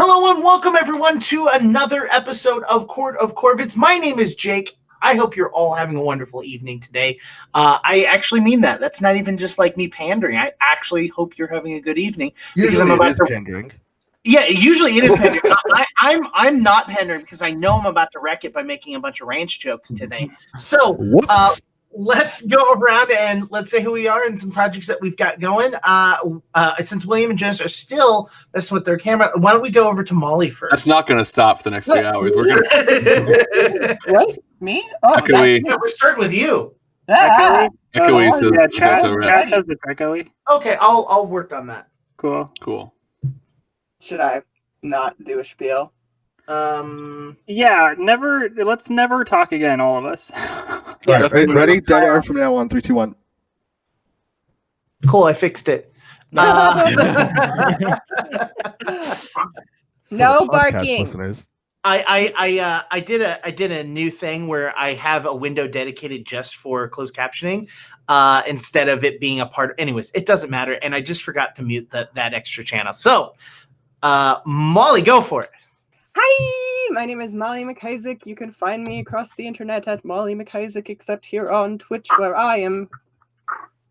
Hello and welcome everyone to another episode of Court of Corvids. My name is Jake. I hope you're all having a wonderful evening today. I actually mean that. That's not even just like me pandering. I actually hope you're having a good evening. Usually it is pandering. Yeah, usually it is pandering. I'm not pandering because I know I'm about to wreck it by making a bunch of ranch jokes today. So let's go around and let's say who we are and some projects that we've got going. Since William and Jonas are still messing with their camera, why don't we go over to Molly first? That's not going to stop for the next 3 hours. We're gonna. What? Me? Oh, we're starting with you. Echoey says yeah, Chad says it's echoey. Okay, I'll work on that. Cool. Should I not do a spiel? Yeah, never. Let's never talk again, all of us. Yes. Right, ready? Dead air from now on. 3, 2, 1. Cool, I fixed it. No barking. Listeners. I did a new thing where I have a window dedicated just for closed captioning, instead of it being a part of, anyways, it doesn't matter. And I just forgot to mute that extra channel. So, Molly, go for it. Hi, my name is Molly McIsaac. You can find me across the internet at Molly McIsaac, except here on Twitch, where I am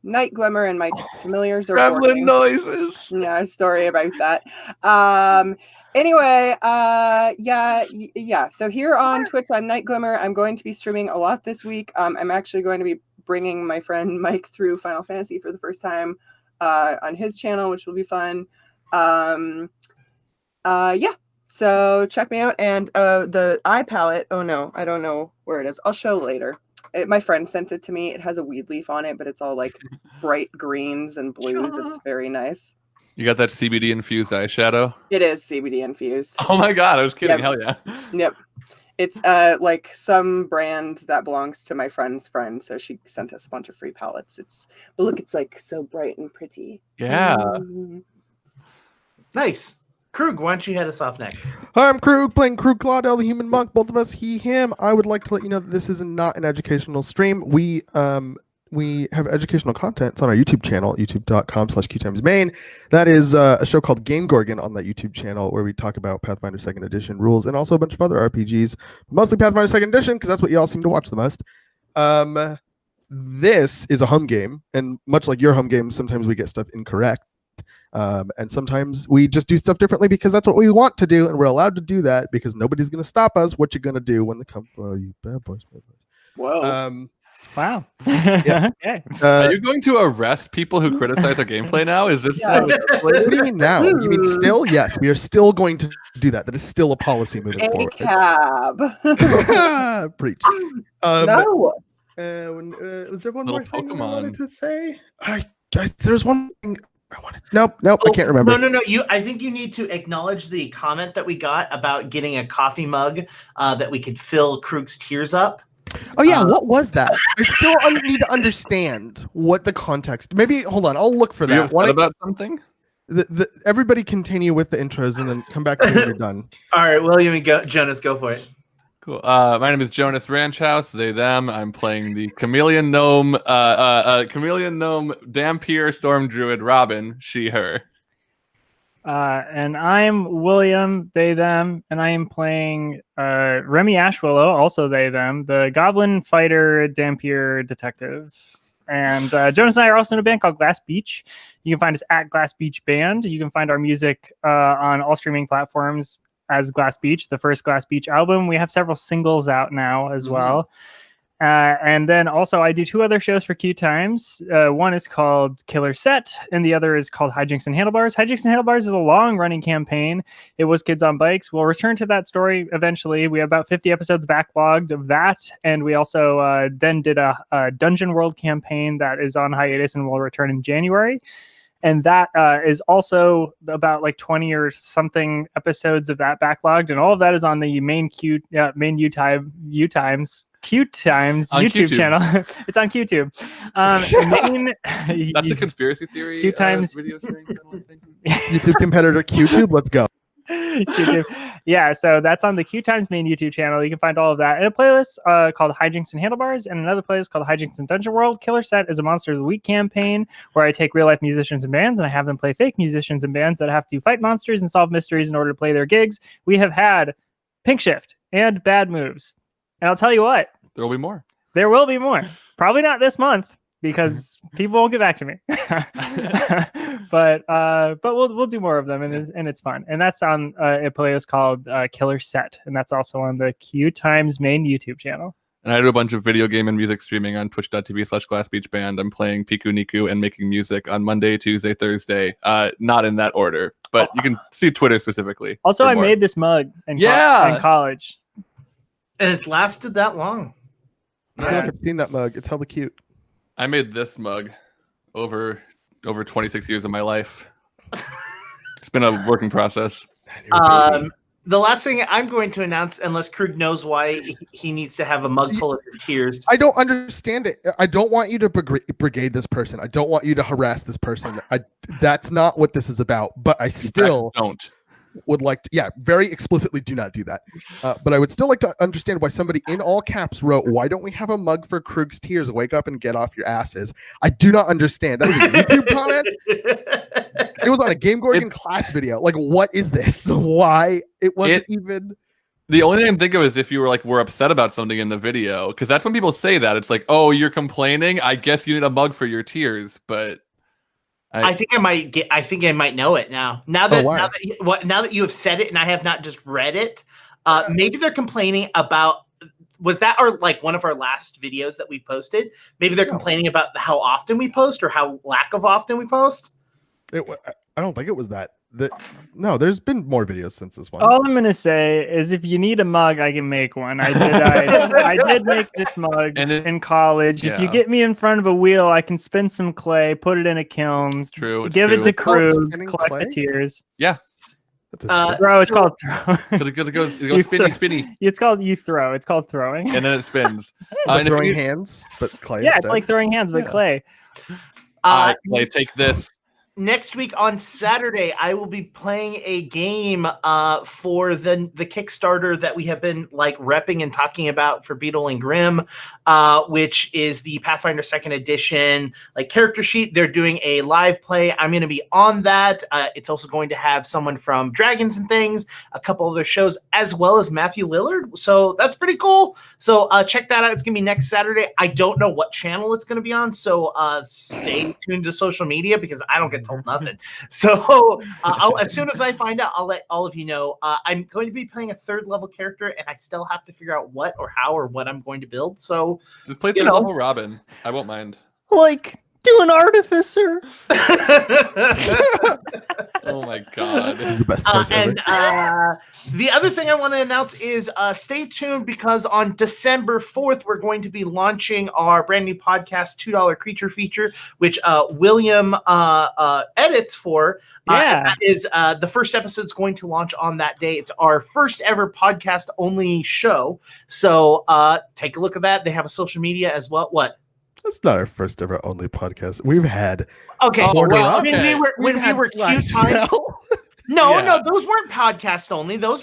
Night Glimmer and my familiars are Gremlin noises. Yeah, story about that. Anyway, yeah. So here on Twitch, I'm Night Glimmer. I'm going to be streaming a lot this week. I'm actually going to be bringing my friend Mike through Final Fantasy for the first time on his channel, which will be fun. Yeah. So check me out. And the eye palette, oh no, I don't know where it is. I'll show later. My friend sent it to me. It has a weed leaf on it, but it's all like bright greens and blues. It's very nice. You got that CBD infused eyeshadow? It is CBD infused. Oh my god, I was kidding. Yep. Hell yeah. Yep. It's like some brand that belongs to my friend's friend, so she sent us a bunch of free palettes. But look, it's like so bright and pretty. Yeah. Nice. Krug, why don't you head us off next? Hi, I'm Krug, playing Krug Claudel, the human monk. Both of us, he, him. I would like to let you know that this is not an educational stream. We have educational content. It's on our YouTube channel, youtube.com/QueueTimesMain. That is a show called Game Gorgon on that YouTube channel where we talk about Pathfinder 2nd Edition rules and also a bunch of other RPGs, mostly Pathfinder 2nd Edition because that's what you all seem to watch the most. This is a home game, and much like your home game, sometimes we get stuff incorrect. And sometimes we just do stuff differently because that's what we want to do, and we're allowed to do that because nobody's going to stop us. What you're going to do when they come for you, bad boys. Whoa. Wow. Yeah. Okay. Are you going to arrest people who criticize our gameplay now? Is this What do you mean now? You mean still? Yes, we are still going to do that. That is still a policy moving forward. Cab. Preach. No. Was there one Little more thing I Pokemon. wanted to say? There's one thing I wanted. Nope. I can't remember. No. I think you need to acknowledge the comment that we got about getting a coffee mug that we could fill Krug's tears up. Oh yeah, what was that? I still need to understand what the context. Maybe hold on, I'll look for Are you that. upset about something? Everybody continue with the intros and then come back to when you're done. All right, William and Jonas, go for it. Cool. My name is Jonas Ranchhouse. They, them. I'm playing the chameleon gnome Dampier Storm Druid Robin. She, her. And I'm William, they, them, and I am playing Remy Ashwillow, also they, them, the Goblin Fighter Dampier Detective. And Jonas and I are also in a band called Glass Beach. You can find us at Glass Beach Band. You can find our music on all streaming platforms as Glass Beach, the first Glass Beach album. We have several singles out now as well. And then also I do 2 other shows for QueueTimes. One is called Killer Set, and the other is called Hijinks and Handlebars. Hijinks and Handlebars is a long-running campaign. It was Kids on Bikes. We'll return to that story eventually. We have about 50 episodes backlogged of that, and we also then did a Dungeon World campaign that is on hiatus and will return in January. And that is also about like 20 or something episodes of that backlogged, and all of that is on the main QueueTimes YouTube channel. It's on QTube. That's a conspiracy theory. QueueTimes video sharing channel, I think. YouTube competitor QTube, let's go. Yeah, so that's on the QueueTimes main YouTube channel. You can find all of that in a playlist called Hijinks and Handlebars, and another playlist called Hijinks and Dungeon World. Killer Set is a Monster of the Week campaign where I take real life musicians and bands and I have them play fake musicians and bands that have to fight monsters and solve mysteries in order to play their gigs. We have had Pink Shift and Bad Moves, and I'll tell you what, There will be more. there will be more. Probably not this month, because people won't get back to me. but we'll do more of them, and it's fun. And that's on a playlist called Killer Set, and that's also on the QueueTimes main YouTube channel. And I do a bunch of video game and music streaming on twitch.tv/glassbeachband. I'm playing Piku Niku and making music on Monday, Tuesday, Thursday. Not in that order, but you can see Twitter specifically. Also, I more. made this mug in college. And it's lasted that long. I feel like I've seen that mug. It's hella cute. I made this mug over 26 years of my life. It's been a working process. The last thing I'm going to announce, unless Krug knows why he needs to have a mug full of his tears. I don't understand it. I don't want you to brigade this person. I don't want you to harass this person. That's not what this is about. But I still don't. Would like to, very explicitly do not do that. But I would still like to understand why somebody in all caps wrote, "Why don't we have a mug for Krug's tears? Wake up and get off your asses." I do not understand. That was a YouTube comment. It was on a Game Gorgon class video. Like, what is this? Why? It wasn't even. The only thing I'm thinking of is if you were upset about something in the video, because that's when people say that. It's like, oh, you're complaining. I guess you need a mug for your tears, but. I think I might know it now. Now that you have said it, and I have not just read it, maybe they're complaining about. Was that one of our last videos that we've posted? Maybe they're complaining about how often we post or how lack of often we post. I don't think it was that. No, there's been more videos since this one. All I'm gonna say is, if you need a mug, I can make one. I did make this mug in college. If you get me in front of a wheel, I can spin some clay, put it in a kiln, give it to Krug, collect the tears. Yeah. Throw. It's called throw. It goes spinny, spinny. It's called throw. It's called throwing. And then it spins. Like throwing hands, but clay. Yeah, instead. it's like throwing hands, but clay. Clay, take this. Next week on Saturday, I will be playing a game for the Kickstarter that we have been repping and talking about for Beetle and Grimm, which is the Pathfinder 2nd Edition character sheet. They're doing a live play. I'm going to be on that. It's also going to have someone from Dragons and Things, a couple other shows, as well as Matthew Lillard. So that's pretty cool. So check that out. It's going to be next Saturday. I don't know what channel it's going to be on, so stay tuned to social media because I don't get told nothing. So as soon as I find out, I'll let all of you know. I'm going to be playing a 3rd level character, and I still have to figure out what or how or what I'm going to build. So just play 3rd level Robin. I won't mind. Do an artificer. Oh my god. The best place ever. And the other thing I want to announce is stay tuned, because on December 4th, we're going to be launching our brand new podcast, $2 Creature Feature, which William edits for. That is the first episode is going to launch on that day. It's our first ever podcast only show. So take a look at that. They have a social media as well. What? That's not our first ever only podcast. We've had when we were QueueTimes. No, those weren't podcast only. Those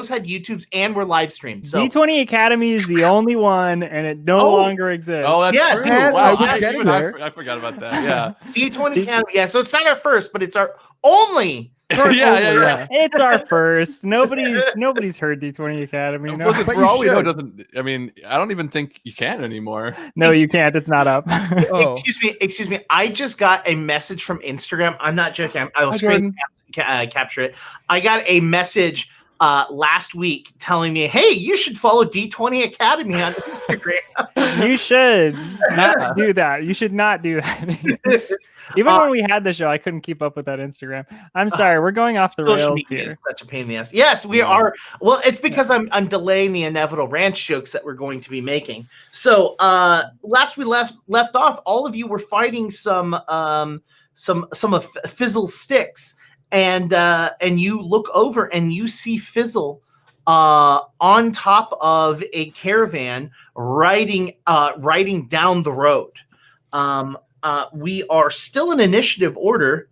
had YouTubes and were live streamed. So D20 Academy is the only one, and it no longer exists. Oh, that's true. Wow, I forgot about that. Yeah. D20 Academy. Yeah, so it's not our first, but it's our only. Yeah. It's our first. Nobody's heard D20 Academy. No. For all we know, doesn't. I mean, I don't even think you can anymore. No, you can't. It's not up. Excuse me. I just got a message from Instagram. I'm not joking. I will screen capture it. I got a message last week telling me, "Hey, you should follow D20 Academy on Instagram." You should not do that. You should not do that. Even when we had the show, I couldn't keep up with that Instagram. I'm sorry, we're going off the social rails media here. is such a pain in the ass. Yes, we are. Well, it's because I'm delaying the inevitable ranch jokes that we're going to be making. So last we left off, all of you were fighting some of Fizzle's sticks, and you look over and you see Fizzle on top of a caravan riding down the road. We are still in initiative order.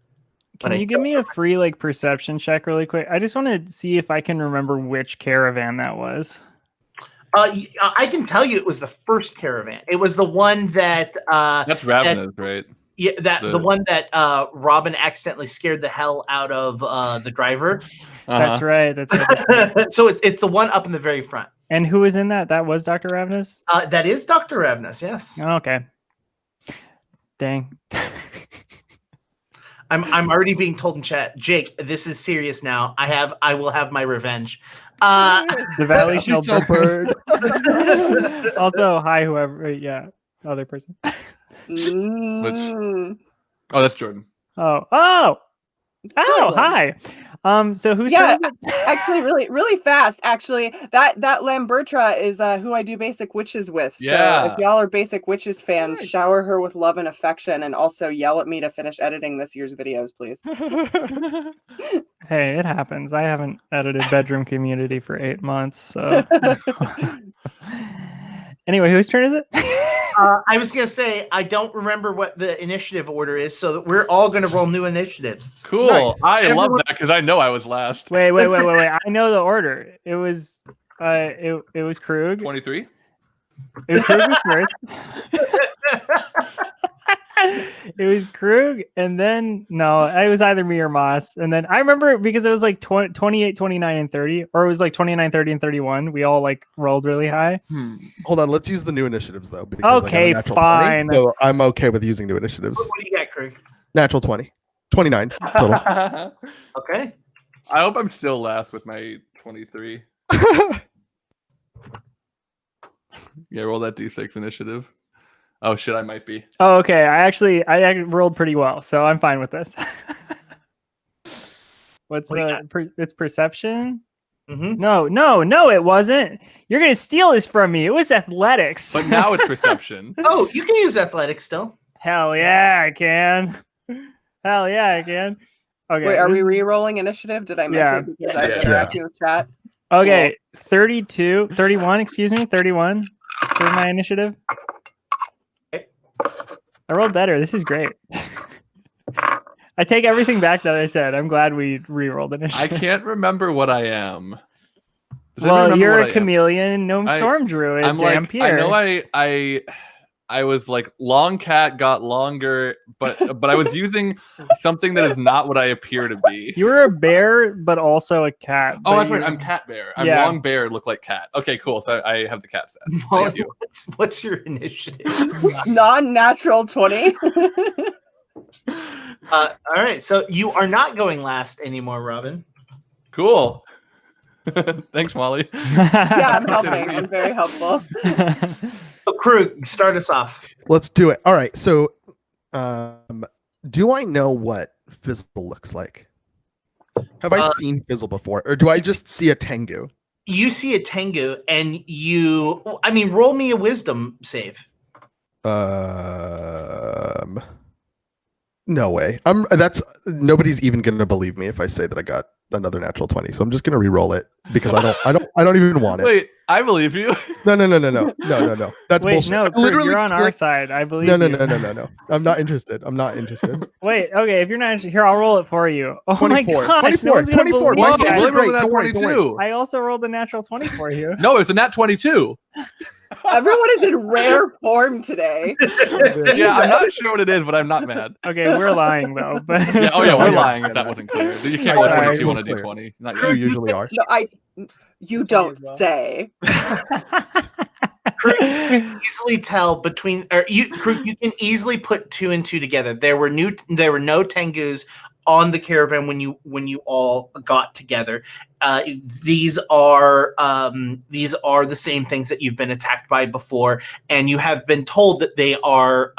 but Can I you give me a free like perception check really quick? I just want to see if I can remember which caravan that was. I can tell you it was the first caravan. It was the one that That's Ravenous, right? yeah, the one that Robin accidentally scared the hell out of the driver. That's right. That's right. So it's the one up in the very front. And who was in that? That was Dr. Ravenous? That is Dr. Ravenous, yes. Oh, okay. Dang. I'm already being told in chat, Jake, this is serious now. I will have my revenge. The Valley shall Shall burn. Also, hi, whoever. Yeah, other person. Mm. Oh, that's Jordan. Oh, Still. hi. So who's Yeah, turn is it? actually, really fast. Actually, that Lambertra is who I do basic witches with. So Yeah. if y'all are basic witches fans, shower her with love and affection, and also yell at me to finish editing this year's videos, please. Hey, it happens. I haven't edited Bedroom Community for 8 months. So anyway, whose turn is it? I was gonna say I don't remember what the initiative order is, so we're all gonna roll new initiatives. Cool. Nice. I love that because I know I was last. Wait. I know the order. It was it was Krug. 23. It was Krug was first. It was Krug, and then no, it was either me or Moss. And then I remember because it was like 28, 29, and 30, or it was like 29, 30, and 31. We all like rolled really high. Hold on, let's use the new initiatives though. Because I got a Okay, natural fine. 20, so I'm okay with using new initiatives. What do you got, Craig? Natural 20. 29 total. Okay. I hope I'm still last with my 23. Yeah, roll that D6 initiative. Oh shit, I might be. Oh, okay. I rolled pretty well, so I'm fine with this. What's What do you it's perception? Mm-hmm. No, it wasn't. You're gonna steal this from me. It was athletics. But now it's perception. Oh, you can use athletics still. Hell yeah, I can. Hell yeah, I can. Okay. Wait, are we this is- re-rolling initiative? Did I miss Yeah. it because I was Yeah. interacting with chat? Okay, 31, excuse me, 31 for my initiative. I rolled better. This is great. I take everything back that I said. I'm glad we re-rolled I initiative. can't remember what I am. Does anyone Well, remember you're what a I am? chameleon, gnome storm druid, I'm like, Dampier. I know I was like long cat got longer, but I was using something that is not what I appear to be. You were a bear, but also a cat. Oh, but that's right. you- I'm cat bear. I'm Yeah. long bear, look like cat. Okay, cool. So I have the cat stats. Molly, Thank you. what's your initiative? Non-natural 20. All right, so you are not going last anymore, Robin. Cool. Thanks, Molly. Yeah, I'm helping. I'm very helpful. So, Krug, start us off. Let's do it. All right. So, do I know what Fizzle looks like? Have I seen Fizzle before, or do I just see a Tengu? You see a Tengu, and roll me a wisdom save. No way. Nobody's even gonna believe me if I say that I got another natural 20. So I'm just gonna re-roll it because I don't even want it. Wait, I believe you. No. That's Wait, bullshit. no, I Krug, you're on our clicked- side. I believe No. you. I'm not interested. Wait, okay, if you're not here, I'll roll it for you. Oh 24, my gosh, 24, no one's gonna 24. believe My Whoa, saves that. are William great. rolled that Don't worry, don't 22. I also rolled a natural 20 for you. No, it's a nat 22. Everyone is in rare form today. Yeah, I'm not sure what it is, but I'm not mad. Okay, we're lying though. But Yeah, oh yeah, I we're understand lying if that that. wasn't clear. You can't roll Sorry. 22 on a Clear. d20. Not You you. usually are. No, you don't well. say. Krug, you can easily tell Krug, you can easily put two and two together. There were no Tengus on the caravan when you all got together. These are the same things that you've been attacked by before, and you have been told that they are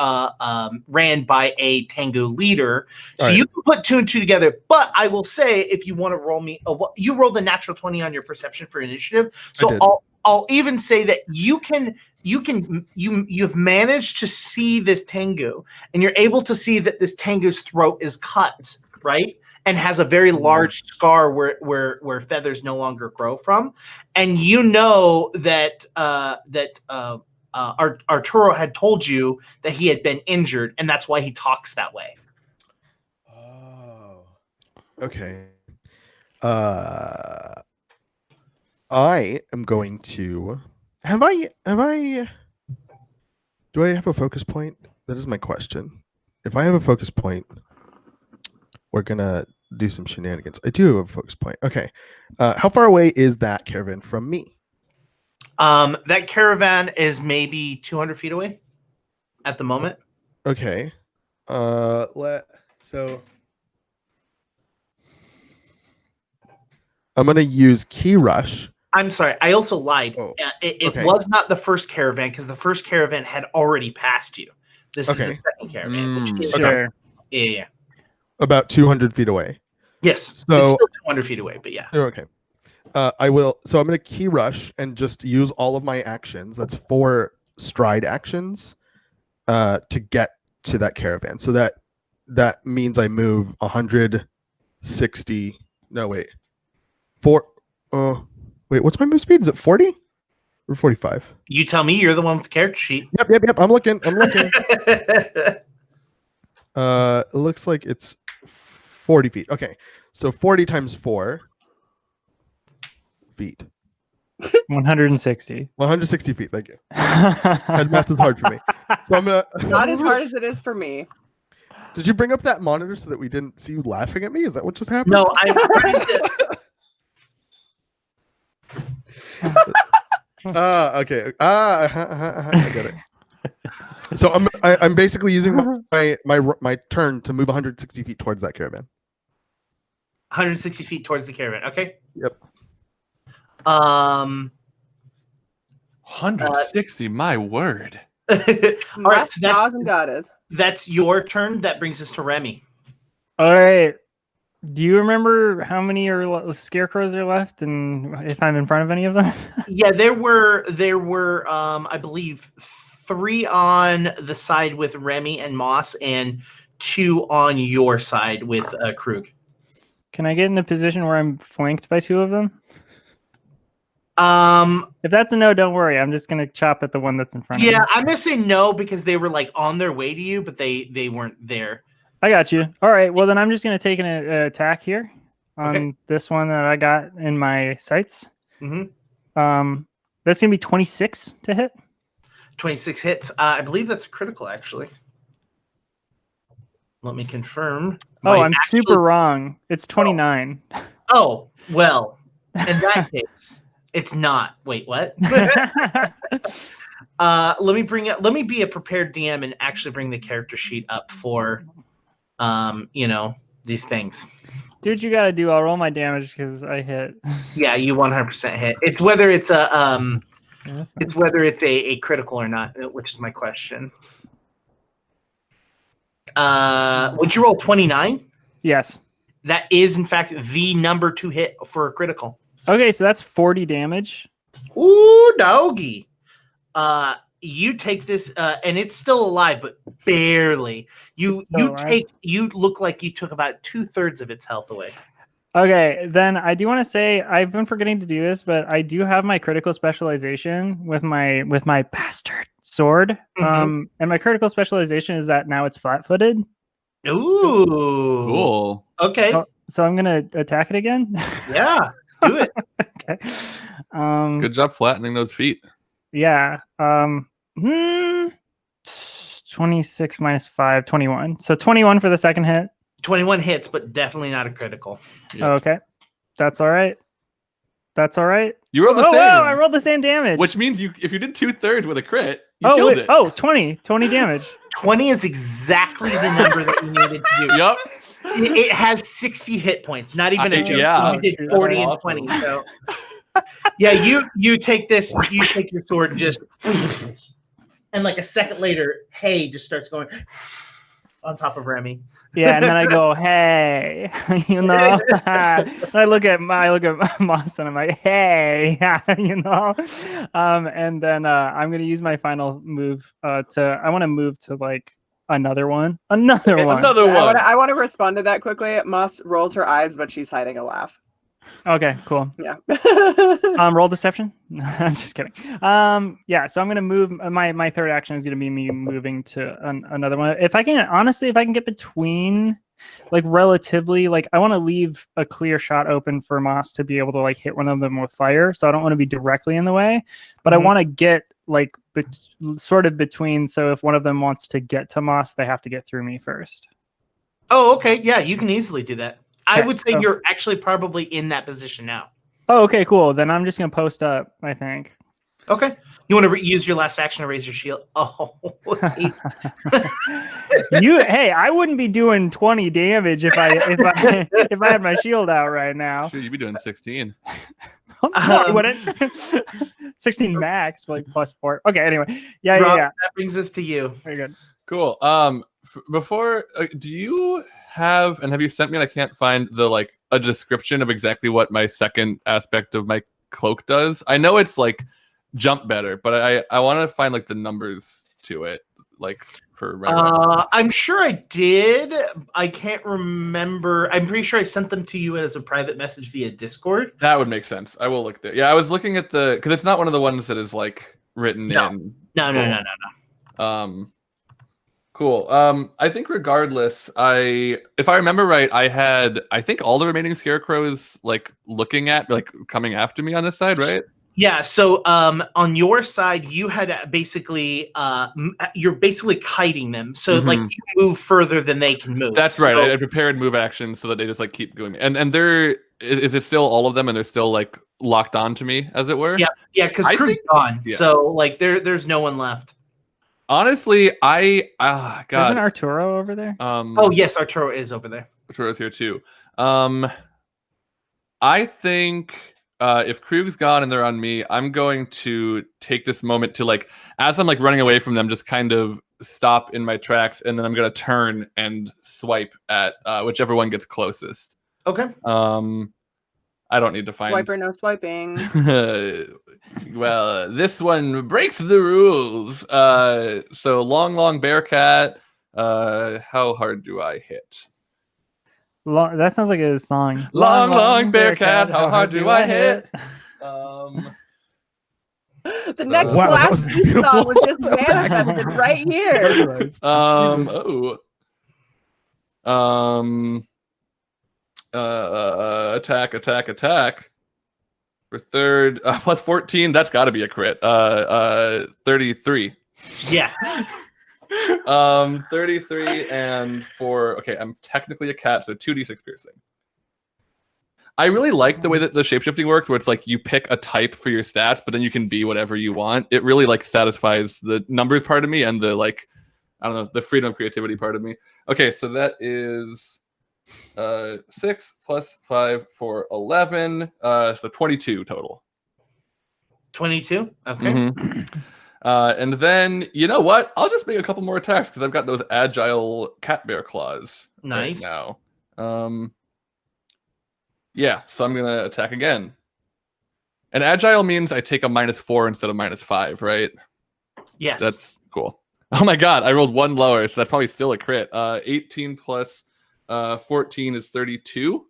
ran by a Tengu leader. So All right. you can put two and two together. But I will say, if you want to roll me, you rolled a natural 20 on your perception for initiative. So did. I'll even say that you've managed to see this Tengu, and you're able to see that this Tengu's throat is cut, right? And has a very large scar where feathers no longer grow from. And you know that Arturo had told you that he had been injured, and that's why he talks that way. Oh. Okay. I am going to. Do I have a focus point? That is my question. If I have a focus point, we're gonna do some shenanigans. I do have a focus point. Okay. How far away is that caravan from me? That caravan is maybe 200 feet away at the moment. Okay. So I'm gonna use Key Rush. I'm sorry. I also lied. Oh, It okay. was not the first caravan because the first caravan had already passed you. This is Okay. the second caravan. Which is, Sure. yeah. About 200 feet away. Yes. So- it's still 200 feet away, but yeah. Okay. I will. So I'm going to Key Rush and just use all of my actions. That's 4 stride actions to get to that caravan. So that means I move 160. No, wait. 4. Wait, what's my move speed? Is it 40 or 45? You tell me. You're the one with the character sheet. Yep. I'm looking. It looks like it's 40 feet. Okay. So 40 times 4 feet. 160. 160 feet. Thank you. Head math is hard for me. So I'm gonna. Not as hard as it is for me. Did you bring up that monitor so that we didn't see you laughing at me? Is that what just happened? No, I'm trying to. Okay. I get it. So I'm basically using my turn to move 160 feet towards that caravan. 160 feet towards the caravan. Okay. Yep. 160. My word. All right. So Thousand goddess. that's your turn. That brings us to Remy. All right. Do you remember how many scarecrows are left, and if I'm in front of any of them? Yeah, there were I believe 3 on the side with Remy and Moss, and 2 on your side with Krug. Can I get in a position where I'm flanked by 2 of them? If that's a no, don't worry. I'm just gonna chop at the one that's in front of me. Yeah, I'm gonna say no because they were like on their way to you, but they weren't there. I got you. All right. Well, then I'm just gonna take an attack here on this one that I got in my sights. Mm-hmm. That's gonna be 26 to hit. 26 hits. I believe that's a critical, actually. Let me confirm. Oh, I'm super wrong. It's 29. Oh, well, in that case, it's not. Wait, what? Let me be a prepared DM and actually bring the character sheet up for these things. Do what you gotta do. I'll roll my damage because I hit. Yeah, you 100% hit. It's whether it's a critical or not, which is my question. Would you roll 29? Yes. That is, in fact, the number to hit for a critical. Okay, so that's 40 damage. Ooh, doggy. You take this, and it's still alive, but barely. You look like you took about 2/3 of its health away. Okay, then I do want to say I've been forgetting to do this, but I do have my critical specialization with my bastard sword. Mm-hmm. And my critical specialization is that now it's flat-footed. Ooh, Cool. Okay. So I'm gonna attack it again. Yeah, do it. Okay. Good job flattening those feet. Yeah. 26 minus 5, 21. So 21 for the second hit. 21 hits, but definitely not a critical. Yep. Oh, okay. That's all right. You rolled the same. Wow, I rolled the same damage. Which means if you did 2/3 with a crit, you killed it. 20 damage. 20 is exactly the number that you needed to do. Yep. It has 60 hit points, not even a joke. Yeah. You did 40 and 20. So, yeah, you take this, you take your sword and just, and like a second later, hay just starts going on top of Remy. Yeah, and then I go, hey, and I look at Moss and I'm like, hey, and then I'm gonna use my final move I want to move to like another one. I want to respond to that quickly. Moss rolls her eyes, but she's hiding a laugh. Okay, cool. Yeah. Roll deception. I'm just kidding. Yeah. So I'm gonna move. My third action is gonna be me moving to another one. If I can get between like relatively like I want to leave a clear shot open for Moss to be able to like hit one of them with fire. So I don't want to be directly in the way, but I want to get like sort of between. So if one of them wants to get to Moss, they have to get through me first. Oh, okay. Yeah, you can easily do that. I Okay, would say so- you're actually probably in that position now. Oh, okay, cool. Then I'm just gonna post up, I think. Okay. You want to use your last action to raise your shield? Oh, Hey, I wouldn't be doing 20 damage if I had my shield out right now. Sure, you'd be doing 16. No, I wouldn't. 16 max, like +4. Okay, anyway. Yeah. Rob, that brings us to you. Very good. Cool. Before, do you have you sent me? And I can't find a description of exactly what my second aspect of my cloak does. I know it's like jump better, but I want to find like the numbers to it, like for. I'm sure I did. I can't remember. I'm pretty sure I sent them to you as a private message via Discord. That would make sense. I will look there. Yeah, I was looking at because it's not one of the ones that is like written in. No. Cool. I think regardless, if I remember right, I think all the remaining scarecrows like looking at like coming after me on this side, right? Yeah, so on your side, you had basically you're basically kiting them, so like you move further than they can move. That's right. I prepared move actions so that they just like keep going. And is it still all of them, and they're still like locked on to me, as it were? Yeah, because Krug's gone, so like there's no one left. Honestly, God, Isn't Arturo over there? Oh yes, Arturo is over there. Arturo's here too. I think. If Krug's gone and they're on me, I'm going to take this moment to like, as I'm like running away from them, just kind of stop in my tracks, and then I'm gonna turn and swipe at whichever one gets closest. Okay. I don't need to find. Swiper, no swiping. Well, this one breaks the rules. So long bear cat. How hard do I hit? That sounds like a song. Long bear cat, how hard do I hit? The next last song was just manifested right here. Attack. For third, plus 14, that's got to be a crit. 33. Yeah. 33 and 4. Okay, I'm technically a cat, so 2d6 piercing. I really like the way that the shapeshifting works, where it's like you pick a type for your stats, but then you can be whatever you want. It really like satisfies the numbers part of me and the like, I don't know, the freedom of creativity part of me. Okay, so that is 6 plus 5 for 11, so 22 total. 22. Okay. Mm-hmm. And then, you know what? I'll just make a couple more attacks because I've got those agile cat bear claws nice right now. Yeah, so I'm gonna attack again. And agile means I take a -4 instead of -5, right? Yes. That's cool. Oh my god, I rolled one lower, so that's probably still a crit. 18 plus 14 is 32.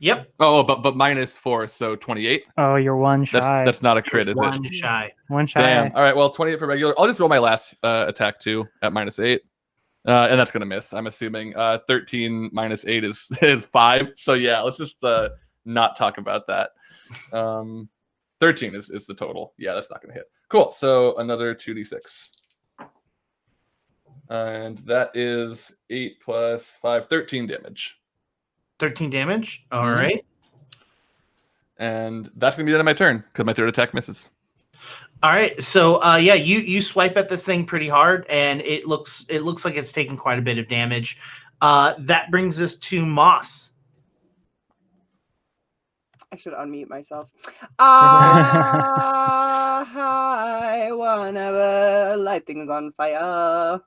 Yep. Oh, but -4, so 28. Oh, you're one shy. That's not a crit, is One it? shy. One shy. Damn. All right. Well, 28 for regular. I'll just roll my last attack too at -8, and that's gonna miss. I'm assuming 13 minus 8 is 5. So yeah, let's just not talk about that. 13 is the total. Yeah, that's not gonna hit. Cool. So another 2d6, and that is 8 plus 5, 13 damage. 13 damage. All right. And that's gonna be the end of my turn because my third attack misses. All right. So yeah, you swipe at this thing pretty hard, and it looks like it's taking quite a bit of damage. That brings us to Moss. I should unmute myself. I wanna light things on fire.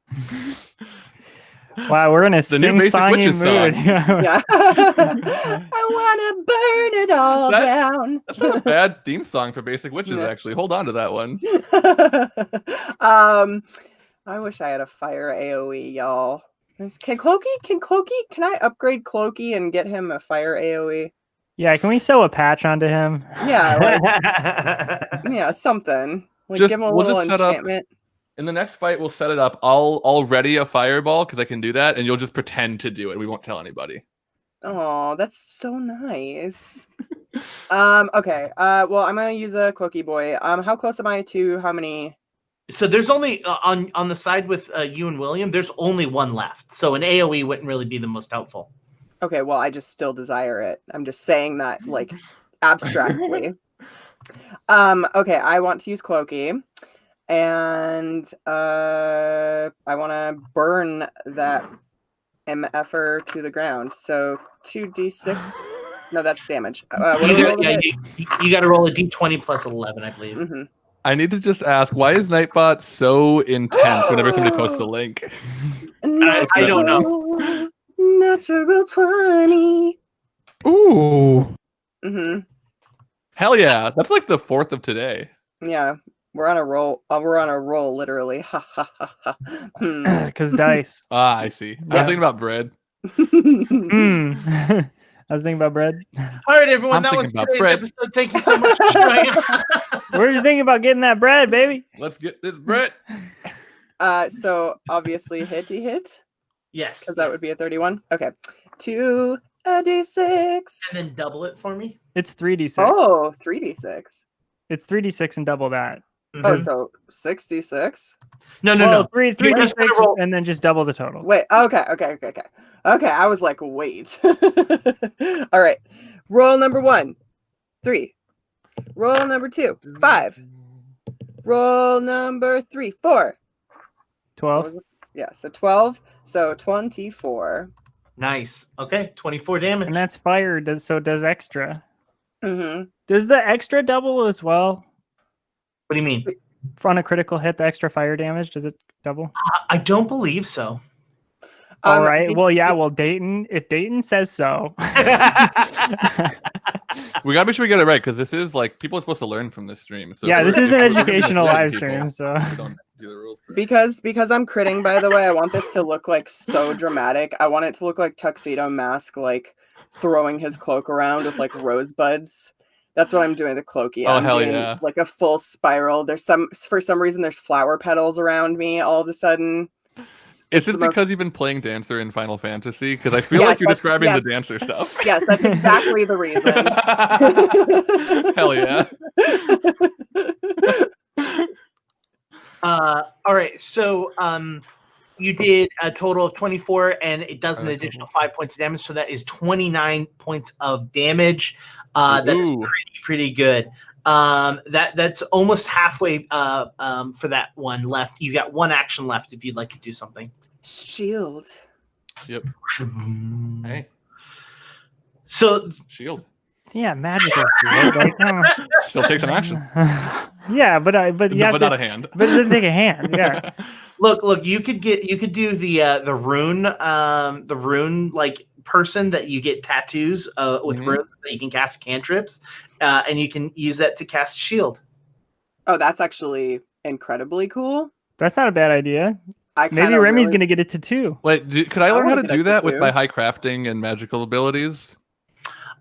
Wow, we're in a The new Basic sing-songy Witches song. mood. Yeah. I wanna burn it all down. That's not a bad theme song for Basic Witches, actually. Hold on to that one. I wish I had a fire AoE, y'all. Can I upgrade Clokey and get him a fire AoE? Yeah, can we sew a patch onto him? Yeah, like, yeah, something. Like, give him a little enchantment. In the next fight, we'll set it up. I'll ready a fireball because I can do that, and you'll just pretend to do it. We won't tell anybody. Oh, that's so nice. Okay. Well, I'm gonna use a cloaky boy. How close am I to how many? So there's only on the side with you and William. There's only one left. So an AOE wouldn't really be the most helpful. Okay. Well, I just still desire it. I'm just saying that like abstractly. Okay. I want to use cloaky, and I want to burn that MFer to the ground. So 2d6. No, that's damage. You got to roll a d20 plus 11, I believe. Mm-hmm. I need to just ask, why is Nightbot so intense whenever somebody posts a link? I don't know. Natural 20. Ooh. Mm-hmm. Hell yeah. That's like the 4th of today. Yeah. We're on a roll. We're on a roll, literally. Ha ha ha ha. Because dice. Ah, I see. I was thinking about bread. I was thinking about bread. All right, everyone. That was today's episode. Thank you so much for joining us. We're just thinking about getting that bread, baby. Let's get this bread. So obviously hit. Yes. Because that would be a 31. Okay. 2d6. And then double it for me. It's 3d6. Oh, 3d6. It's 3d6 and double that. Mm-hmm. Oh, so 66. No. 3d6 and then just double the total. Wait. Okay. I was like, wait. All right. Roll number 1, 3. Roll number 2, 5. Roll number 3, 4. 12. Yeah. So 12. So 24. Nice. Okay. 24 damage. And that's fire, so it does extra. Mm-hmm. Does the extra double as well? What do you mean? On a critical hit, the extra fire damage, does it double? I don't believe so. All right. Well, yeah. Well, Dayton, if Dayton says so. We gotta make sure we get it right, because this is like people are supposed to learn from this stream. So yeah, this is an educational live people, stream. So we don't do the rules correct. because I'm critting, by the way, I want this to look like so dramatic. I want it to look like Tuxedo Mask, like throwing his cloak around with like rosebuds. That's what I'm doing. The cloaky. Oh, I'm hell doing, yeah! Like a full spiral. For some reason there's flower petals around me all of a sudden. Is it because you've been playing Dancer in Final Fantasy? Because I feel like you're describing the Dancer stuff. Yes, that's exactly the reason. Hell yeah. All right. So you did a total of 24, and it does an additional 5 points of damage. So that is 29 points of damage. That is pretty good. That's almost halfway for that one left. You got one action left if you'd like to do something. Shield. Yep. Hey. So shield. Yeah, magical shield. Like, still takes an action. Yeah, but not a hand. But it doesn't take a hand. Yeah. Look. You could do the rune like person that you get tattoos with runes that you can cast cantrips, and you can use that to cast shield. Oh, that's actually incredibly cool. That's not a bad idea. Maybe Remy's gonna get it to 2. Wait, could I learn how to do that with my high crafting and magical abilities?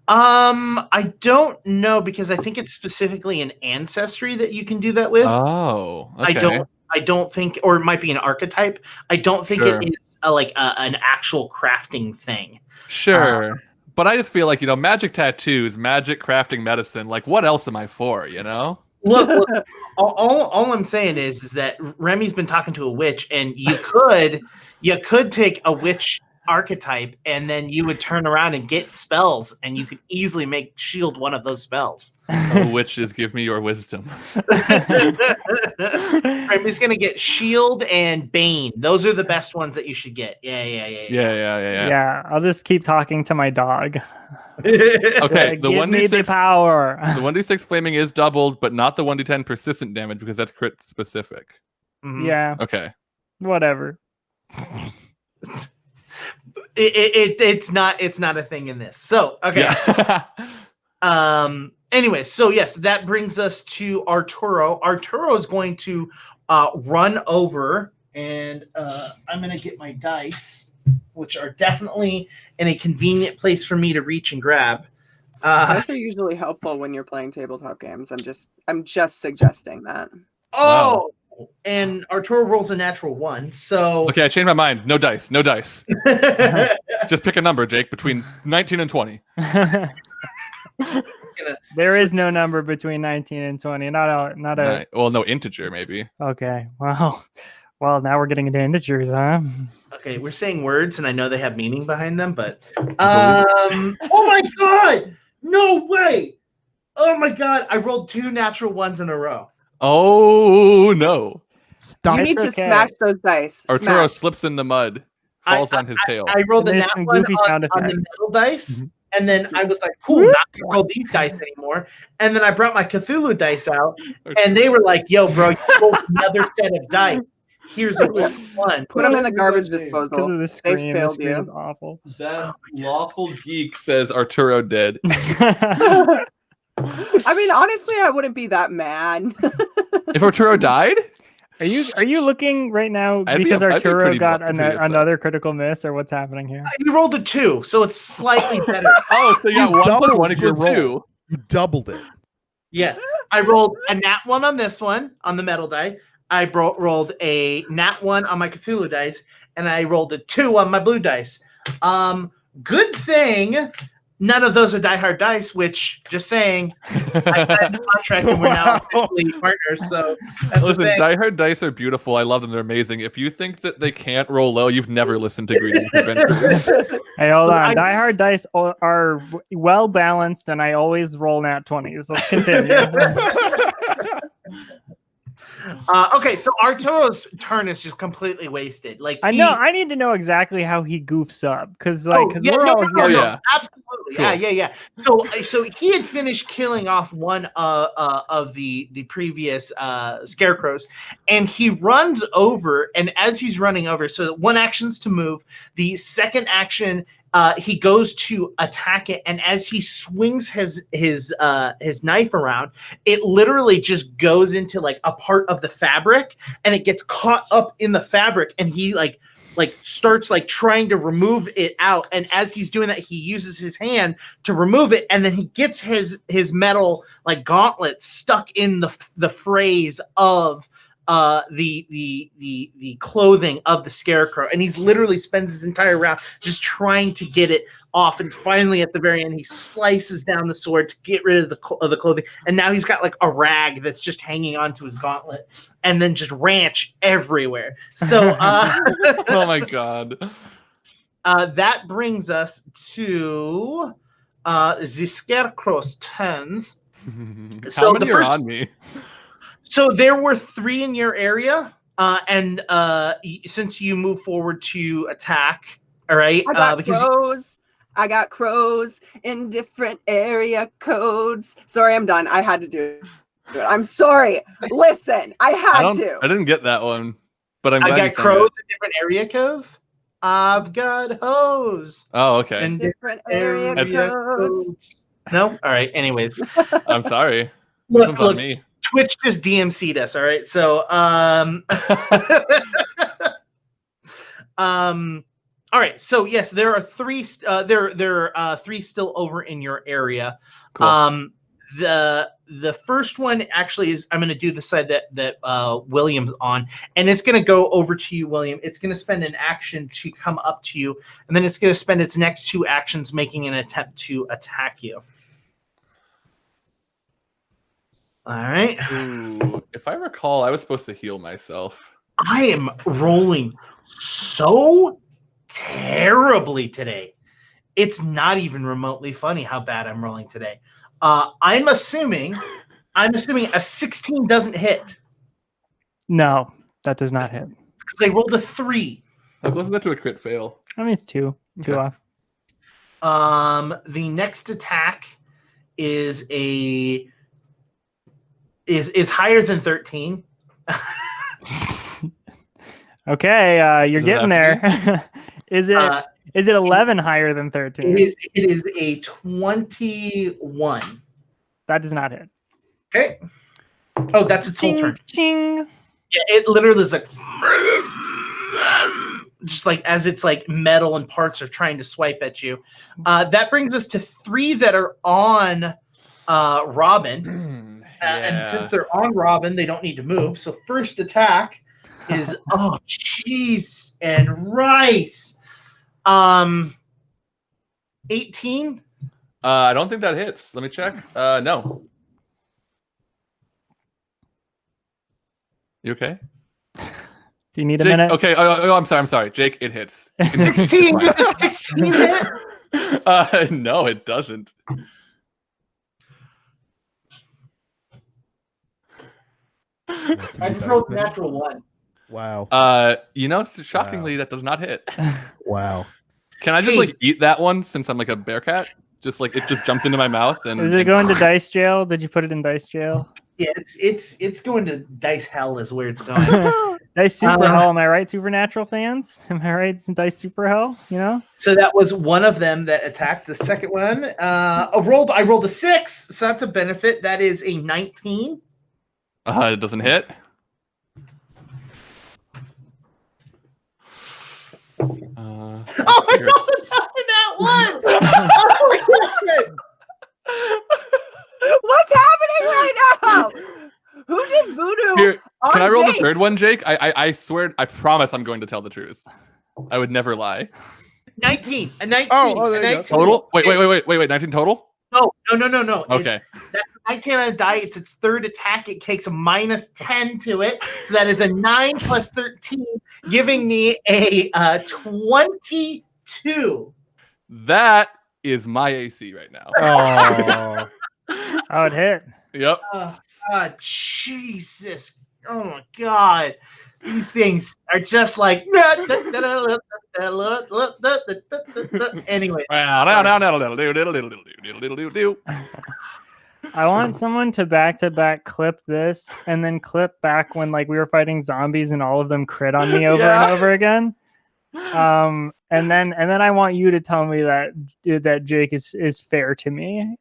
I don't know, because I think it's specifically an ancestry that you can do that with. Oh, okay. I don't think, or it might be an archetype. I don't think it is an actual crafting thing. Sure. But I just feel like, magic tattoos, magic crafting medicine, like what else am I for, Look, all I'm saying is that Remy's been talking to a witch, and you could take a witch archetype, and then you would turn around and get spells, and you could easily make shield one of those spells. Oh, witches, give me your wisdom. Remy's gonna get shield and bane. Those are the best ones that you should get. Yeah. Yeah, I'll just keep talking to my dog. Okay, the give me the power. The 1d6 flaming is doubled, but not the 1d10 persistent damage, because that's crit specific. Mm-hmm. Yeah. Okay. Whatever. It's not a thing in this. So okay. Yeah. Anyway, so yes, that brings us to Arturo. Arturo is going to run over, and I'm going to get my dice, which are definitely in a convenient place for me to reach and grab. Dice are usually helpful when you're playing tabletop games. I'm just suggesting that. Oh, and Arturo rolls a natural 1. So Okay, I changed my mind. No dice. No dice. Just pick a number, Jake, between 19 and 20. There is no number between 19 and 20. Not a. Well, no integer, maybe. Okay. Well, now we're getting into integers, huh? Okay, we're saying words, and I know they have meaning behind them, but oh my god, no way! Oh my god, I rolled 2 natural 1s in a row. Oh no! Stop. You need to smash those dice. Arturo Smash. slips in the mud, falls on his tail. I rolled a There's nat some 1 goofy sound on the effects. metal dice, and then I was like, cool, not gonna roll these dice anymore. And then I brought my Cthulhu dice out, and they were like, yo, bro, you rolled another set of dice. Here's a one. Put them in the garbage Because disposal. of the They screen. The failed screen you. is awful. That lawful geek says Arturo dead. I mean, honestly, I wouldn't be that mad. If Arturo died, Are you looking right now I'd be because I'd be Arturo pretty got pretty upset. another critical miss, or what's happening here? You rolled a 2, so it's slightly better. oh, so you got 1 plus doubled 1 your equals roll. 2. You doubled it. Yeah, I rolled a nat 1 on this one on the metal die. I rolled a nat 1 on my Cthulhu dice, and I rolled a 2 on my blue dice. Good thing none of those are Die Hard dice. Which, just saying, I signed the contract and we're now officially partners. So that's the Listen, thing. Die Hard dice are beautiful. I love them. They're amazing. If you think that they can't roll low, you've never listened to Greetings Adventures. Hey, hold on. I- Die Hard dice are well balanced, and I always roll nat 20s. Let's continue. Okay, so Arturo's turn is just completely wasted. Like I know. I need to know exactly how he goofs up because, we're all here. yeah. Absolutely, Cool. yeah. So he had finished killing off one of the previous scarecrows, and he runs over. And as he's running over, so one action's to move. The second action, he goes to attack it, and as he swings his knife around, it literally just goes into like a part of the fabric, and it gets caught up in the fabric, and he like starts like trying to remove it out. And as he's doing that, he uses his hand to remove it, and then he gets his metal like gauntlet stuck in the phrase of the clothing of the scarecrow, and he's literally spends his entire round just trying to get it off, and finally at the very end he slices down the sword to get rid of the clothing, and now he's got like a rag that's just hanging onto his gauntlet, and then just ranch everywhere. So Oh my god. that brings us to the scarecrow's turns. How So many the are first- on me? So there were 3 in your area, and since you move forward to attack, all right, I got because crows. I got crows in different area codes. Sorry, I'm done. I had to do it. I'm sorry. Listen, I had to. I didn't get that one, but I'm I glad got you said crows it. in different area codes. I've got hoes Oh, okay. in Different area area codes. codes. No, all right. Anyways, I'm sorry. This look, one's on me. Twitch just DMC'd us. All right, so all right. So yes, there are 3. There are 3 still over in your area. Cool. The first one actually is I'm going to do the side that William's on, and it's going to go over to you, William. It's going to spend an action to come up to you, and then it's going to spend its next 2 actions making an attempt to attack you. All right. Ooh, if I recall, I was supposed to heal myself. I am rolling so terribly today. It's not even remotely funny how bad I'm rolling today. I'm assuming a 16 doesn't hit No, that does not hit. because I rolled a 3. How close is that to a crit fail? I mean, it's 2 Okay. off. The next attack is higher than 13. Okay, you're Does it getting have there. Is it 11 higher than 13? It is a 21. That does not hit. Okay. Oh, that's its whole turn. Ching. Yeah, it literally is like just like as it's like metal and parts are trying to swipe at you. That brings us to 3 that are on Robin. And since they're on Robin, they don't need to move. So first attack is cheese and rice. 18. I don't think that hits. Let me check. No. You okay? Do you need a Jake, minute? Okay. I'm sorry. Jake, it hits. 16. Does a 16 hit? No, it doesn't. I just rolled a natural 1. Wow. Shockingly, that does not hit. Wow. Can I just eat that one since I'm like a bear cat? Just like it just jumps into my mouth and. Is it going to dice jail? Did you put it in dice jail? Yeah, it's going to dice hell is where it's going. Dice super hell, am I right, Supernatural fans? Am I right? It's Dice super hell, you know? So that was one of them that attacked. The second one, I rolled a 6, so that's a benefit. That is a 19. It doesn't hit. Oh my god, that one! Oh my god! What's happening right now? Who did voodoo? Here, can I roll Jake? the third one, Jake? I swear, I promise I'm going to tell the truth. I would never lie. 19. A 19. Oh, there a you 19. go. Total? Wait. 19 total? No. Okay. That's 19 on a die. It's its third attack. It takes a minus 10 to it. So that is a 9 plus 13, giving me a 22. That is my AC right now. Oh, it hit. Yep. Jesus. Oh my god. These things are just like anyway. I want someone to back clip this and then clip back when like we were fighting zombies and all of them crit on me over and over again. And then I want you to tell me that Jake is fair to me.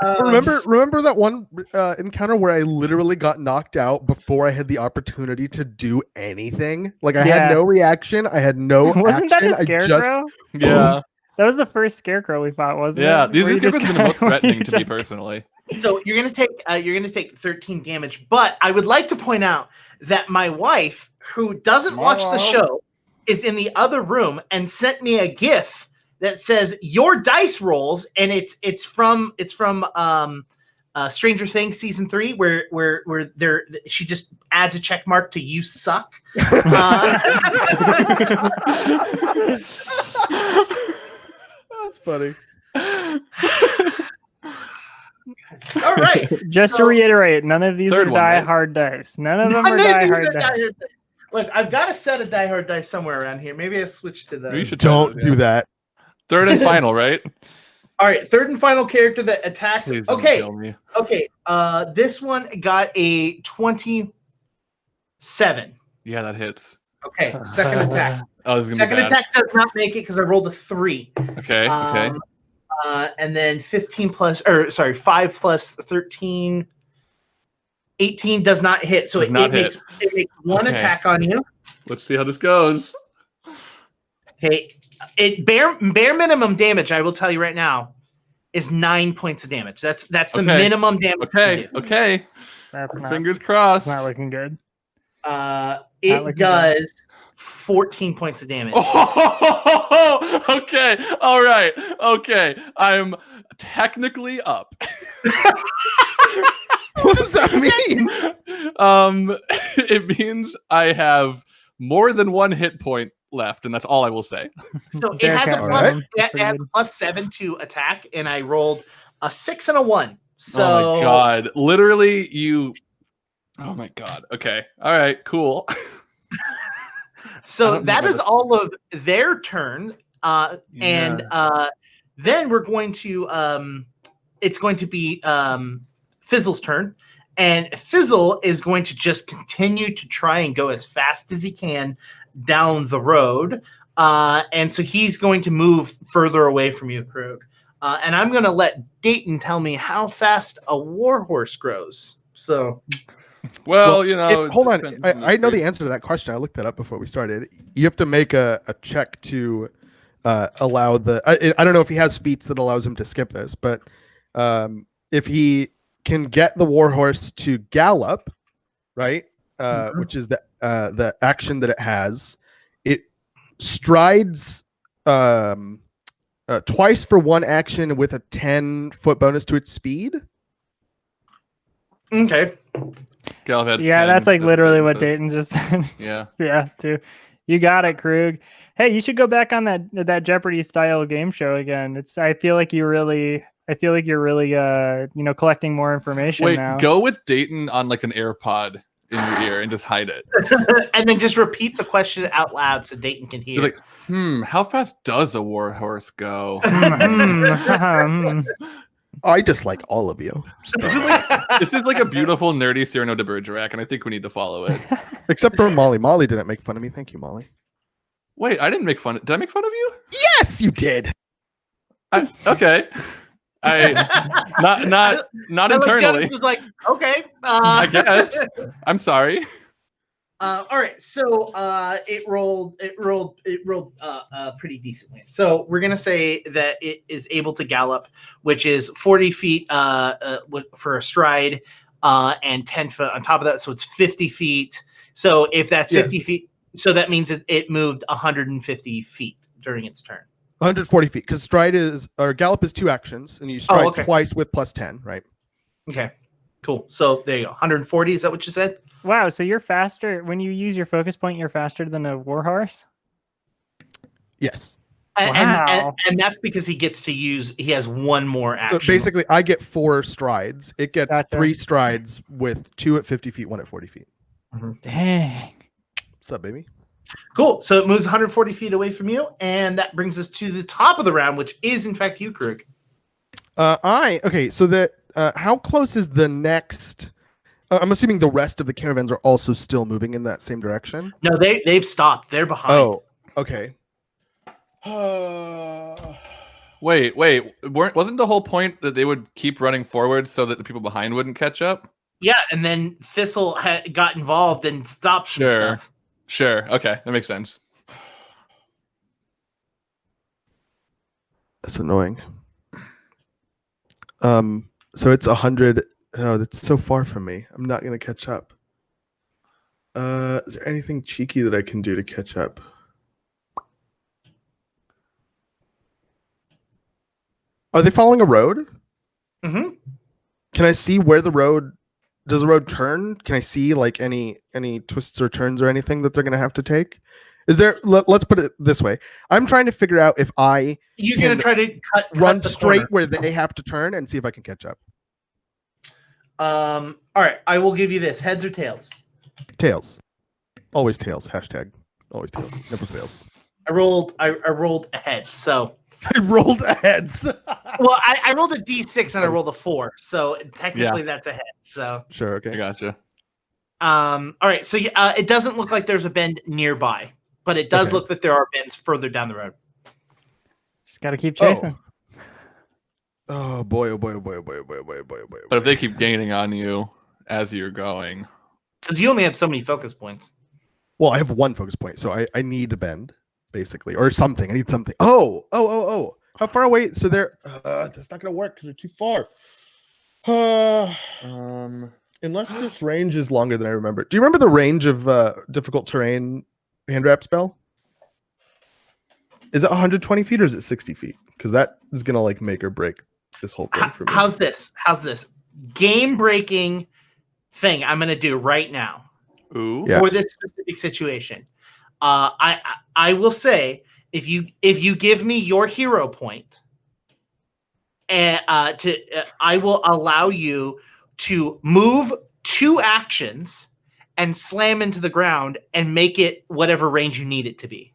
Remember that one encounter where I literally got knocked out before I had the opportunity to do anything? Like I had no reaction, I had no Wasn't action. that a scarecrow? Yeah. That was the first scarecrow we fought, wasn't it? Yeah, Where these you scarecrows just have been the most kinda- threatening to me just- personally. So you're gonna take 13 damage, but I would like to point out that my wife, who doesn't watch the show, is in the other room and sent me a GIF that says your dice rolls, and it's from Stranger Things season 3, where she just adds a check mark to "you suck." That's funny. All right. Just to reiterate, none of these Third are one, die right? hard dice. None of them None are of die these hard are dice. die-hard dice. Look, I've got a set of Die Hard dice somewhere around here. Maybe I switched to those. You should try Don't those, do that. Third and final, right? All right, third and final character that attacks. Please don't Okay. kill me. Okay. This one got a 27. Yeah, that hits. Okay. Second attack. Oh, this is gonna Second be bad. attack does not make it because I rolled a 3. Okay. Okay. And then 5 plus 13, 18 does not hit. So Does it not makes one Okay. attack on you. Let's see how this goes. Okay. It bare minimum damage, I will tell you right now, is 9 points of damage. That's the Okay. minimum damage. Okay. Okay. That's not, Fingers crossed. not looking good. It looking does 14 points of damage. Oh, okay. All right. Okay. I'm technically up. What does that mean? It means I have more than one hit point left, and that's all I will say. So it Bear has a cat, plus, right? it has a plus 7 to attack, and I rolled a 6 and a 1. So Oh my god. Literally, you. Oh my god. Okay. All right. Cool. So don't that know is what all of their turn. And then we're going to it's going to be Fizzle's turn. And Fizzle is going to just continue to try and go as fast as he can down the road. And so he's going to move further away from you, Krug. And I'm going to let Dayton tell me how fast a warhorse grows. So, Well, hold on. depends I know the experience. answer to that question. I looked that up before we started. You have to make a check to allow the. I don't know if he has feats that allows him to skip this, but if he can get the warhorse to gallop, right, which is the action that it has, it strides twice for one action with a 10-foot bonus to its speed. Okay. Gallop has Yeah, 10, that's like literally what says. Dayton just said. Yeah. Yeah, too. You got it, Krug. Hey, you should go back on that Jeopardy style game show again. I feel like you're really collecting more information Wait, now. go with Dayton on like an AirPod in your ear and just hide it. And then just repeat the question out loud so Dayton can hear. You're like, how fast does a warhorse go? I dislike all of you, This is like a beautiful, nerdy Cyrano de Bergerac, and I think we need to follow it. except for Molly. Molly didn't make fun of me. Thank you, Molly. Wait, I didn't make fun. Did I make fun of you? Yes, you did. Okay. Not internally. Was like, okay. I guess. I'm sorry. All right, so it rolled pretty decently. So we're gonna say that it is able to gallop, which is 40 feet for a stride, and 10 foot on top of that. So it's 50 feet. So if that's 50 feet, so that means it moved 150 feet during its turn. 140 feet, because gallop is 2 actions, and you stride twice with plus 10, right? Okay, cool. So there you go. 140. Is that what you said? Wow, so you're faster when you use your focus point. You're faster than a warhorse. Yes. Wow. And that's because he has one more action. So basically, I get 4 strides. It gets Gotcha. 3 strides with 2 at 50 feet, 1 at 40 feet. Dang. What's up, baby? Cool. So it moves 140 feet away from you, and that brings us to the top of the round, which is in fact you, Krug. So that how close is the next? I'm assuming the rest of the caravans are also still moving in that same direction. No, they've stopped. They're behind. Oh, okay. Wait. Wasn't the whole point that they would keep running forward so that the people behind wouldn't catch up? Yeah, and then Thistle got involved and stopped some stuff. Sure. Okay, that makes sense. That's annoying. So it's 100. Oh, that's so far from me. I'm not gonna catch up. Is there anything cheeky that I can do to catch up? Are they following a road? Mm-hmm. Can I see where the road? Does the road turn? Can I see like any twists or turns or anything that they're gonna have to take? Is there? Let's put it this way. I'm trying to figure out if you're gonna try to run cut the straight corner. where they have to turn and see if I can catch up. All right, I will give you this: heads or tails. Tails. Always tails. Hashtag always tails. Never fails. I rolled a head, so I rolled a heads. well, I rolled a d6 and I rolled a 4, so technically that's a head. So Sure. Okay. I gotcha. all right, so it doesn't look like there's a bend nearby, but it does look that there are bends further down the road. Just got to keep chasing. Oh boy! Oh boy! Oh boy! Oh boy! Oh boy! Oh boy! Oh boy! Oh boy! But if they keep gaining on you as you're going, Because you only have so many focus points. Well, I have 1 focus point, so I need a bend, basically, or something. I need something. Oh! How far away? So they're that's not gonna work because they're too far. Unless this range is longer than I remember. Do you remember the range of difficult terrain hand wrap spell? Is it 120 feet or is it 60 feet? Because that is gonna like make or break this whole thing for me. How's this game breaking thing I'm gonna do right now? ooh, Yeah. For this specific situation? I will say if you give me your hero point, and I will allow you to move 2 actions and slam into the ground and make it whatever range you need it to be.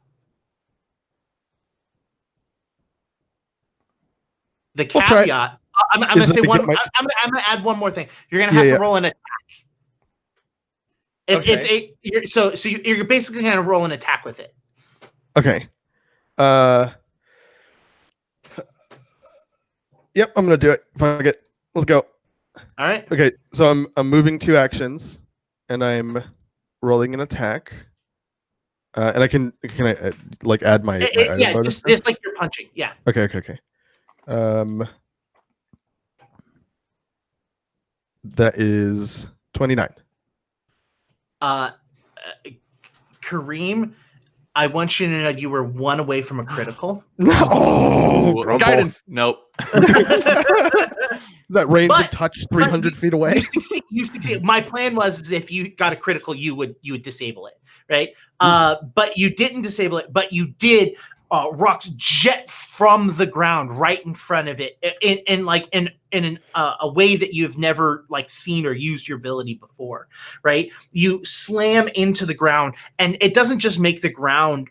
The We'll try. caveat, I'm going to Is say it to one. get my- I'm going to add one more thing. You're going to have to roll an attack. You're basically going to roll an attack with it. Okay. Yep, I'm gonna do it. Fuck it. Let's go. All right. Okay, so I'm moving 2 actions, and I'm rolling an attack. And can I like add my item Yeah, bonus? just like you're punching. Yeah. Okay. That is 29. Kareem, I want you to know you were 1 away from a critical. Oh, grumble. Guidance. Nope. Is that range But- of touch 300 feet away? You succeed. My plan was if you got a critical, you would disable it, right? But you didn't disable it, but you did. Rocks jet from the ground right in front of it, in a way that you've never like seen or used your ability before, right? You slam into the ground, and it doesn't just make the ground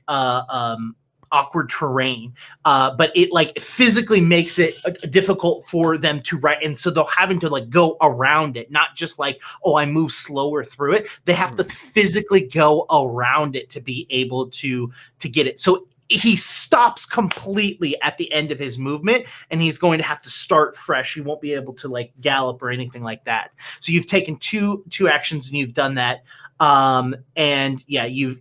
awkward terrain, but it like physically makes it difficult for them to ride, and so they're having to like go around it, not just like, oh, I move slower through it. They have to physically go around it to be able to get it. So he stops completely at the end of his movement, and he's going to have to start fresh. He won't be able to like gallop or anything like that. So you've taken two actions, and you've done that. And yeah, you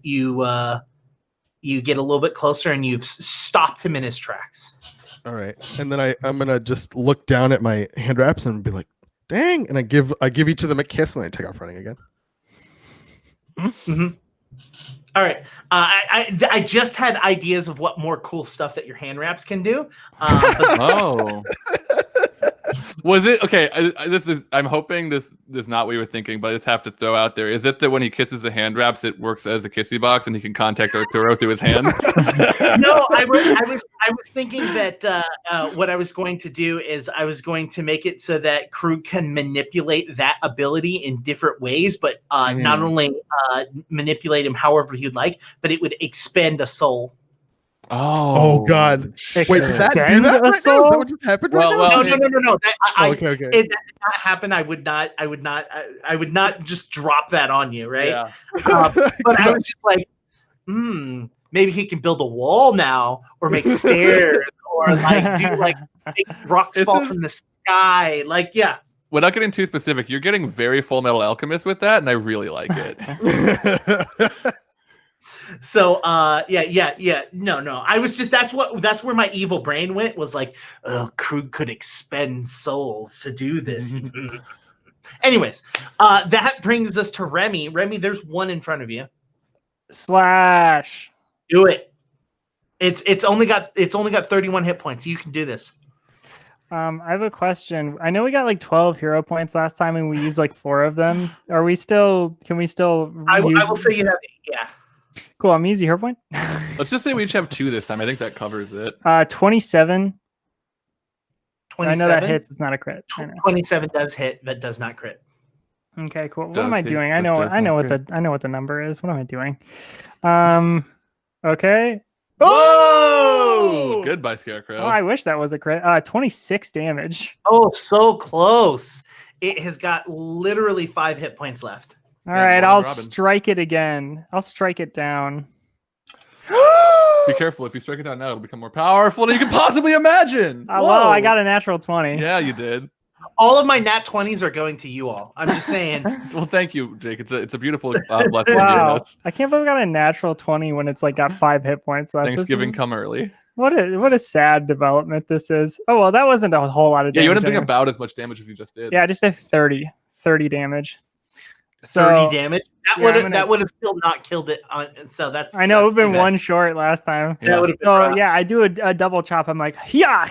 get a little bit closer, and you've stopped him in his tracks. All right, and then I'm gonna just look down at my hand wraps and be like, "Dang!" And I give each of them a kiss, and I take off running again. Mm-hmm. All right. I just had ideas of what more cool stuff that your hand wraps can do. Oh. Was it okay? I'm hoping this is not what you were thinking, but I just have to throw out there. Is it that when he kisses the hand wraps, it works as a kissy box and he can contact Arturo through his hand? No, I was thinking that what I was going to do is I was going to make it so that Krug can manipulate that ability in different ways, but not only manipulate him however he'd like, but it would expend a soul. Oh God! Wait, does that do that right now? Is that what just happened right now? No. Okay. If that did not happen, I would not just drop that on you, right? Yeah. But I was just like, maybe he can build a wall now, or make stairs, or like do like make rocks fall from the sky. Like, yeah. Without getting too specific, you're getting very Full Metal Alchemist with that, and I really like it. So yeah. No. I was just that's where my evil brain went, was like, oh, Krug could expend souls to do this. Anyways, that brings us to Remy. Remy, there's one in front of you. Slash. Do it. It's only got 31 hit points. You can do this. I have a question. I know we got like 12 hero points last time, and we used like 4 of them. Can we still? I will say you have 8, yeah. Cool. I'm using hero point. Let's just say we each have 2 this time. I think that covers it. 27. 27. I know that hits. It's not a crit. 27 does hit, but does not crit. Okay, cool. What Does am I hit, doing? but I know what the number is. What am I doing? Okay. Whoa! Goodbye, Scarecrow. Oh, I wish that was a crit. 26 damage. Oh, so close. It has got literally 5 hit points left. All right, I'll strike it again. I'll strike it down. Be careful. If you strike it down now, it'll become more powerful than you can possibly imagine. Well, I got a natural 20. Yeah, you did. All of my nat 20s are going to you all. I'm just saying. Well, thank you, Jake. It's a beautiful blessing. Wow, I can't believe I got a natural 20 when it's like got 5 hit points left. Thanksgiving come early. What a sad development this is. Oh well, that wasn't a whole lot of damage. Yeah, you ended up doing about as much damage as you just did. Yeah, I just did 30 damage. 30 damage. That would have still not killed it. So that's. I know, it would have been one short last time. Yeah. So yeah, I do a double chop. I'm like, yeah,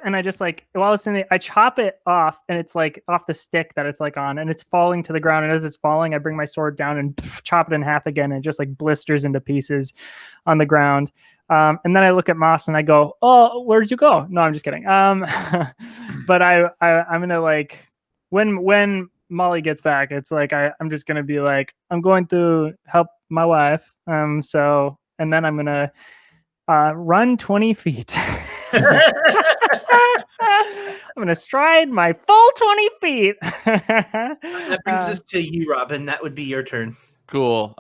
and I just like, while it's in the, I chop it off, and it's like off the stick that it's like on, and it's falling to the ground. And as it's falling, I bring my sword down and chop it in half again, and it just like blisters into pieces on the ground. And then I look at Moss and I go, "Oh, where'd you go?" No, I'm just kidding. But I'm gonna like when Molly gets back, it's like I'm just gonna be like, I'm going to help my wife. So, and then I'm gonna run 20 feet. I'm gonna stride my full 20 feet. That brings us to you, Robin. That would be your turn. Cool.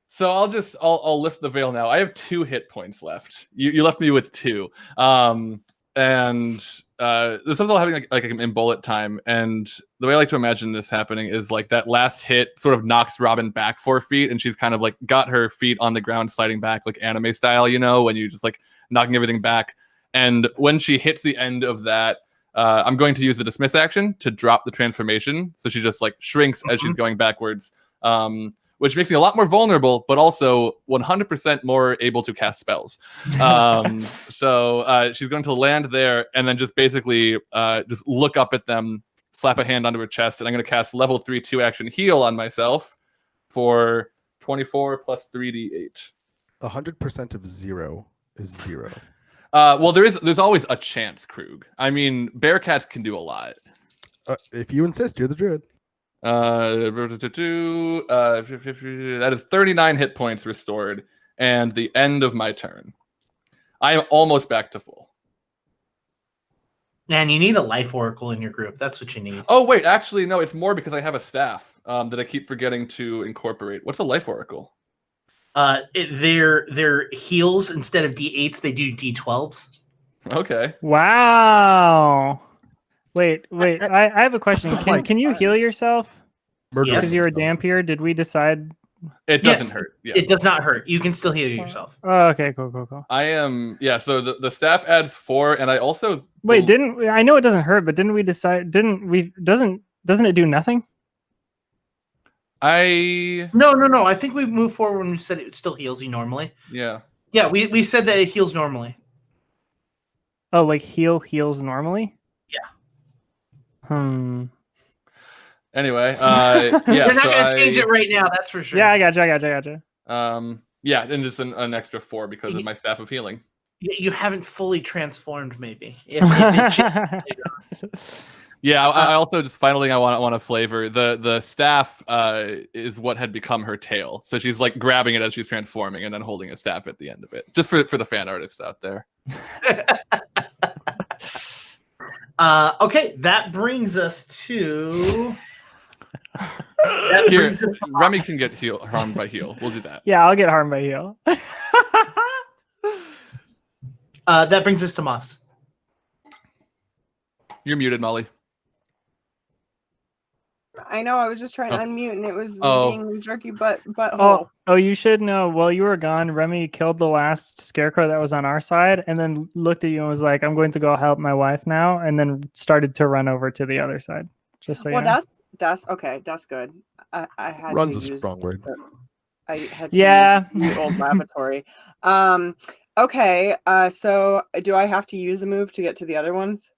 So I'll lift the veil now. I have 2 hit points left. You left me with 2. And this is all happening like in bullet time, and the way I like to imagine this happening is like that last hit sort of knocks Robin back 4 feet, and she's kind of like got her feet on the ground, sliding back like anime style, you know, when you just like knocking everything back. And when she hits the end of that, I'm going to use the dismiss action to drop the transformation, so she just like shrinks as she's going backwards, which makes me a lot more vulnerable, but also 100% more able to cast spells. So she's going to land there and then just basically just look up at them, slap a hand onto her chest, and I'm going to cast level 3 2-action heal on myself for 24 plus 3d8. 100% of 0 is 0. Well, there's always a chance, Krug. I mean, Bearcats can do a lot. If you insist, you're the druid. That is 39 hit points restored, and the end of my turn. I am almost back to full. And you need a life oracle in your group. That's what you need. Oh wait, actually no, it's more because I have a staff that I keep forgetting to incorporate. What's a life oracle? They're heals instead of D8s. They do D12s. Okay. Wow. Wait. I have a question. Can you heal yourself? Because you're a Dampier. Did we decide? It doesn't hurt. Yeah. It does not hurt. You can still heal yourself. Oh, okay, cool. I am So the staff adds 4, and I also I know it doesn't hurt, but didn't we decide? Doesn't it do nothing? No. I think we moved forward when we said it still heals you normally. Yeah. Yeah, we said that it heals normally. Oh, like heals normally? Yeah. Anyway, yeah. They're not going to change it right now, that's for sure. Yeah, I gotcha. Yeah, and just an extra 4 because of my staff of healing. You haven't fully transformed, maybe. Yeah, I also just finally I want to flavor the staff is what had become her tail. So she's like grabbing it as she's transforming and then holding a staff at the end of it. Just for the fan artists out there. Okay, that brings us to. Here, Remy can get harmed by heal. We'll do that. Yeah, I'll get harmed by heal. That brings us to Moss. You're muted, Molly. I know. I was just trying to unmute, and it was being jerky butthole. Oh, you should know. While you were gone, Remy killed the last scarecrow that was on our side, and then looked at you and was like, "I'm going to go help my wife now," and then started to run over to the other side. Just so you know. That's okay. That's good. I had Run's to a use strong word. I had to use the old lavatory. Okay. So do I have to use a move to get to the other ones?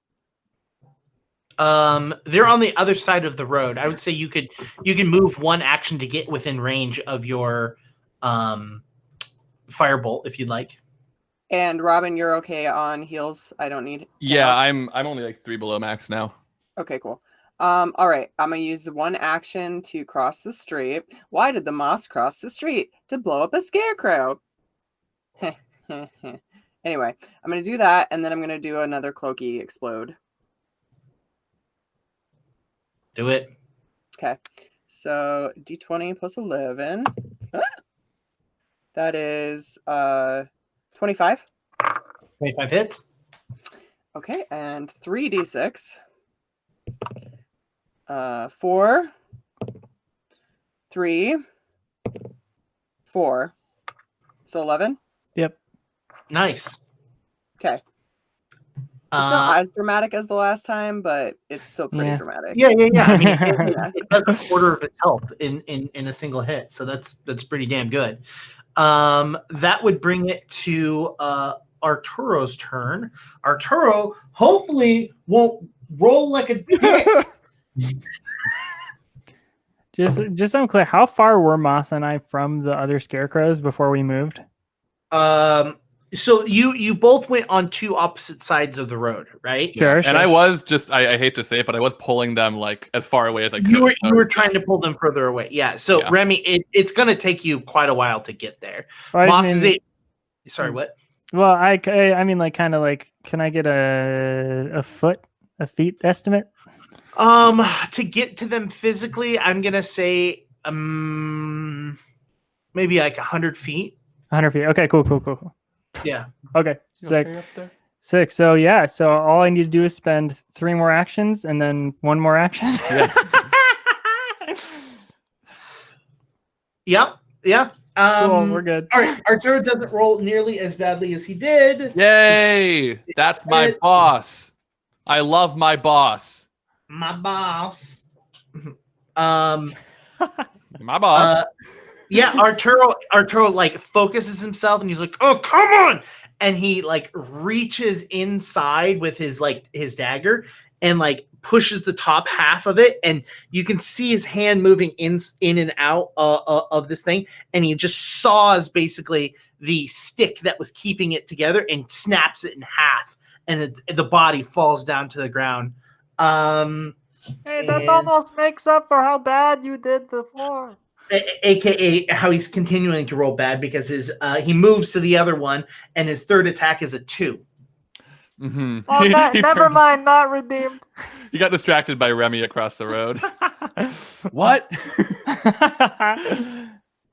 They're on the other side of the road. I would say you can move one action to get within range of your firebolt if you'd like. And Robin, you're okay on heals. I don't need. Yeah, I'm only like 3 below max now. Okay, cool. All right, I'm gonna use one action to cross the street. Why did the moss cross the street? To blow up a scarecrow. Anyway, I'm gonna do that, and then I'm gonna do another cloaky explode. Do it. Okay, so D20 plus 11. That is 25. 25 hits. Okay, and 3d6. 4, 3, 4. So 11. Yep. Nice. Okay. It's not as dramatic as the last time, but it's still pretty dramatic. Yeah. I mean, it does a quarter of its health in a single hit, so that's pretty damn good. That would bring it to Arturo's turn. Arturo hopefully won't roll like a dick. Just so I'm clear, how far were Moss and I from the other scarecrows before we moved? So you both went on two opposite sides of the road, right? Sure. And I was just I hate to say it, but I was pulling them like as far away as I could. You were trying to pull them further away. Yeah. So Remy, it's gonna take you quite a while to get there. Well, Moss is sorry, what? Well, I mean, like, kind of like, can I get a feet estimate? To get to them physically, I'm gonna say maybe like 100 feet. 100 feet. Okay, cool. Yeah. Okay, sick. 6. So yeah, so all I need to do is spend 3 more actions and then 1 more action. Yeah. Yep. Yeah. Cool, we're good. All right. Arturo doesn't roll nearly as badly as he did. Yay! That's my boss. I love my boss. My boss. My boss. Yeah, Arturo like focuses himself and he's like, "Oh, come on!" And he like reaches inside with his dagger and like pushes the top half of it, and you can see his hand moving in and out of this thing, and he just saws basically the stick that was keeping it together and snaps it in half, and the body falls down to the ground. Hey, that almost makes up for how bad you did before. AKA how he's continuing to roll bad because he moves to the other one and his third attack is a 2. Mm-hmm. Oh, never mind, not redeemed. You got distracted by Remy across the road. What?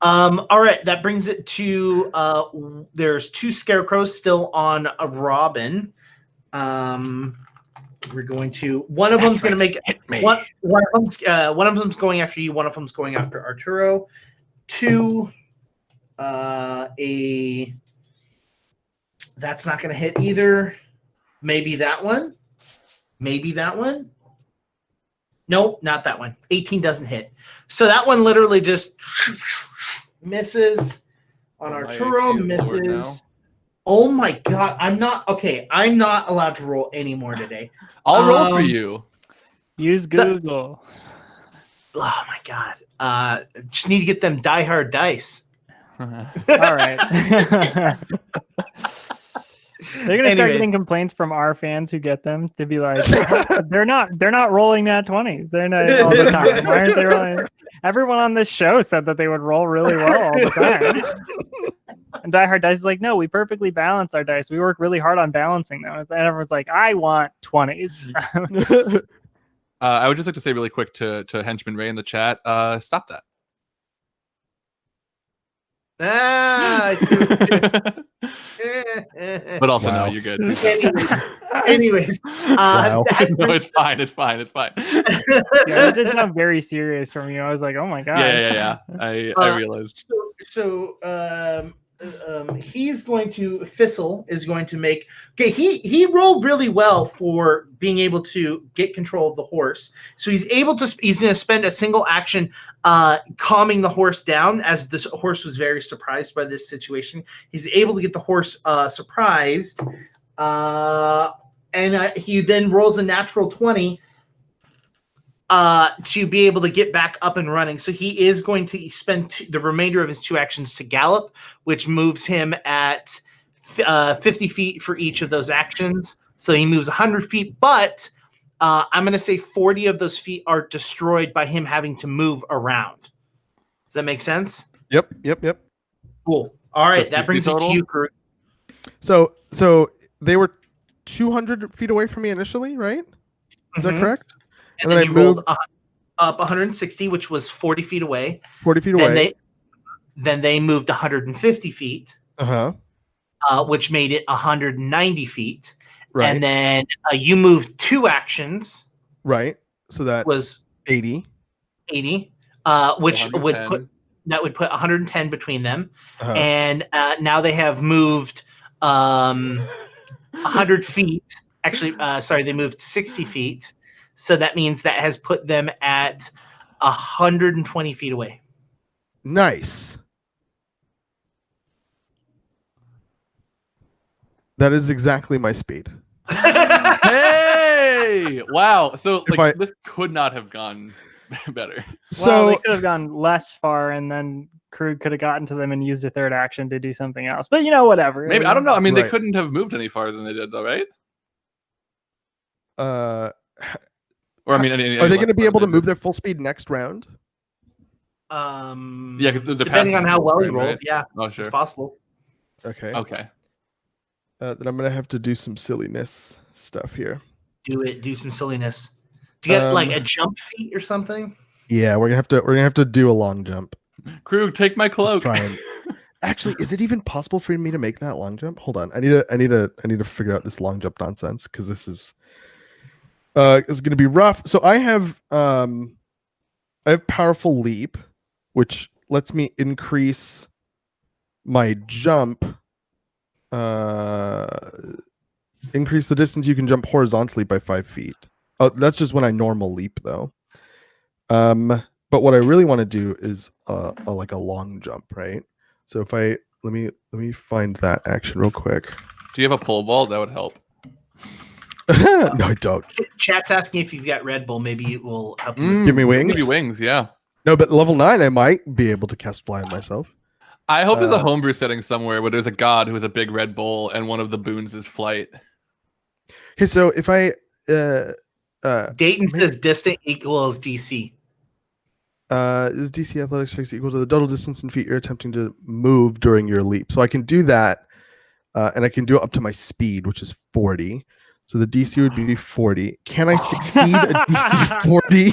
All right, that brings it to there's 2 scarecrows still on a Robin. We're going to one of them's going to make one of them's going after you, one of them's going after Arturo. 2 that's not going to hit either. Maybe that one. Nope, not that one. 18 doesn't hit. So that one literally just misses on Arturo, misses. Oh my god, I'm not allowed to roll anymore today. I'll roll for you. Use Google. Oh my god. Just need to get them diehard dice. All right. They're gonna start getting complaints from our fans who get them to be like, they're not rolling nat 20s. They're not all the time. Why aren't they rolling? Everyone on this show said that they would roll really well all the time. And Die Hard Dice is like, no, we perfectly balance our dice. We work really hard on balancing them. And everyone's like, I want 20s. I would just like to say really quick to Henchman Ray in the chat, stop that. I see. But also, no, you're good. Anyways, Wow. No, it's fine. Yeah, it did sound very serious from you. I was like, oh my gosh. Yeah. I realized. So he's going to Fissel is going to make he rolled really well for being able to get control of the horse. So he's going to spend a single action calming the horse down, as this horse was very surprised by this situation. He's able to get the horse surprised, and he then rolls a natural 20 to be able to get back up and running. So he is going to spend the remainder of his 2 actions to gallop, which moves him at 50 feet for each of those actions. So he moves 100 feet, but I'm going to say 40 of those feet are destroyed by him having to move around. Does that make sense? Yep. Cool. All right, So that brings us to you, Krug. So they were 200 feet away from me initially, right? Is that correct? And then you rolled up 160, which was 40 feet away. 40 feet away. Then they moved 150 feet, which made it 190 feet. Right. And then you moved 2 actions. Right. So that was 80. 80, which would put 110 between them. And now they have moved 100 feet. Actually, they moved 60 feet. So that means that has put them at 120 feet away. Nice. That is exactly my speed. Hey! Wow. So this could not have gone better. So they could have gone less far, and then Krug could have gotten to them and used a third action to do something else. But whatever. Maybe I don't know. I mean, they couldn't have moved any farther than they did, though, right? Or I mean, are they going to be able to move their full speed next round? Yeah, depending on how well he rolls, yeah. Oh, sure. It's possible. Okay. Then I'm going to have to do some silliness stuff here. Do some silliness. Do you get like a jump feat or something? Yeah, we're gonna have to do a long jump. Krug, take my cloak. Actually, is it even possible for me to make that long jump? Hold on. I need to figure out this long jump nonsense because this is going to be rough. So I have powerful leap, which lets me increase my jump. Increase the distance you can jump horizontally by 5 feet. Oh, that's just when I normal leap though. But what I really want to do is like a long jump, right? So if I let me find that action real quick. Do you have a pole vault? That would help. No, I don't. Chat's asking if you've got Red Bull. Maybe it will help you. Give me wings. Give you wings, yeah. No, but level 9, I might be able to cast fly on myself. I hope there's a homebrew setting somewhere where there's a god who has a big Red Bull and one of the boons is flight. Okay, so if I Dayton says distant equals DC. Is DC athletics checks equal to the total distance in feet you're attempting to move during your leap? So I can do that, and I can do it up to my speed, which is 40. So the DC would be 40. Can I succeed a DC 40?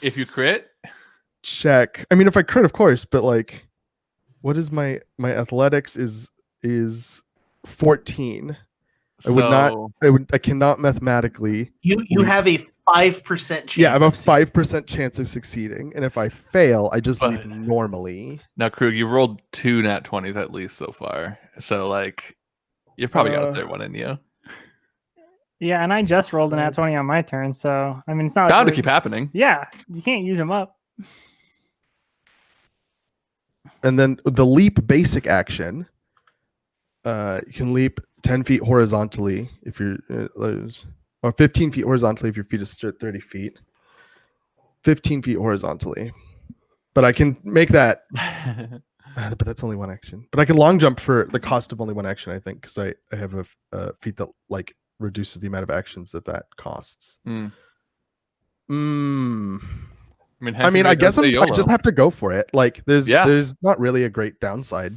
If you crit? Check. I mean, if I crit, of course, but like, what is my athletics is 14. I cannot mathematically. You have a 5% chance. Yeah, I have a 5% chance of succeeding, and if I fail, I just leave normally. Now, Krug, you rolled 2 nat 20s at least so far, so like, you probably got a third one in you. Yeah, and I just rolled an nat 20 on my turn, so I mean, it's not bound like to keep happening. Yeah, you can't use them up. And then the leap basic action, you can leap 10 feet horizontally if you're, or 15 feet horizontally if your feet is 30 feet. 15 feet horizontally. But I can make that, but that's only one action. But I can long jump for the cost of only one action, I think, because I have a feat that like reduces the amount of actions that costs. I mean, I guess I just have to go for it. Like, there's not really a great downside.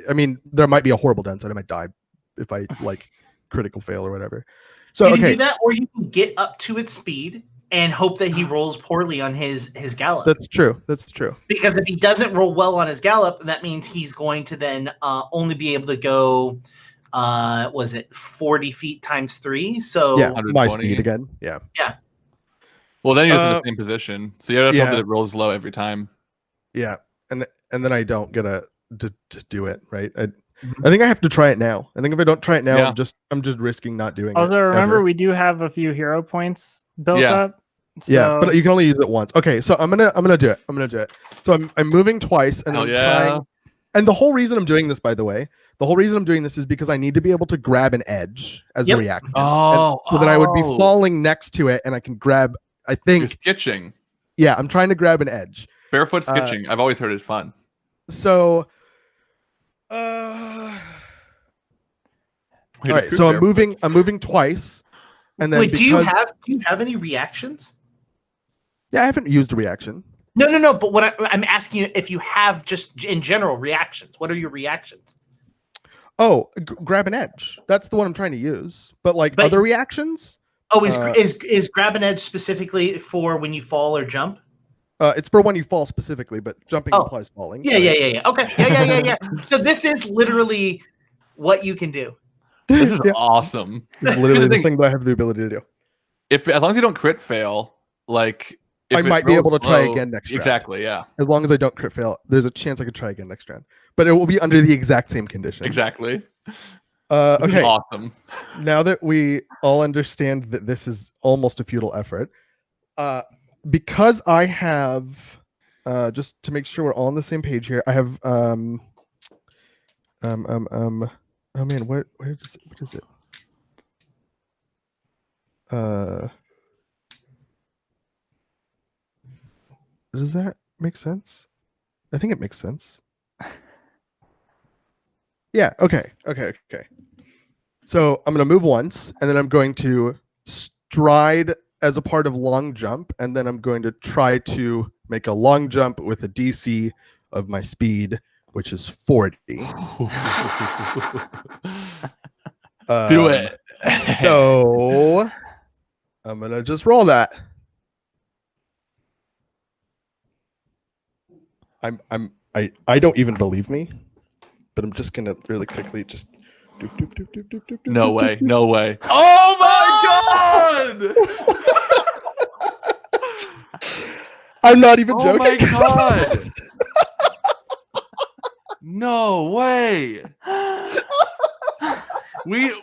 I mean, there might be a horrible downside. I might die if I like critical fail or whatever. So you can do that, or you can get up to its speed and hope that he rolls poorly on his gallop. That's true. Because if he doesn't roll well on his gallop, that means he's going to then only be able to go. Was it 40 feet times 3? So yeah, my speed again. Yeah. Well, then you're in the same position, so you have to hope that it rolls low every time. Yeah, and then I don't get to do it right. I think I have to try it now. I think if I don't try it now, I'm just risking not doing it. Also, remember we do have a few hero points built up. So... Yeah, but you can only use it once. Okay, so I'm gonna do it. So I'm moving twice, and I'm trying. And the whole reason I'm doing this, by the way, is because I need to be able to grab an edge as a reaction. So that I would be falling next to it, and I can grab. I think you're skitching. Yeah, I'm trying to grab an edge. Barefoot skitching. I've always heard it's fun. So, all right. So I'm moving twice, and then do you have any reactions? Yeah, I haven't used a reaction. No. But what I'm asking you, if you have just in general reactions, what are your reactions? Oh, grab an edge. That's the one I'm trying to use. But other reactions. Oh, is grab an edge specifically for when you fall or jump? It's for when you fall specifically, but jumping implies falling. Yeah. Okay. Yeah. So this is literally what you can do. This is awesome. It's literally the thing that I have the ability to do. As long as you don't crit fail, like I might be able to try again next round. Exactly, yeah. As long as I don't crit fail, there's a chance I could try again next round. But it will be under the exact same conditions. Exactly. Okay. Awesome. Now that we all understand that this is almost a futile effort, because I have just to make sure we're all on the same page here, I have oh man, what is it? Does that make sense? I think it makes sense. Yeah, okay. So I'm going to move once, and then I'm going to stride as a part of long jump, and then I'm going to try to make a long jump with a DC of my speed, which is 40. Do it. So I'm going to just roll that. I don't even believe me. but I'm just gonna really quickly just. No way. No way. Oh my god! I'm not even Oh joking. my god! No way! We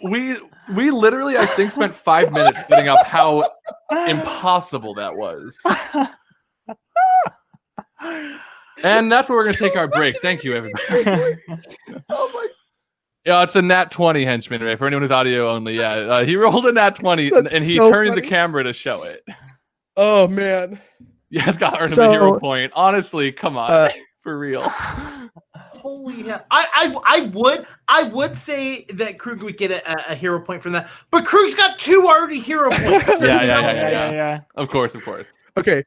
literally, I think, spent 5 minutes setting up how impossible that was. And that's where we're gonna take our break. Thank you, everybody. Oh my! Yeah, it's a nat 20, henchman. Right? For anyone who's audio only, yeah, he rolled a nat 20, That's and he so turned the funny. camera to show it. Oh man! Yeah, it's got to earn him So, a hero point. Honestly, come on, for real. Holy hell! I would say that Krug would get a hero point from that, but Krug's got 2 already hero points. So Yeah. Of course. Okay,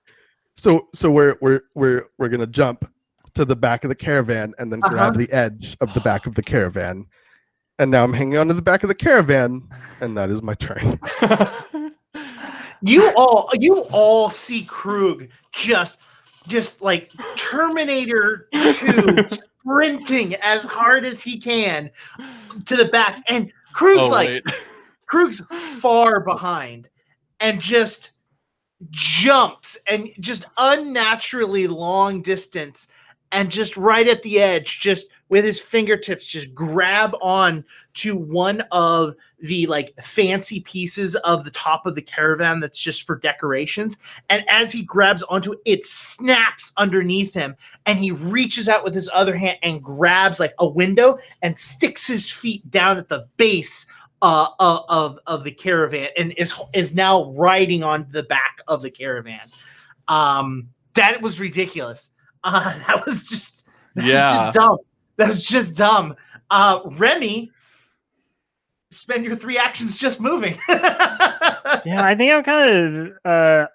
so we're gonna jump to the back of the caravan and then grab the edge of the back of the caravan, and now I'm hanging onto the back of the caravan, and that is my turn. You all see Krug just like Terminator 2 sprinting as hard as he can to the back, and Krug's far behind and just jumps and just unnaturally long distance and just right at the edge, just with his fingertips, just grab on to one of the like fancy pieces of the top of the caravan that's just for decorations. And as he grabs onto it, it snaps underneath him, and he reaches out with his other hand and grabs like a window and sticks his feet down at the base of the caravan, and is now riding on the back of the caravan. That was ridiculous. That was just dumb. That was just dumb. Remy, spend your 3 actions just moving. Yeah, I think I'm kind of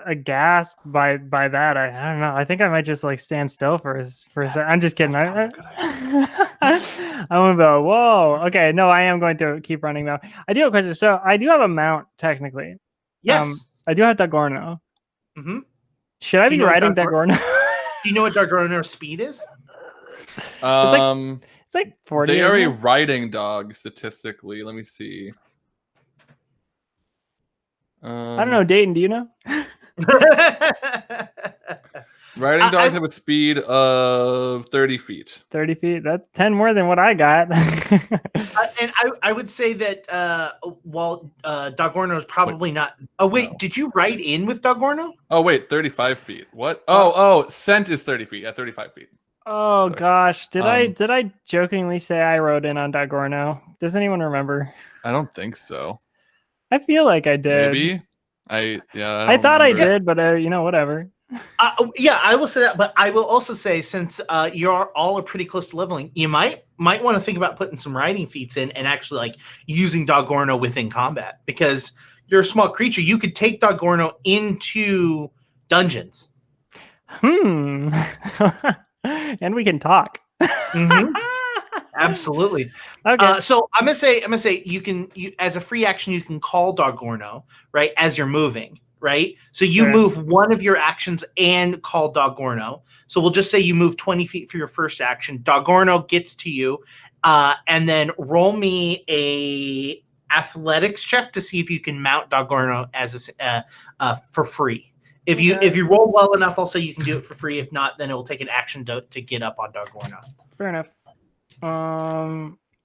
aghast by that. I don't know. I think I might just like stand still for a second. I'm just kidding. I'm gonna go, whoa. Okay, no, I am going to keep running though. I do have a question. So I do have a mount technically. Yes. I do have Dagorno. Mm-hmm. Should I be riding Dagorno? Do you know what Dagorno's speed is? It's like 40. They are a riding dog statistically. Let me see. I don't know, Dayton. Do you know? Riding dogs have a speed of 30 feet. 30 feet. That's 10 more than what I got. And I would say that while Dagorno is probably not. Oh wait, did you ride in with Dagorno? Oh wait, 35 feet. What? Oh, scent is 30 feet. Yeah, 35 feet. Oh Sorry. gosh, did I jokingly say I rode in on Dagorno? Does anyone remember? I don't think so. I feel like I did. Maybe. I thought I remember. did, but whatever. Yeah, I will say that, but I will also say, since you're all are pretty close to leveling, you might want to think about putting some riding feats in and actually like using Dagorno within combat, because you're a small creature. You could take Dagorno into dungeons. And we can talk. Mm-hmm. Absolutely. Okay. So I'm gonna say you as a free action, you can call Dagorno, right, as you're moving, right? So you move one of your actions and call Dagorno. So we'll just say you move 20 feet for your first action. Dagorno gets to you, and then roll me a athletics check to see if you can mount Dagorno as for free. If you roll well enough, I'll say you can do it for free. If not, then it will take an action to get up on Dagorno. Fair enough.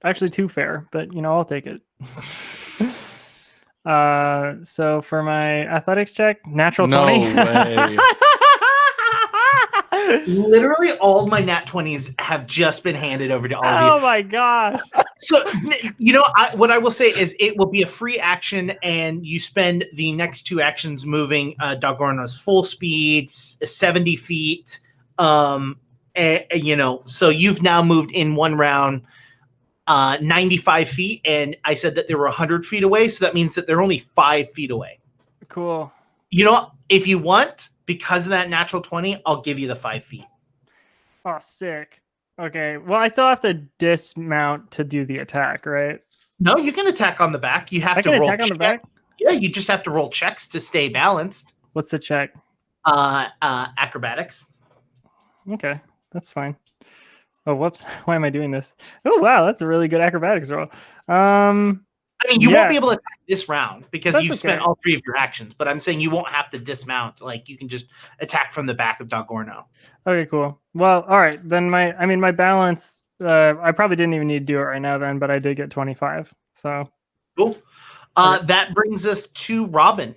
Actually too fair, but I'll take it. So for my athletics check, natural 20. No way. Literally all my nat 20s have just been handed over to all of you. Oh my gosh. So, what I will say is it will be a free action, and you spend the next 2 actions moving Dagorno's full speed, 70 feet. So you've now moved in one round 95 feet, and I said that they were 100 feet away, so that means that they're only 5 feet away. Cool. If you want, because of that natural 20, I'll give you the 5 feet. Oh, sick. Okay. Well, I still have to dismount to do the attack, right? No, you can attack on the back. You have to roll attack on the back? Yeah, you just have to roll checks to stay balanced. What's the check? Acrobatics. Okay, that's fine. Oh, whoops! Why am I doing this? Oh, wow, that's a really good acrobatics roll. I mean, you Yeah. won't be able to attack this round because That's you spent okay. all 3 of your actions. But I'm saying you won't have to dismount. Like you can just attack from the back of Dogorno. Okay, cool. Well, all right. Then my balance, I probably didn't even need to do it right now then, but I did get 25. So Cool. That brings us to Robin.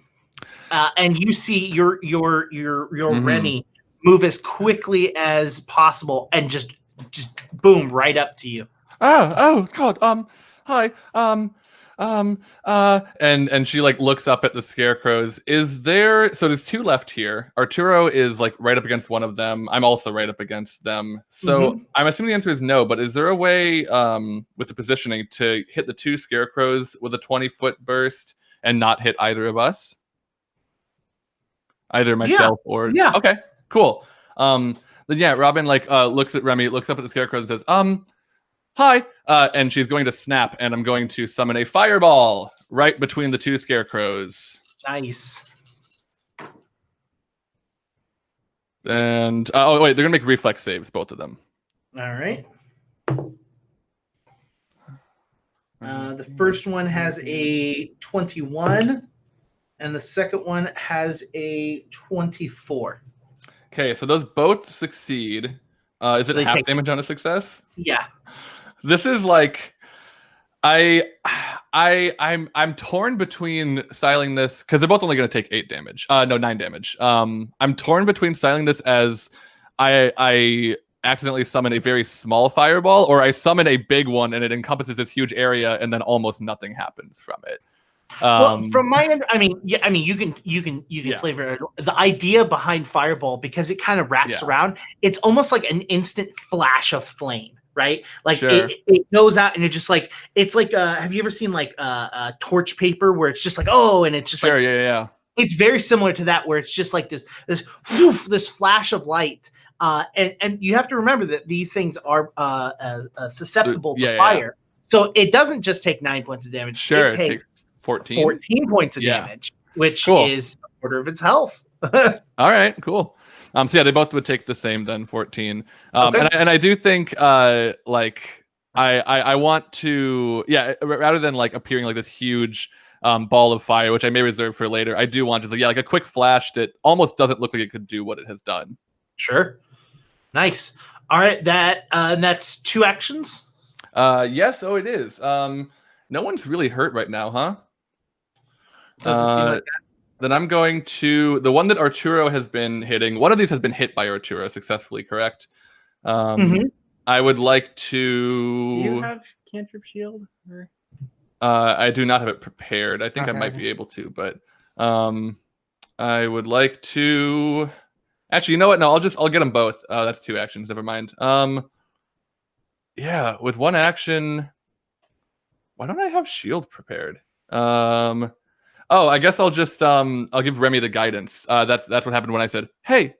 And you see your Remy move as quickly as possible and just boom right up to you. Oh God. Hi. And she like looks up at the scarecrows. Is there? So there's 2 left here. Arturo is like right up against one of them. I'm also right up against them. So I'm assuming the answer is no. But is there a way, with the positioning, to hit the 2 scarecrows with a 20-foot burst and not hit either of us? Either myself or okay, cool. Then yeah, Robin like looks at Remy, looks up at the scarecrows, and says, hi, and she's going to snap, and I'm going to summon a fireball right between the 2 scarecrows. Nice. And oh wait, they're gonna make reflex saves, both of them. All right. The first one has a 21, and the second one has a 24. Okay, so those both succeed. Is it half damage on a success? Yeah. This is like I'm torn between styling this because they're both only going to take 8 damage. No, 9 damage. I'm torn between styling this as I accidentally summon a very small fireball, or I summon a big one and it encompasses this huge area and then almost nothing happens from it. Well, from my end, you can flavor it. The idea behind fireball, because it kind of wraps around, it's almost like an instant flash of flame, right? Like it goes out and it just like it's like have you ever seen like torch paper where it's just like and it's just it's very similar to that, where it's just like this flash of light. And you have to remember that these things are susceptible to fire. So it doesn't just take 9 points of damage. It takes 14 points of damage, which is a quarter of its health. All right, cool. So yeah, they both would take the same then, 14. And I do think like I want to rather than like appearing like this huge ball of fire, which I may reserve for later, I do want to like a quick flash that almost doesn't look like it could do what it has done. Sure. Nice. All right, that's 2 actions. Yes, it is. No one's really hurt right now, huh? Doesn't seem like that. Then I'm going to the one that Arturo has been hitting. One of these has been hit by Arturo successfully, correct? I would like to. Do you have cantrip shield? Or... I do not have it prepared. I think I might be able to, but I would like to. Actually, you know what? No, I'll get them both. That's 2 actions. Never mind. Yeah, with 1 action. Why don't I have shield prepared? I guess I'll just I'll give Remy the guidance. That's what happened when I said, "Hey."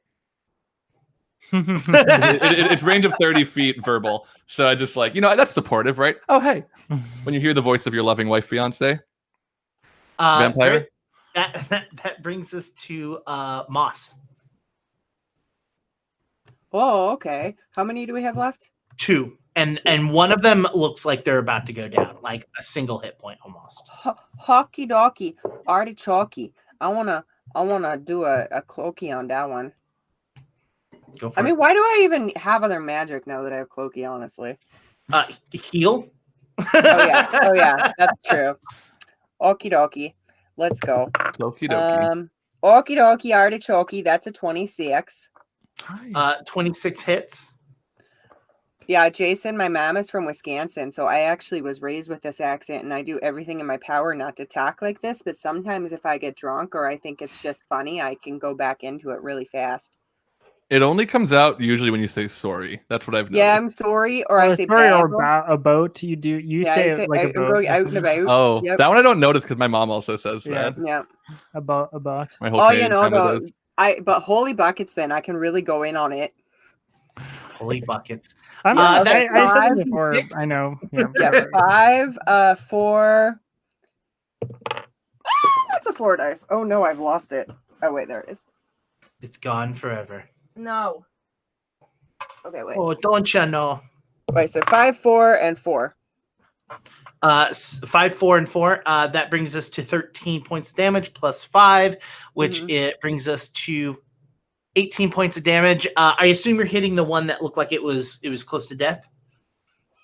It's range of 30 feet verbal. So I just like, that's supportive, right? Oh, hey. When you hear the voice of your loving wife, fiance. Vampire. That brings us to Moss. Oh, okay. How many do we have left? 2. And one of them looks like they're about to go down, like a single hit point almost. Hockey docky, artichoke. I wanna do a cloaky on that one. Go for it. I mean, why do I even have other magic now that I have cloaky? Honestly, heal. Oh yeah, that's true. Okie dokie, let's go. Okie dokie. Okie dokie, artichoke. That's a 26. 26 hits. Yeah, Jason, my mom is from Wisconsin, so I actually was raised with this accent, and I do everything in my power not to talk like this, but sometimes if I get drunk or I think it's just funny, I can go back into it really fast. It only comes out usually when you say sorry. That's what I've noticed. Yeah, I'm sorry, or I say sorry, or a boat. You say it like a boat. Going out and about. Oh, that one I don't notice because my mom also says that. Yeah. A boat. My whole but holy buckets, then I can really go in on it. Holy buckets. I said it before. I know. Yeah, 5, 4. That's a 4 dice. Oh no, I've lost it. Oh wait, there it is. It's gone forever. No. Okay, wait. Oh, don't you know? Wait, so 5, 4, and 4. 5, 4, and 4. That brings us to 13 points of damage plus 5, which it brings us to 18 points of damage. I assume you're hitting the one that looked like it was close to death.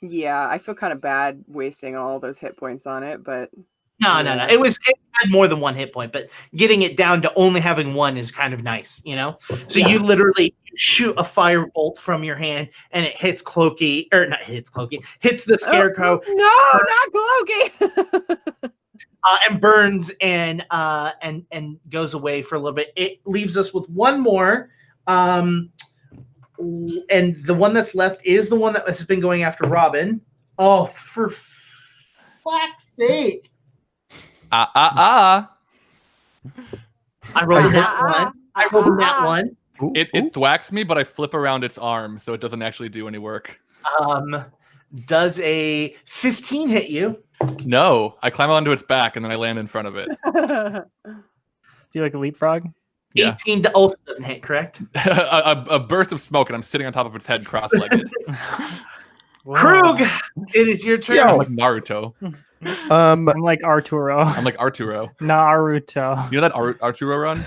Yeah, I feel kind of bad wasting all those hit points on it, but No. It had more than one hit point, but getting it down to only having one is kind of nice, you know? So you literally shoot a firebolt from your hand and it hits Clokey, or not hits Clokey, hits the scarecrow. No, not Clokey. And burns and goes away for a little bit. It leaves us with one more. And the one that's left is the one that has been going after Robin. Oh, for fuck's sake. I rolled that one. I rolled that one. It thwacks me, but I flip around its arm, so it doesn't actually do any work. Does a 15 hit you? No, I climb onto its back and then I land in front of it. Do you like a leapfrog? 18 to also doesn't hit, correct? a burst of smoke, and I'm sitting on top of its head, cross-legged. Krug, it is your turn. I'm like Naruto. I'm like Arturo. I'm like Arturo. Naruto. You know that Arturo run?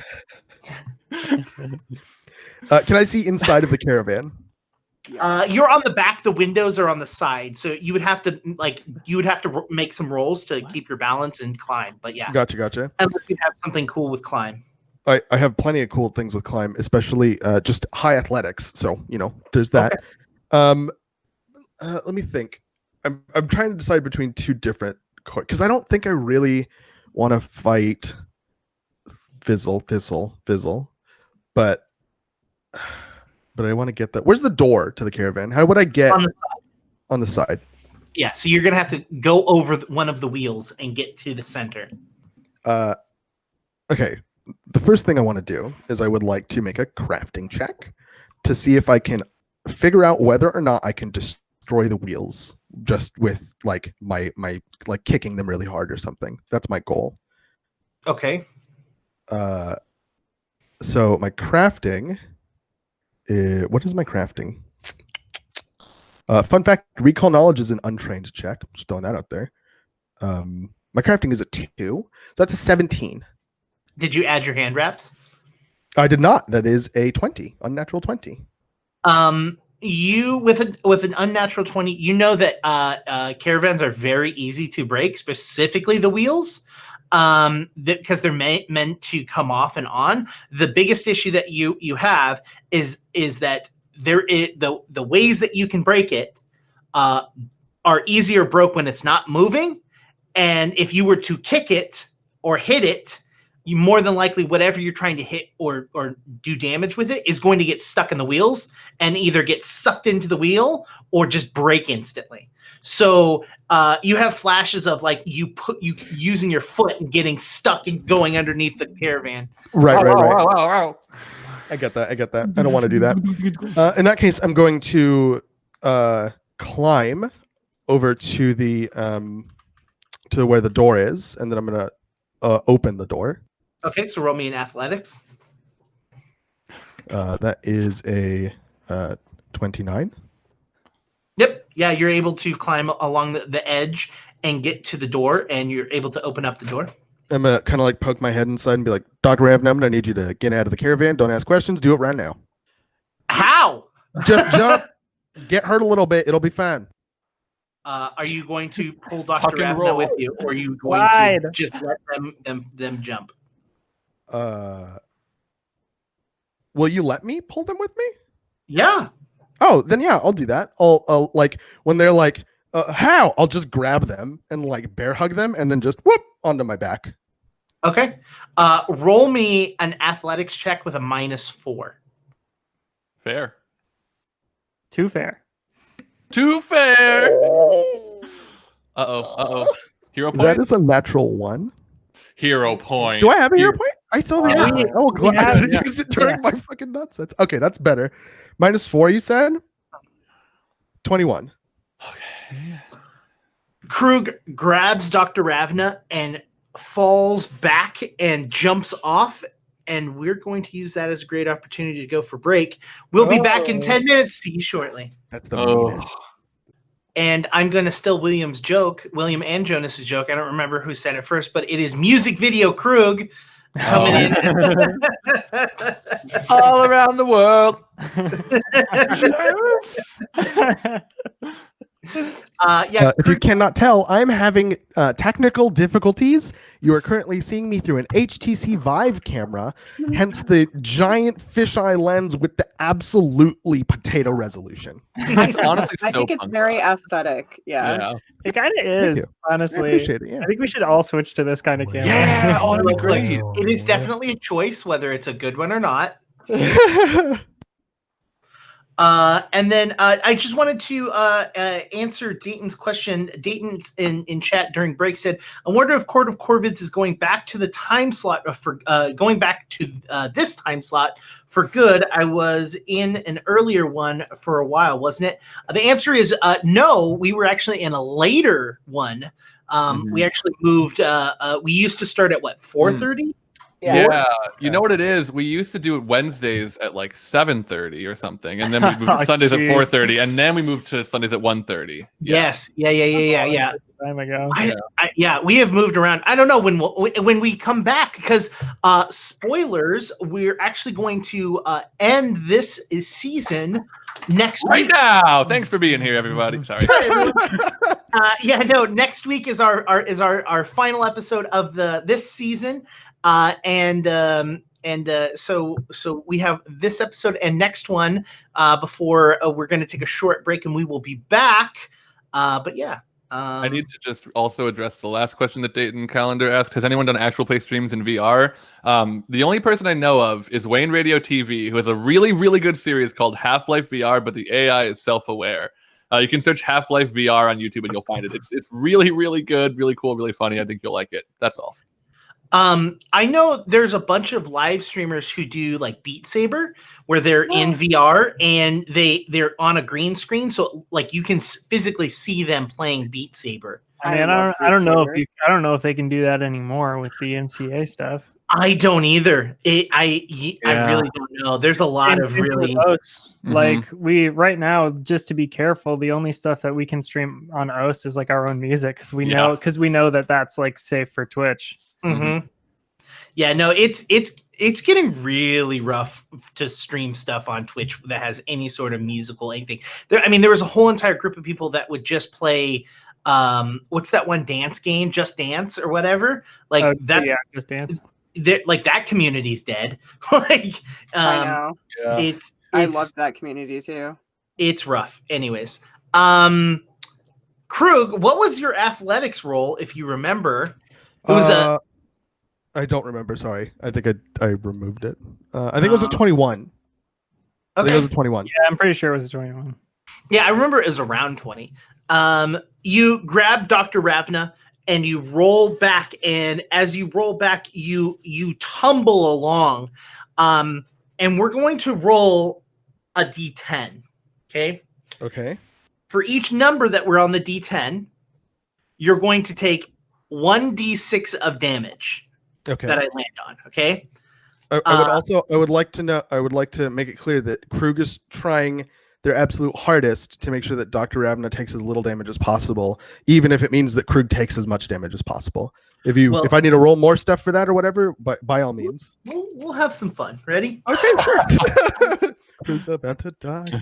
Can I see inside of the caravan? You're on the back. The windows are on the side, so you would have to make some rolls to keep your balance and climb. But yeah, Gotcha. Unless you have something cool with climb. I have plenty of cool things with climb, especially just high athletics. So there's that. Okay. Let me think. I'm trying to decide between two different because I don't think I really want to fight Fizzle, but I want to get that. Where's the door to the caravan? How would I get on the side? Yeah, so you're gonna have to go over one of the wheels and get to the center. Okay. The first thing I want to do is I would like to make a crafting check to see if I can figure out whether or not I can destroy the wheels just with like my kicking them really hard or something. That's my goal. Okay. So my crafting. What is my crafting? Fun fact: recall knowledge is an untrained check. Just throwing that out there. My crafting is a 2, so that's a 17. Did you add your hand wraps? I did not. That is a 20, unnatural 20. You with an unnatural 20, you know that caravans are very easy to break, specifically the wheels, because they're meant to come off and on. The biggest issue that you have is that the ways that you can break it are easier broke when it's not moving, and if you were to kick it or hit it, you more than likely whatever you're trying to hit or do damage with it is going to get stuck in the wheels and either get sucked into the wheel or just break instantly. So you have flashes of like you using your foot and getting stuck and going underneath the caravan. Right. I get that. I don't want to do that. In that case, I'm going to climb over to the to where the door is, and then I'm gonna open the door. Okay, so roll me in athletics. That is a 29. Yep. Yeah, you're able to climb along the edge and get to the door, and you're able to open up the door. I'm gonna kind of like poke my head inside and be like, Dr. Ravnum, I need you to get out of the caravan. Don't ask questions. Do it right now. How? Just jump. Get hurt a little bit. It'll be fine. Are you going to pull Dr. Ravna with you, or are you going to just let them jump? Will you let me pull them with me? Yeah. Oh, then yeah, I'll do that. I'll like when they're like, how? I'll just grab them and like bear hug them and then just whoop onto my back. Okay. Roll me an athletics check with a -4. Fair. Too fair. Uh-oh. Hero point? That is a natural 1. Hero point. Do I have a hero point? I still have a hero point. Oh, glad I didn't yeah. use it during my fucking nonsense. Okay, that's better. -4, you said? 21. Okay. Krug grabs Dr. Ravna and falls back and jumps off, and we're going to use that as a great opportunity to go for break. We'll be back in 10 minutes. See you shortly. That's the meanest. and I'm going to steal William and Jonas's joke. I don't remember who said it first, but it is music video Krug coming in. All around the world. If you cannot tell, I'm having technical difficulties. You are currently seeing me through an HTC Vive camera, hence the giant fisheye lens with the absolutely potato resolution. It's honestly I so think it's fun. very aesthetic. Yeah. It kind of is, you. honestly. I appreciate it. Yeah. I think we should all switch to this kind of camera. Yeah, oh, that'd be great. It is definitely a choice, whether it's a good one or not. And then I just wanted to answer Dayton's question. Dayton's in chat during break said, "I wonder if Court of Corvids is going back to the time slot for going back to this time slot for good. I was in an earlier one for a while, wasn't it?" The answer is no. We were actually in a later one. We actually moved. We used to start at what, 4:30? Yeah, you know what it is? We used to do it Wednesdays at like 7:30 or something, and then we moved to Sundays at 4:30, and then we moved to Sundays at 1:30. Yes, yeah. Time ago. We have moved around. I don't know when we come back, because spoilers, we're actually going to end this season next Right week. now. Thanks for being here, everybody. Sorry. Next week is our final episode of this season. So we have this episode and next one before we're going to take a short break, and we will be back. I need to just also address the last question that Dayton Calendar asked. Has anyone done actual play streams in VR? The only person I know of is Wayne Radio TV, who has a really, really good series called Half-Life VR, but the AI is self-aware. You can search Half-Life VR on YouTube and you'll find it. It's really, really good, really cool, really funny. I think you'll like it. That's all. I know there's a bunch of live streamers who do like Beat Saber, where they're in VR and they're on a green screen, so like you can physically see them playing Beat Saber. I mean, I don't know if they can do that anymore with the MCA stuff. I don't either. I really don't know. There's a lot of really like right now, just to be careful, the only stuff that we can stream on OS is like our own music, because we know that that's like safe for Twitch. Mm-hmm. Yeah, no, it's getting really rough to stream stuff on Twitch that has any sort of musical anything. There was a whole entire group of people that would just play what's that one dance game, Just Dance or whatever, like that. Yeah, Just Dance. Like that community's dead. Like I know. Yeah. I love that community too. It's rough. Anyways, Krug, what was your athletics role, if you remember? It was I don't remember. Sorry, I think I removed it. I think it was a 21. I think it was a 21. Yeah, I'm pretty sure it was a 21. Yeah, I remember it was around 20. You grab Dr. Ravna and you roll back, and as you roll back, you tumble along. And we're going to roll a D10. Okay. Okay. For each number that we're on the D10, you're going to take 1d6 of damage. Okay. That I land on. Okay. I would like to make it clear that Krug is trying their absolute hardest to make sure that Dr. Ravna takes as little damage as possible, even if it means that Krug takes as much damage as possible. If I need to roll more stuff for that or whatever, but by all means. We'll have some fun. Ready? Okay, sure. Krug's about to die.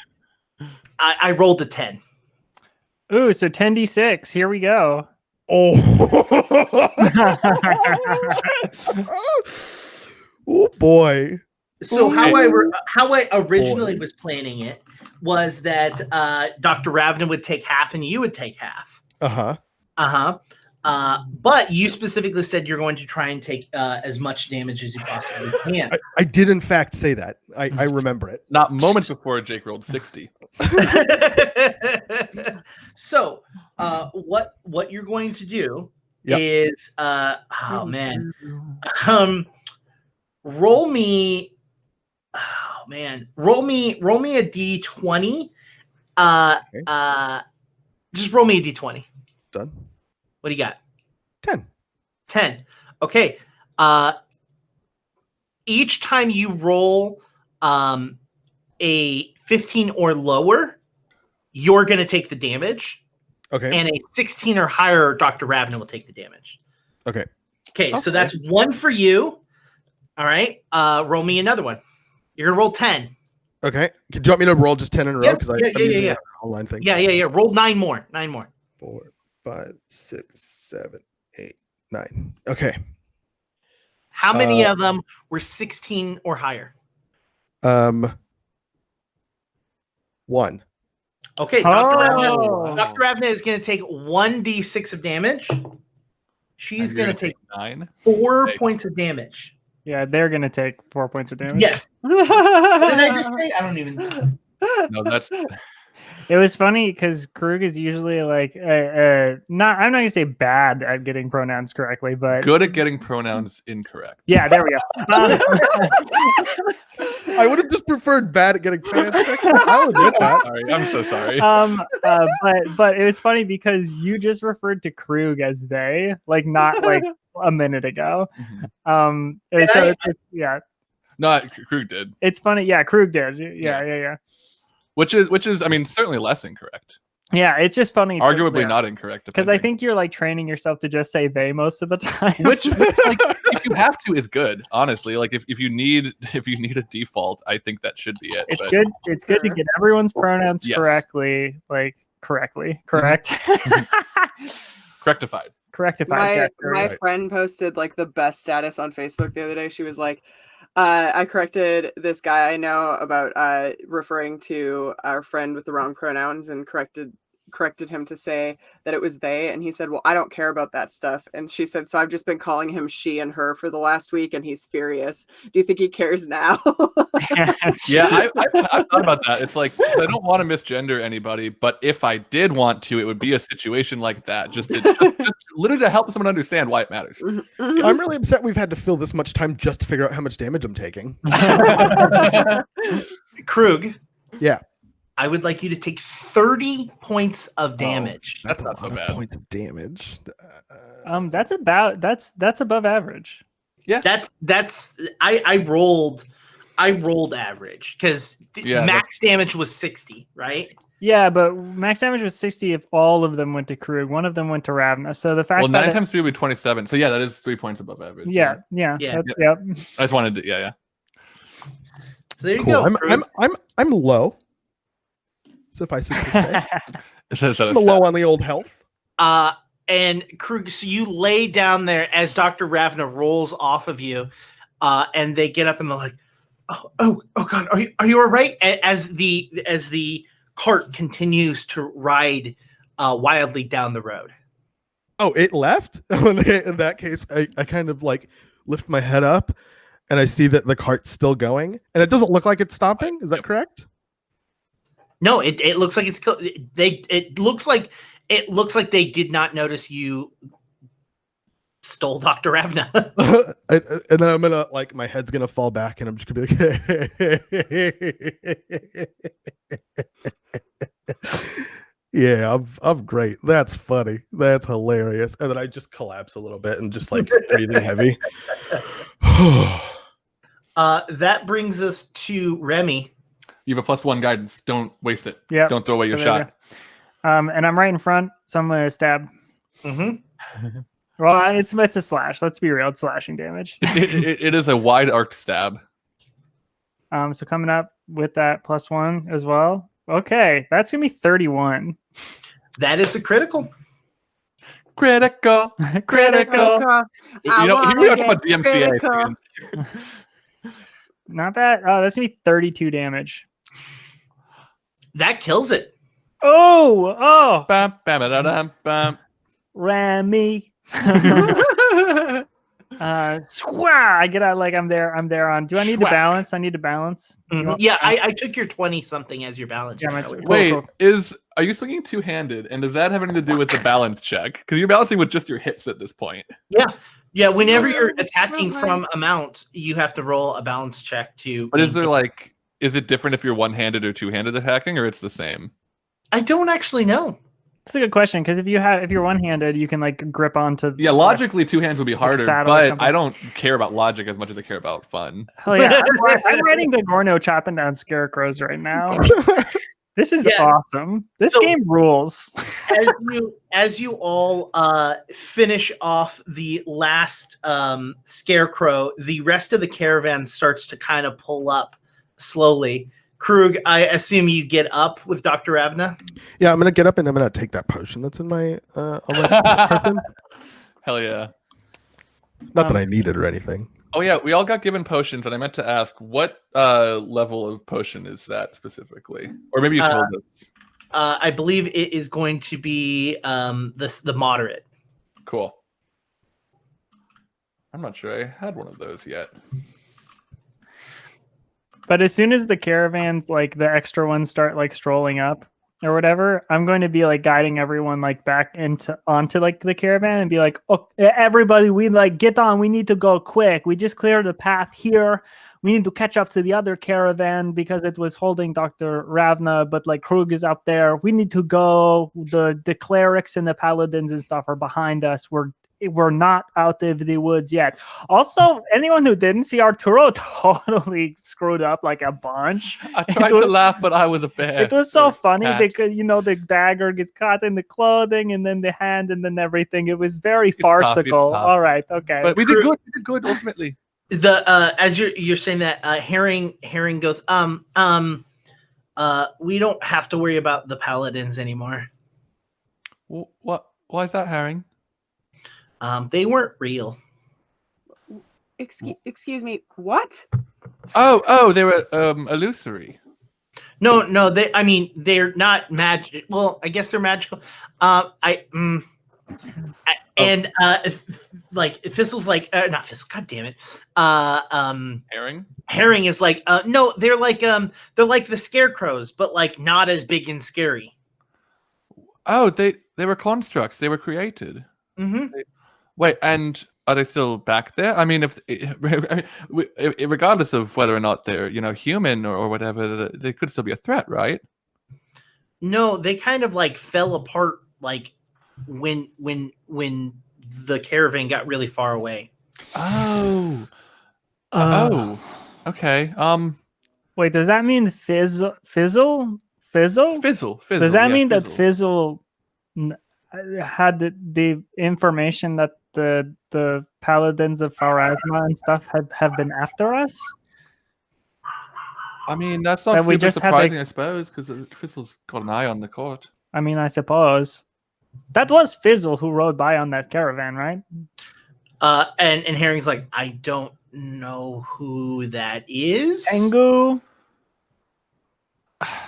I rolled a 10. Ooh, so 10d6. Here we go. Oh boy. So how I originally was planning it was that Dr. Ravna would take half and you would take half. But you specifically said you're going to try and take as much damage as you possibly can. I did in fact say that. I remember it. Not moments before Jake rolled 60. So what you're going to do is roll me a d20. Just roll me a d20. Done. What do you got? 10. Okay. Each time you roll a 15 or lower, you're going to take the damage. Okay. And a 16 or higher, Dr. Ravna will take the damage. Okay. Okay, so that's 1 for you. All right. Roll me another one. You're gonna roll 10. Okay. Do you want me to roll just 10 in a row? Yeah, Because yeah, I'm using yeah. an online thing. Yeah. Roll 9 more. 9 more. 4, 5, 6, 7, 8, 9. Okay. How many of them were 16 or higher? 1. Okay, Oh. Dr. Ravna is going to take 1d6 of damage. She's going to take 9. 4 points of damage. Yeah, they're gonna take 4 points of damage. Yes. What did I just say? I don't even know. No, that's It was funny because Krug is usually like not. I'm not gonna say bad at getting pronouns correctly, but good at getting pronouns incorrect. yeah, there we go. I would have just preferred bad at getting pronouns correct. I'll admit that. Sorry, I'm so sorry. But it was funny because you just referred to Krug as they, like not like a minute ago. And so yeah, No, Krug did. it's funny. Yeah, Krug did. Yeah. Which is, I mean, certainly less incorrect. Yeah, it's just funny. Arguably not incorrect. Because I think you're like training yourself to just say they most of the time. which like, if you have to, is good. Honestly, like if you need a default, I think that should be it. It's but good. It's good to get everyone's pronouns Yes. correctly, like correctly, correct, Correctified. correctified. My friend posted like the best status on Facebook the other day. She was like, I corrected this guy I know about referring to our friend with the wrong pronouns and corrected him to say that it was they, and he said, well, I don't care about that stuff. And she said, so I've just been calling him she and her for the last week, and he's furious. Do you think he cares now? Yeah, I've thought about that. It's like I don't want to misgender anybody, but if I did want to, it would be a situation like that, just literally to help someone understand why it matters. I'm really upset we've had to fill this much time just to figure out how much damage I'm taking. Krug. Yeah. I would like you to take 30 points of damage. That's a not so lot of bad. points of damage. That's above average. Yeah. I rolled average because max damage was 60, right? Yeah, but max damage was 60 if all of them went to Krug. One of them went to Ravna. So the fact 9 times 3 would be 27. So yeah, that is 3 points above average. Yeah. Yep. I just wanted to. Yeah. So there you Cool. go. I'm low. Suffice it to say. I'm I'm low on the old health. And Krug, so you lay down there as Dr. Ravna rolls off of you, and they get up and they're like, "Oh God, are you all right?" As the cart continues to ride wildly down the road. Oh, it left? In that case, I kind of like lift my head up, and I see that the cart's still going, and it doesn't look like it's stopping. Is that correct? No, it looks like it's it looks like they did not notice you stole Dr. Ravna. And then I'm gonna like my head's gonna fall back, and I'm just gonna be like, yeah, I'm great. That's funny. That's hilarious. And then I just collapse a little bit and just like breathing heavy. That brings us to Remy. You have a +1 guidance. Don't waste it. Yeah. Don't throw away your shot. And I'm right in front, so I'm gonna stab. Mm-hmm. Well, it's a slash. Let's be real, it's slashing damage. It is a wide arc stab. So coming up with that +1 as well. Okay, that's gonna be 31. That is a critical. Critical. Critical. You know, here we are talking about DMCA. Not bad. Oh, that's gonna be 32 damage. That kills it. Oh, Bam, bam, da, bam. Remy. I get out like I'm there on. Do I need to Schwack. balance? I need to balance. Mm-hmm. Yeah, I took your 20 something as your balance. Yeah, check. Wait, are you swinging two-handed? And does that have anything to do with the balance check? Because you're balancing with just your hips at this point. Yeah. Whenever you're attacking from a mount, you have to roll a balance check to. But is it different if you're one-handed or two-handed attacking, or it's the same? I don't actually know. That's a good question because if you're one-handed, you can like grip onto. Yeah, logically, two hands would be harder, saddle or but something. I don't care about logic as much as I care about fun. Hell yeah! I'm riding the Gorno chopping down scarecrows right now. This is Yeah. awesome. This So- game rules. as you all finish off the last scarecrow, the rest of the caravan starts to kind of pull up slowly. Krug, I assume you get up with Dr. Ravna. Yeah, I'm gonna get up and I'm gonna take that potion that's in my on my person. Hell yeah. Not that I need it or anything. Oh yeah, we all got given potions, and I meant to ask what level of potion is that specifically, or maybe you told us. I believe it is going to be the moderate. Cool. I'm not sure I had one of those yet. But as soon as the caravans, like the extra ones, start like strolling up or whatever, I'm going to be like guiding everyone like back onto like the caravan and be like, "Oh, everybody, we like get on. We need to go quick. We just cleared the path here. We need to catch up to the other caravan because it was holding Dr. Ravna, but like Krug is out there. We need to go. The clerics and the paladins and stuff are behind us. We're not out of the woods yet." Also, anyone who didn't see, Arturo totally screwed up like a bunch. I tried to laugh, but I was a bear. It was so funny cat. because the dagger gets caught in the clothing and then the hand and then everything. It was very tough, it's farcical. tough. All right, okay. But we did good. We did good ultimately. As you're saying that, Herring goes, we don't have to worry about the paladins anymore. What? Why is that, Herring? They weren't real. Excuse me. What? Oh, they were illusory. No, they're not magic. Well, I guess they're magical. And like Fizzle's like not Fizzle. God damn it. Herring is like no, they're like the scarecrows, but like not as big and scary. Oh, they were constructs. They were created. Mm-hmm. Wait, and are they still back there? I mean, regardless of whether or not they're human or whatever, they could still be a threat, right? No, they kind of like fell apart like when the caravan got really far away. Oh. Okay. Wait, does that mean fizzle? Fizzle. Does that mean that Fizzle had the information that the paladins of Pharasma and stuff have been after us? I mean, that's not we super just had, surprising, I suppose, because Fizzle's got an eye on the court. I mean, I suppose that was Fizzle who rode by on that caravan, right? And Herring's like, I don't know who that is. Tengu.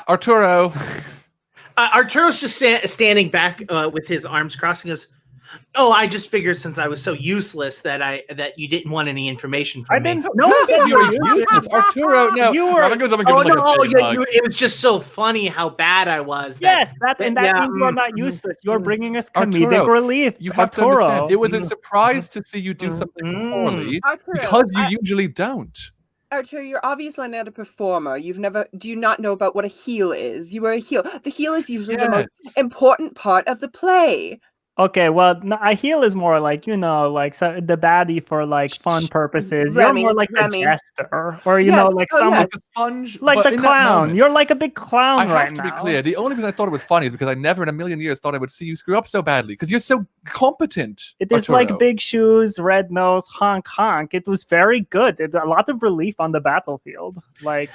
Arturo. Arturo's just standing back with his arms crossed. He goes, "Oh, I just figured since I was so useless that you didn't want any information from me." No one said you were useless. Arturo, no. You were. Robin goes up and gives him a big hug. It was just so funny how bad I was. Yes, that means you are not useless. You're bringing us comedic Arturo, relief. You have to understand. It was a surprise to see you do something poorly because you usually don't. Arturo, you're obviously not a performer. Do you not know about what a heel is? You were a heel. The heel is usually the most important part of the play. Okay, well, a heel is more like, the baddie for like fun purposes. Remy, You're more like Remy. a jester, or someone like a sponge, like the clown. You're like a big clown right now. I have to be clear. The only reason I thought it was funny is because I never in a million years thought I would see you screw up so badly because you're so competent. It is Arturo. like big shoes, red nose, honk honk. It was very good. A lot of relief on the battlefield. Like,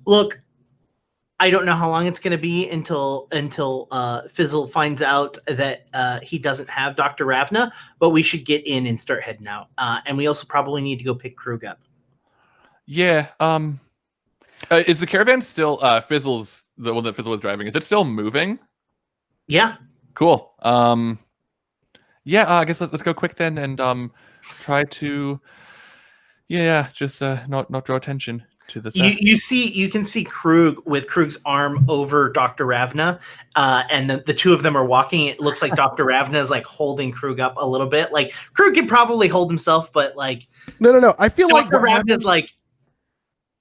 look, I don't know how long it's going to be until Fizzle finds out that he doesn't have Dr. Ravna, but we should get in and start heading out. And we also probably need to go pick Krug up. Yeah. Is the caravan still Fizzle's the one that Fizzle was driving? Is it still moving? Yeah. Cool. Yeah. I guess let's go quick then and try to just not draw attention to the set. You can see Krug with Krug's arm over Dr. Ravna, and the two of them are walking. It looks like Dr. Ravna is like holding Krug up a little bit. Like Krug can probably hold himself, but like no. I feel like Dr. Ravna's like.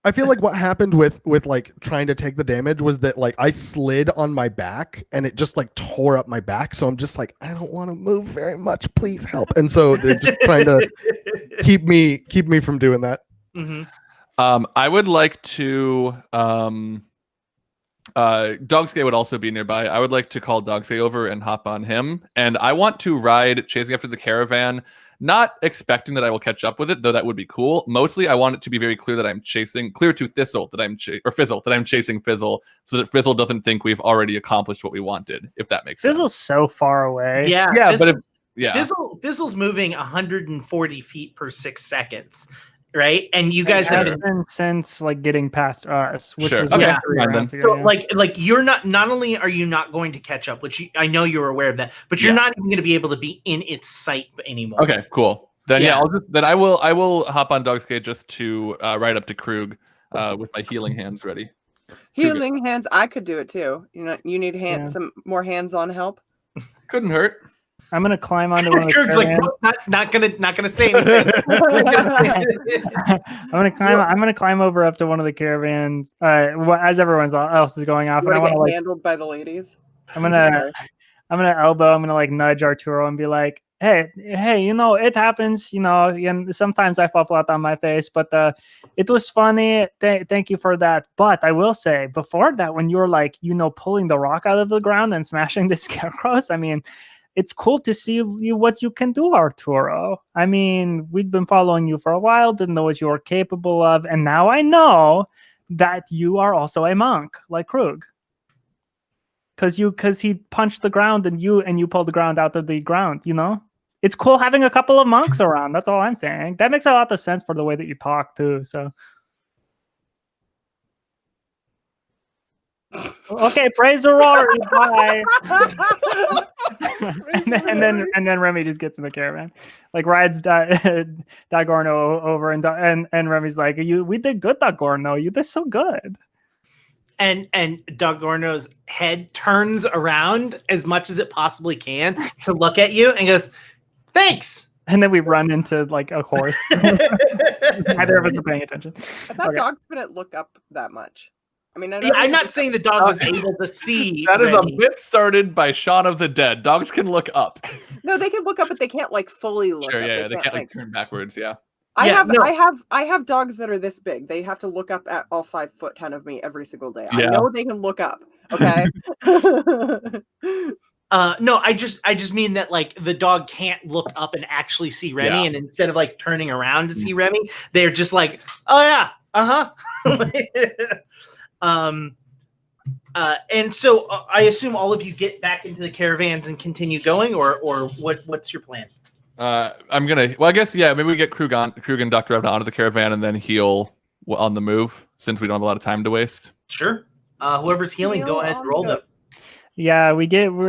I feel like what happened with like trying to take the damage was that like I slid on my back and it just like tore up my back. So I'm just like, I don't want to move very much. Please help. And so they're just trying to keep me from doing that. Mm-hmm. I would like to Dogskate would also be nearby. I would like to call Dogskate over and hop on him. And I want to ride chasing after the caravan, not expecting that I will catch up with it, though that would be cool. Mostly, I want it to be very clear that I'm chasing, clear to Thistle that I'm Fizzle that I'm chasing Fizzle, so that Fizzle doesn't think we've already accomplished what we wanted. If that makes sense. Fizzle's so far away. Yeah, Yeah, Fizzle, but yeah, Fizzle's moving 140 feet per 6 seconds, right? And you It guys have has been been since like getting past us, which Sure. was Okay, like 3 fine then. rounds ago, so yeah. like you're not only are you not going to catch up, which I know you're aware of that, but you're Yeah. not even going to be able to be in its sight anymore. Okay, cool. Then Yeah. I will hop on Dogskate just to ride up to Krug with my healing hands ready. Healing hands. I could do it too. You need Yeah. some more hands-on help. Couldn't hurt. I'm gonna climb onto one of the Krug's like, caravans. nope, not gonna say anything. I'm gonna climb over up to one of the caravans as everyone else is going off, You and I want want to to get like handled by the ladies. I'm gonna like nudge Arturo and be like, hey, it happens, and sometimes I fall flat on my face, but it was funny. Thank you for that. But I will say, before that, when you were like, pulling the rock out of the ground and smashing the scarecrows, I mean, it's cool to see what you can do, Arturo. I mean, we've been following you for a while, didn't know what you were capable of, and now I know that you are also a monk, like Krug. Because he punched the ground and you pulled the ground out of the ground, It's cool having a couple of monks around. That's all I'm saying. That makes a lot of sense for the way that you talk too. So, okay, praise the Rory. Bye. and then Remy just gets in the caravan, like rides Dagorno over, and Remy's like, we did good, Dagorno. You did so good. And Dagorno's head turns around as much as it possibly can to look at you and goes, "Thanks." And then we run into like a horse. Neither of us are paying attention. I thought dogs couldn't look up that much. I mean, I'm not saying the dog was able to see. That is Remy. a bit started by Shaun of the Dead. Dogs can look up. No, they can look up, but they can't like fully look Sure, up. yeah, they can't like turn backwards. Yeah. I Yeah, have dogs that are this big. They have to look up at all 5'10" of me every single day. Yeah. I know they can look up. Okay. No, I just mean that like the dog can't look up and actually see Remy, Yeah. and instead of like turning around to see Remy, they're just like, "Oh yeah, and so I assume all of you get back into the caravans and continue going, or what's your plan? I guess, yeah, maybe we get Krug and Dr. Evna onto the caravan and then heal on the move, since we don't have a lot of time to waste. Sure. Whoever's healing, go ahead and roll them. Yeah,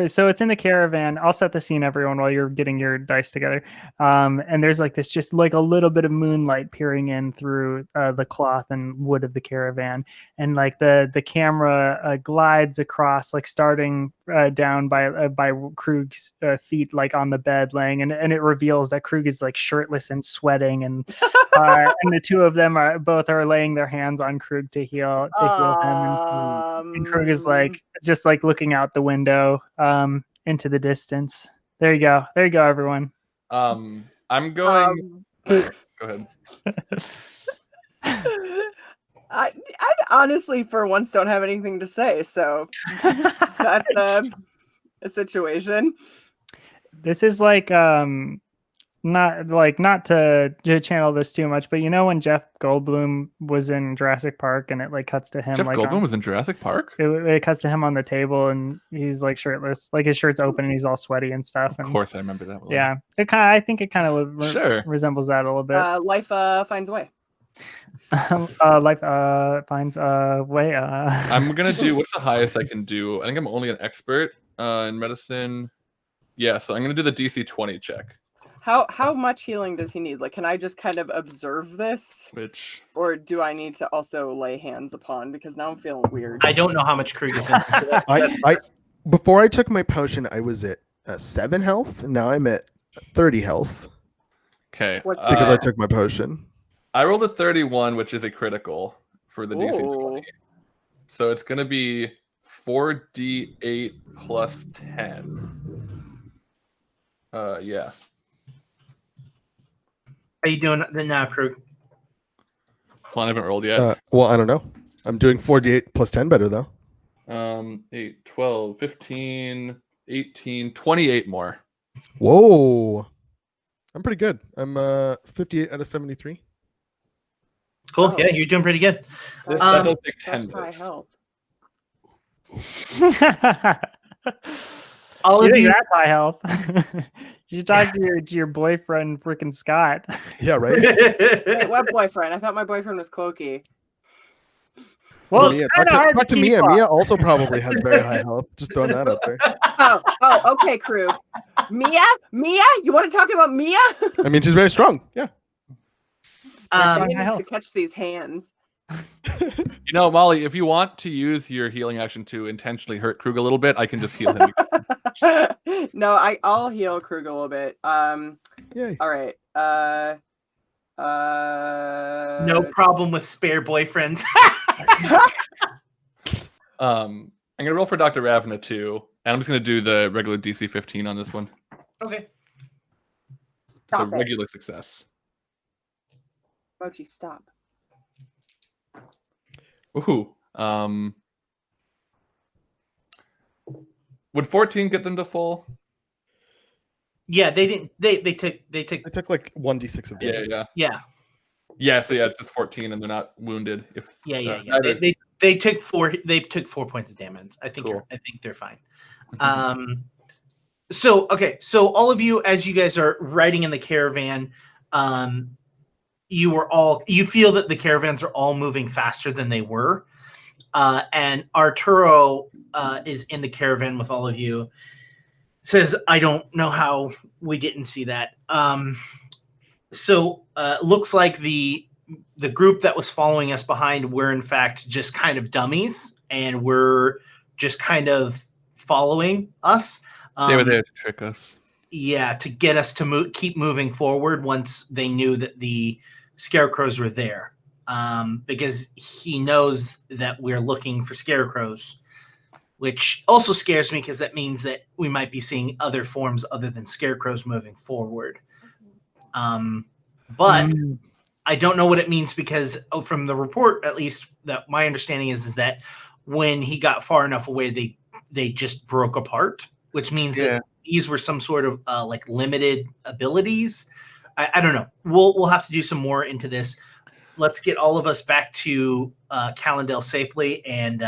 so it's in the caravan. I'll set the scene, everyone, while you're getting your dice together. And there's like this, just like a little bit of moonlight peering in through the cloth and wood of the caravan, and like the camera glides across, like starting down by Krug's feet, like on the bed laying, and it reveals that Krug is like shirtless and sweating, and and the two of them are laying their hands on Krug to heal him, and Krug is like just like looking out the window into the distance. There you go, everyone. I'm going. Go ahead. I honestly, for once, don't have anything to say. So that's a situation. This is like not to channel this too much, but when Jeff Goldblum was in Jurassic Park and it like cuts to him, Jeff like Goldblum was in Jurassic Park? It cuts to him on the table and he's like shirtless, like his shirt's open and he's all sweaty and stuff. And, of course, I remember that one. Yeah, I think it kind of Sure. resembles that a little bit. Life finds a way. Life finds a way. I'm gonna do, what's the highest I can do? I think I'm only an expert in medicine. Yeah, so I'm gonna do the DC 20 check. How much healing does he need? Like, can I just kind of observe this? Or do I need to also lay hands upon? Because now I'm feeling weird. I don't know how much Krug is going to. Before I took my potion, I was at 7 health, and now I'm at 30 health. Okay. Because I took my potion. I rolled a 31, which is a critical for the DC 20. So it's going to be 4d8 plus 10. Yeah. How you doing now, Krug? Well, I haven't rolled yet. Well, I don't know. I'm doing 4d8 plus 10 better, though. 8, 12, 15, 18, 28 more. Whoa. I'm pretty good. I'm 58 out of 73. Cool. Oh. Yeah, you're doing pretty good. That does take 10 Such high minutes. health. All You of think you, that's high health? You should talk to your boyfriend, freaking Scott. Yeah, right? Wait, what boyfriend? I thought my boyfriend was Clokey. Well, Mia, it's kind of hard talk to to keep Mia. up. Mia also probably has very high health. Just throwing that out there. Oh, okay, Krug. Mia? You want to talk about Mia? I mean, she's very strong. Yeah. I high need to health. catch these hands. You know, Molly, if you want to use your healing action to intentionally hurt Krug a little bit, I can just heal him. No, I'll heal Krug a little bit. Yay. All right. no problem with spare boyfriends. I'm gonna roll for Dr. Ravna too, and I'm just gonna do the regular DC 15 on this one. Okay. It's a Stop it. regular success. Mochi, stop. Ooh. Would 14 get them to full? Yeah, they didn't. They took. I took like 1d6 of damage. Yeah. So yeah, it's just 14, and they're not wounded. If Yeah. neither- They took 4. They took 4 points of damage. I think. Cool. I think they're fine. So okay. So all of you, as you guys are riding in the caravan, you feel that the caravans are all moving faster than they were, and Arturo is in the caravan with all of you. Says, I don't know how we didn't see that. So looks like the group that was following us behind were in fact just kind of dummies, and we're just kind of following us. they were there to trick us. Yeah, to get us to keep moving forward once they knew that the scarecrows were there, because he knows that we're looking for scarecrows, which also scares me because that means that we might be seeing other forms other than scarecrows moving forward. But I don't know what it means because from the report, at least that my understanding is that when he got far enough away, they just broke apart, which means that these were some sort of like limited abilities. I don't know. We'll have to do some more into this. Let's get all of us back to Kellendale safely, and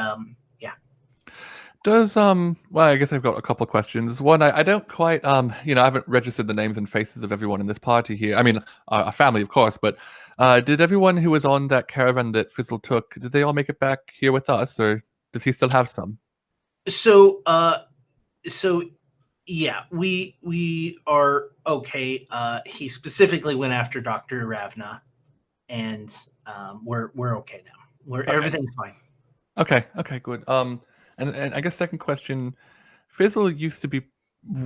Does well, I guess I've got a couple of questions. One, I don't quite I haven't registered the names and faces of everyone in this party here. I mean, our family, of course, but did everyone who was on that caravan that Fizzle took, did they all make it back here with us, or does he still have some? So yeah, we are okay. He specifically went after Dr. Ravna, and we're okay now. Everything's fine. Okay, good. And I guess second question, Fizzle used to be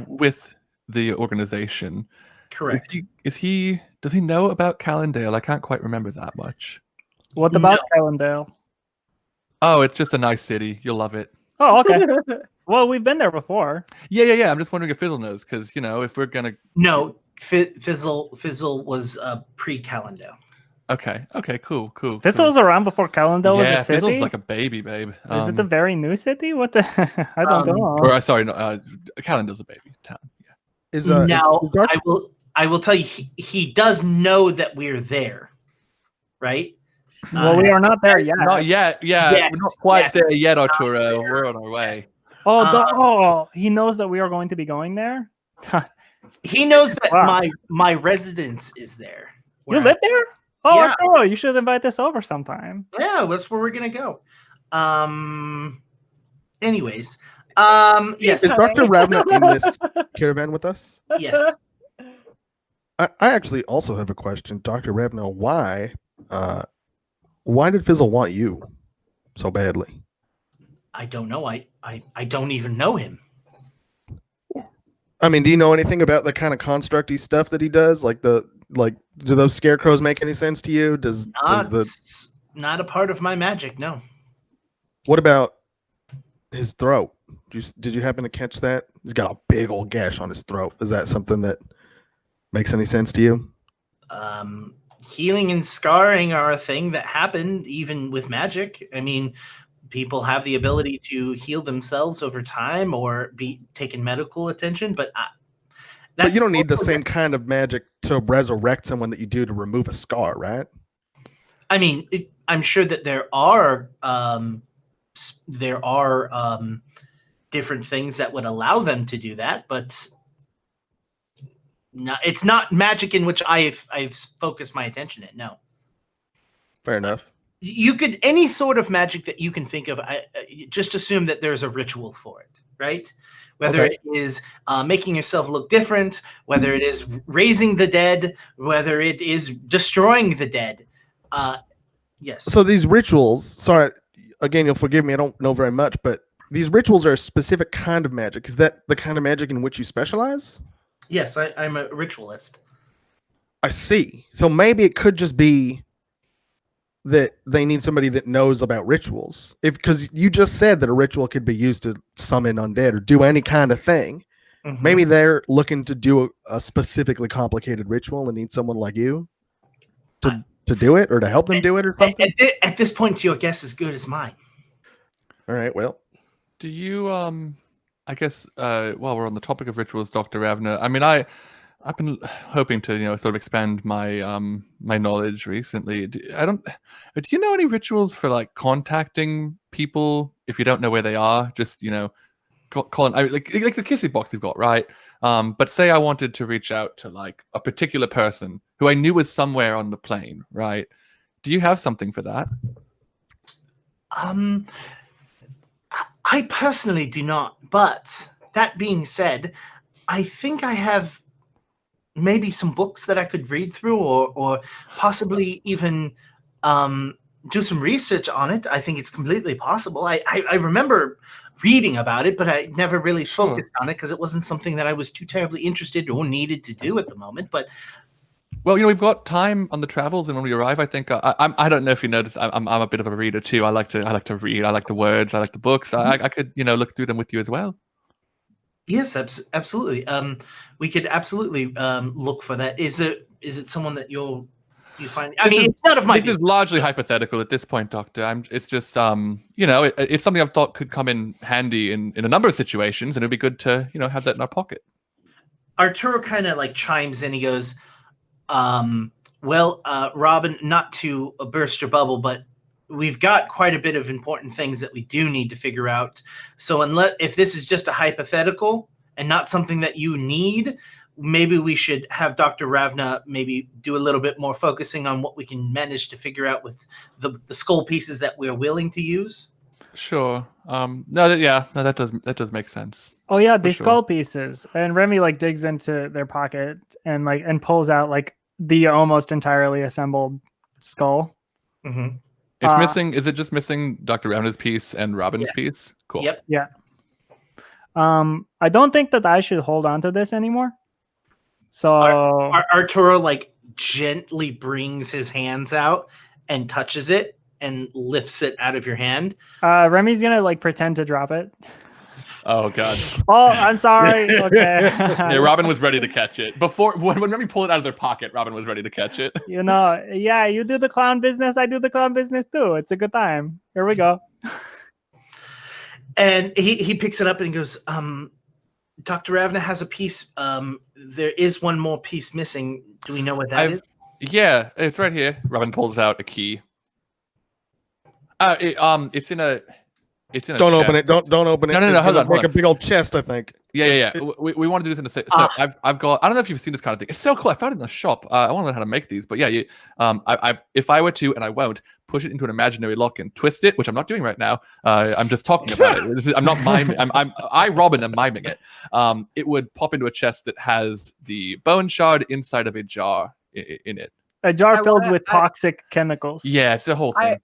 with the organization. Correct. Does he know about Kellendale? I can't quite remember that much. What about Kellendale? Oh, it's just a nice city. You'll love it. Oh, okay. Well, we've been there before. Yeah. I'm just wondering if Fizzle knows, because if we're gonna Fizzle was pre-Kellendale. Okay, cool. Fizzle was around before Kellendale was a city? Fizzle's like a baby, babe. Is it the very new city? What the? I don't know. Or sorry, no, Kellendale's a baby town. Yeah. Now I will tell you, he does know that we're there, right? Well, we are not there yet. Not yet. Yeah, Yes, we're not quite there yet, Not Arturo. there. We're on our way. He knows that we are going to be going there. He knows that Wow. my residence is there. You live there? Oh, Yeah. Arturo, you should invite us over sometime. Yeah, that's where we're gonna go. Anyways, yes, Is Dr. Ravna in this caravan with us? yes. I actually also have a question. Dr. Ravna, why did Fizzle want you so badly? I don't know. I don't even know him. I mean, do you know anything about the kind of constructy stuff that he does? Do those scarecrows make any sense to you? Not a part of my magic, no. What about his throat? Did you happen to catch that? He's got a big old gash on his throat. Is that something that makes any sense to you? Healing and scarring are a thing that happen even with magic. I mean, people have the ability to heal themselves over time or be taken medical attention, but you don't need the same kind of magic to resurrect someone that you do to remove a scar, right? I mean, I'm sure that there are different things that would allow them to do that, but it's not magic in which I've focused my attention in. No. Fair enough. You could, any sort of magic that you can think of, just assume that there's a ritual for it, right? Whether it is making yourself look different, whether it is raising the dead, whether it is destroying the dead. Yes. So these rituals, sorry, again, you'll forgive me, I don't know very much, but these rituals are a specific kind of magic. Is that the kind of magic in which you specialize? Yes, I'm a ritualist. I see. So maybe it could just be that they need somebody that knows about rituals. Because you just said that a ritual could be used to summon undead or do any kind of thing. Mm-hmm. Maybe they're looking to do a specifically complicated ritual and need someone like you to do it or to help them do it or something. At this point, your guess is good as mine. All right, well. Do you, I guess, while we're on the topic of rituals, Dr. Ravner, I mean, I've been hoping to, sort of expand my my knowledge recently. Do you know any rituals for like contacting people if you don't know where they are? Just calling, like the kissing box you've got, right? But say I wanted to reach out to like a particular person who I knew was somewhere on the plane, right? Do you have something for that? I personally do not, but that being said, I think I have maybe some books that I could read through or possibly even do some research on it. I think it's completely possible. I remember reading about it, but I never really focused on it because it wasn't something that I was too terribly interested or needed to do at the moment. But well, we've got time on the travels, and when we arrive, I think I don't know if you noticed, I'm a bit of a reader too. I like to read. I like the words. I like the books. I could look through them with you as well. Yes, absolutely. We could absolutely look for that. Is it someone that you find? I mean, it's none of my. This is largely hypothetical at this point, Doctor. It's just it's something I've thought could come in handy in a number of situations, and it'd be good to have that in our pocket. Arturo kind of like chimes in. He goes, Robin, not to burst your bubble, but we've got quite a bit of important things that we do need to figure out. So if this is just a hypothetical and not something that you need, maybe we should have Dr. Ravna maybe do a little bit more focusing on what we can manage to figure out with the skull pieces that we're willing to use. Sure. That does make sense. Oh yeah, the skull pieces. And Remy like digs into their pocket and pulls out like the almost entirely assembled skull. Mm-hmm. It's missing. Is it just missing Dr. Ravna's piece and Robin's piece? Cool. Yep. Yeah. I don't think that I should hold on to this anymore. So Arturo like gently brings his hands out and touches it and lifts it out of your hand. Remy's gonna like pretend to drop it. Oh god. Oh, I'm sorry. Okay. Yeah, Robin was ready to catch it. Before when Remy pulled it out of their pocket, Robin was ready to catch it. Yeah, you do the clown business, I do the clown business too. It's a good time. Here we go. And he picks it up and he goes, Dr. Ravna has a piece. There is one more piece missing. Do we know what that is? Yeah, it's right here. Robin pulls out a key. It's in a Don't open it. Don't open it. No. Hold on. Like a big old chest, I think. Yeah. We want to do this in a second. So I've got. I don't know if you've seen this kind of thing. It's so cool. I found it in the shop. I want to learn how to make these. But yeah, if I were to, and I won't, push it into an imaginary lock and twist it, which I'm not doing right now. I'm just talking about it. I'm not miming. Robin, am miming it. It would pop into a chest that has the bone shard inside of a jar in it. A jar filled with toxic chemicals. Yeah, it's the whole thing.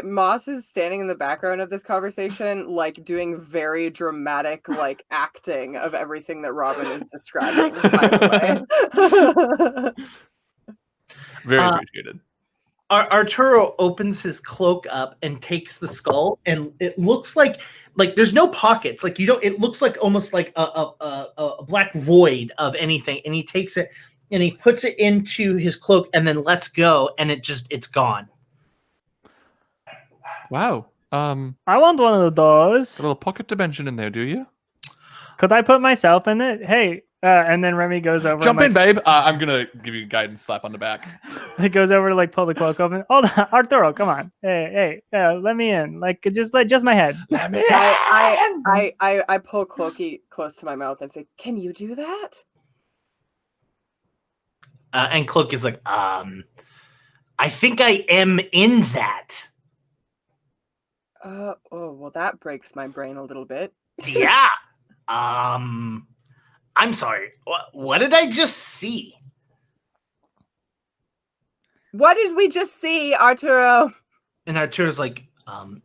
Moss is standing in the background of this conversation, like doing very dramatic, like acting of everything that Robin is describing. By the way, very appreciated. Arturo opens his cloak up and takes the skull, and it looks like there's no pockets. Like it looks like almost like a black void of anything. And he takes it and he puts it into his cloak, and then lets go, and it's gone. Wow. I want one of those. A little pocket dimension in there, do you? Could I put myself in it? Hey, and then Remy goes over. Jump in, babe. I'm gonna give you a guidance slap on the back. He goes over to like pull the cloak open. Hold on, Arturo, come on. Hey, let me in. Like just my head. Let me I pull Clokey close to my mouth and say, "Can you do that?" And Cloak is like, I think I am in that. Oh, well, that breaks my brain a little bit. Yeah. I'm sorry. What did I just see? What did we just see, Arturo? And Arturo's like,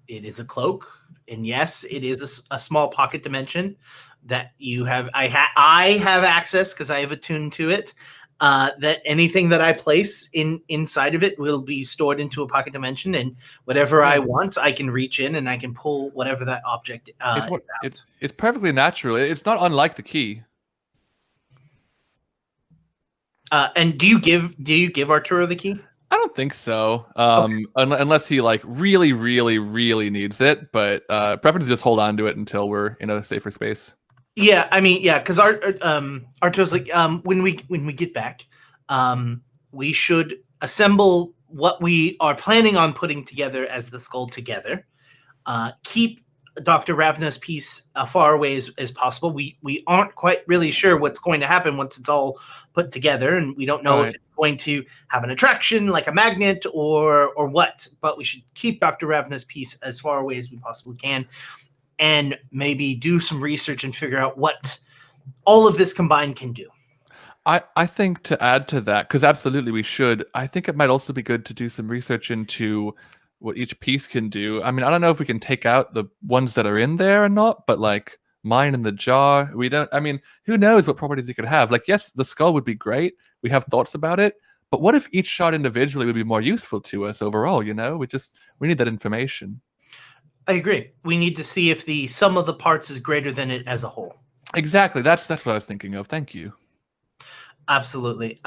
it is a cloak, and yes, it is a small pocket dimension that you have. I have access because I have attuned to it. That anything that I place inside of it will be stored into a pocket dimension, and whatever I want, I can reach in and I can pull whatever that object is out. It's perfectly natural. It's not unlike the key. And do you give Arturo the key? I don't think so. Unless he like really, really, really needs it. But preference is just hold on to it until we're in a safer space. Yeah, I mean, yeah, because Arturo's like, when we get back, we should assemble what we are planning on putting together as the skull together. Keep Dr. Ravna's piece as far away as possible. We aren't quite really sure what's going to happen once it's all put together, and we don't know if it's going to have an attraction like a magnet or what. But we should keep Dr. Ravna's piece as far away as we possibly can, and maybe do some research and figure out what all of this combined can do. I think to add to that, because absolutely we should, I think it might also be good to do some research into what each piece can do. I mean, I don't know if we can take out the ones that are in there or not, but like mine in the jar, we don't, I mean, who knows what properties it could have. Like, yes, the skull would be great. We have thoughts about it, but what if each shot individually would be more useful to us overall, you know? We need that information. I agree. We need to see if the sum of the parts is greater than it as a whole. Exactly. That's what I was thinking of. Thank you. Absolutely.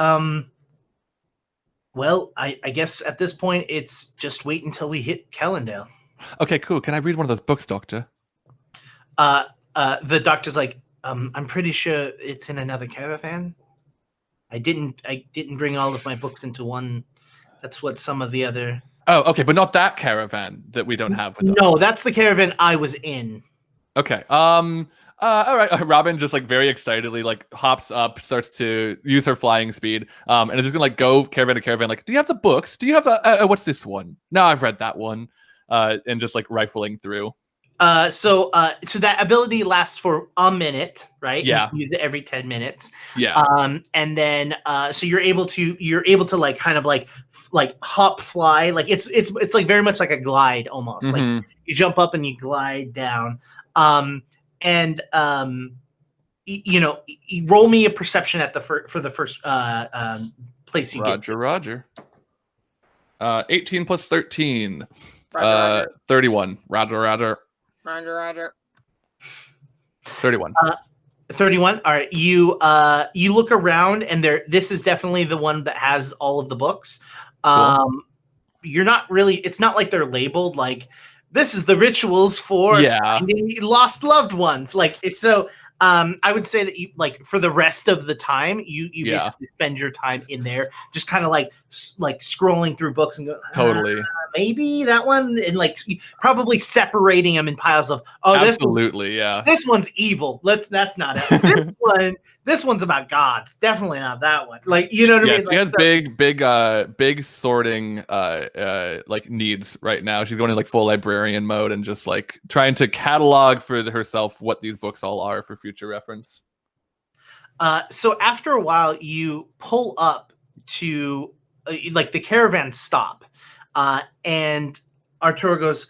Well, I guess at this point it's just wait until we hit Kellendale. Okay, cool. Can I read one of those books, Doctor? The doctor's like, I'm pretty sure it's in another caravan. I didn't bring all of my books into one. That's what some of the other. Oh, okay, but not that caravan that we don't have with us. No, that's the caravan I was in. Okay. All right. Robin just like very excitedly like hops up, starts to use her flying speed, and is just gonna like go caravan to caravan. Like, do you have the books? Do you have what's this one? No, I've read that one. And just like rifling through. So that ability lasts for a minute, right? Yeah. You use it every 10 minutes. Yeah. And then so you're able to like kind of like hop fly, like it's like very much like a glide almost. Mm-hmm. Like you jump up and you glide down. You roll me a perception at for the first place you get to. Roger. 18 plus 13. Roger. 31. Roger. 31. 31. All right. You look around and this is definitely the one that has all of the books. Cool. You're not really, it's not like they're labeled like this is the rituals for finding lost loved ones. Like it's so I would say that you like for the rest of the time you basically spend your time in there just kind of like scrolling through books and go totally maybe that one, and like probably separating them in piles of absolutely this one's evil, that's not it. this one's about gods, definitely not that one, like you know what I mean. She has big sorting like needs right now. She's going in like full librarian mode and just like trying to catalog for herself what these books all are for future reference. So after a while you pull up to like the caravan stop. And Arturo goes,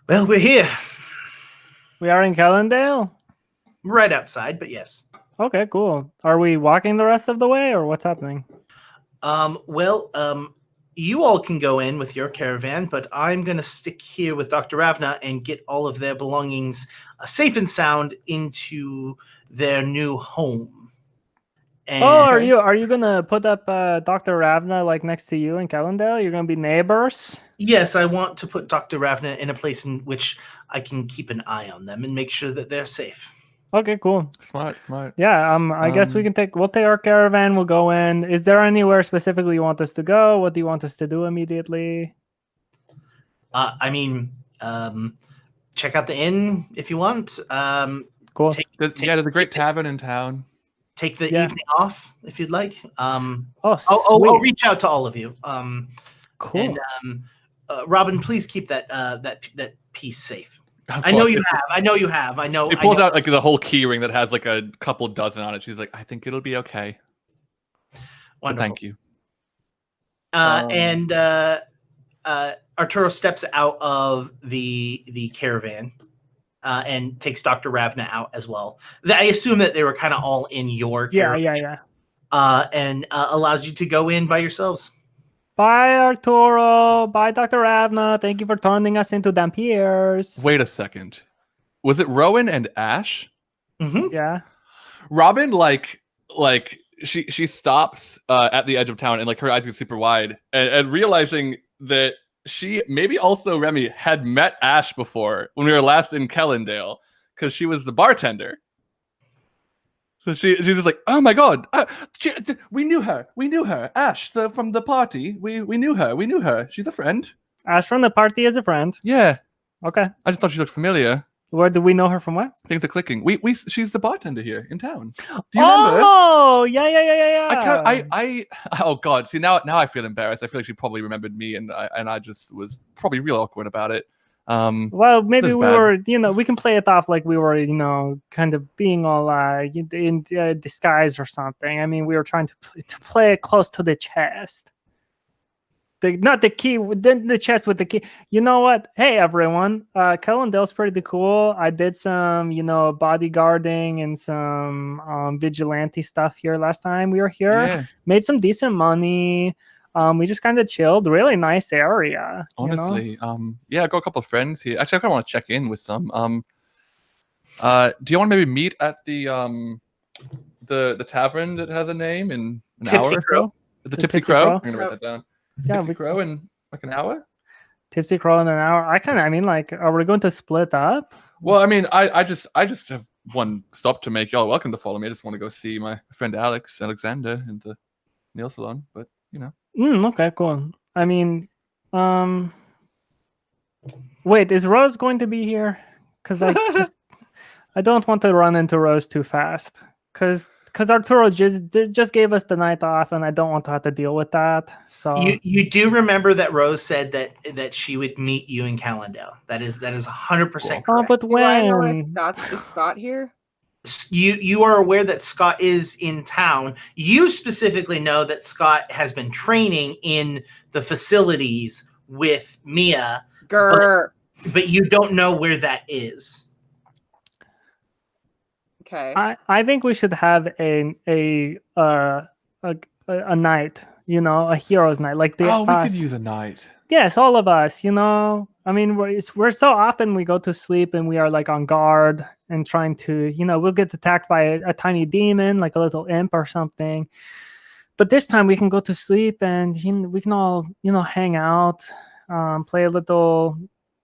well, we're here. We are in Kellendale? Right outside, but yes. Okay, cool. Are we walking the rest of the way, or what's happening? You all can go in with your caravan, but I'm going to stick here with Dr. Ravna and get all of their belongings safe and sound into their new home. And are you gonna put up Dr. Ravna like next to you in Kellendale? You're gonna be neighbors? yes, I want to put Dr. Ravna in a place in which I can keep an eye on them and make sure that they're safe. Okay, cool. Smart. Yeah, I guess we'll take our caravan, we'll go in. Is there anywhere specifically you want us to go? What do you want us to do immediately? I mean, check out the inn if you want. Cool. There's a great tavern in town. Take the evening off if you'd like. I'll reach out to all of you. Cool. And Robin, please keep that piece safe. Of I know course. you have. I know you have. I know. She pulls out like the whole key ring that has like a couple dozen on it. She's like, I think it'll be okay. But Wonderful. thank you. And Arturo steps out of the caravan and takes Dr. Ravna out as well. I assume that they were kind of all in your caravan. Yeah. And allows you to go in by yourselves. Bye, Arturo. Bye, Dr. Ravna. Thank you for turning us into Dampiers. Wait a second. Was it Rowan and Ash? Mm-hmm. Yeah. Robin, like she stops at the edge of town and like her eyes get super wide and realizing that she, maybe also Remy, had met Ash before when we were last in Kellendale because she was the bartender. So she's just like, oh my god, we knew her, Ash from the party. We knew her. She's a friend. Ash from the party is a friend. Yeah. Okay. I just thought she looked familiar. Where do we know her from? What? Things are clicking. She's the bartender here in town. Do you remember? Oh, yeah. Oh god. See, now I feel embarrassed. I feel like she probably remembered me, and I just was probably real awkward about it. Well, maybe we bad. were, we can play it off like we were, kind of being all in disguise or something. I mean, we were trying to play it close to the chest. Not the key, the chest with the key. You know what? Hey, everyone. Kellendale's pretty cool. I did some, bodyguarding and some vigilante stuff here last time we were here. Yeah. Made some decent money. We just kind of chilled. Really nice area. Honestly, yeah, I got a couple of friends here. Actually, I kind of want to check in with some. Do you want to maybe meet at the tavern that has a name in an Tipsy hour or Crow. so? The Tipsy Tipsy Crow. Crow. I'm gonna write that down. Yeah, Tipsy Crow in like an hour. Tipsy Crow in an hour. Are we going to split up? Well, I mean, I just have one stop to make. Y'all are welcome to follow me. I just want to go see my friend Alexander in the nail salon. But Okay, cool. I mean, wait, is Rose going to be here? Because I don't want to run into Rose too fast. Because Arturo just gave us the night off, and I don't want to have to deal with that. So you do remember that Rose said that she would meet you in Kellendale. That is 100% correct. Oh, but Do I know when? is Scott here? You are aware that Scott is in town. You specifically know that Scott has been training in the facilities with Mia, Grr. but you don't know where that is. Okay. I think we should have a night, a hero's night, like we us. could use a night. Yes, all of us. I mean, we're so often we go to sleep and we are like on guard and trying to, we'll get attacked by a tiny demon, like a little imp or something. But this time we can go to sleep and we can all, hang out, play a little,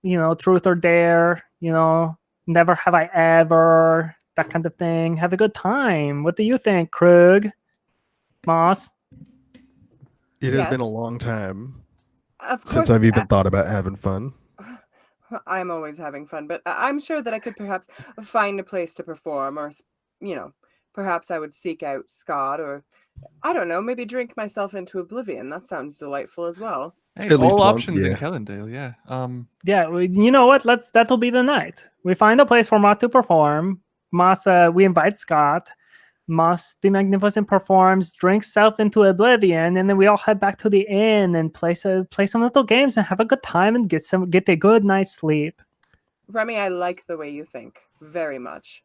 truth or dare, never have I ever, that kind of thing. Have a good time. What do you think, Krug? Moss? It has Yes. been a long time Of course, since I've even thought about having fun. I'm always having fun, but I'm sure that I could perhaps find a place to perform, or perhaps I would seek out Scott, or I don't know, maybe drink myself into oblivion. That sounds delightful as well. Hey, At least all once, options in yeah. Kellendale. Yeah. Yeah, you know what? That'll be the night. We find a place for Moss to perform. Moss, we invite Scott. Moss the Magnificent performs, drinks self into oblivion, and then we all head back to the inn and play some little games and have a good time and get a good night's sleep. Remy, I like the way you think very much.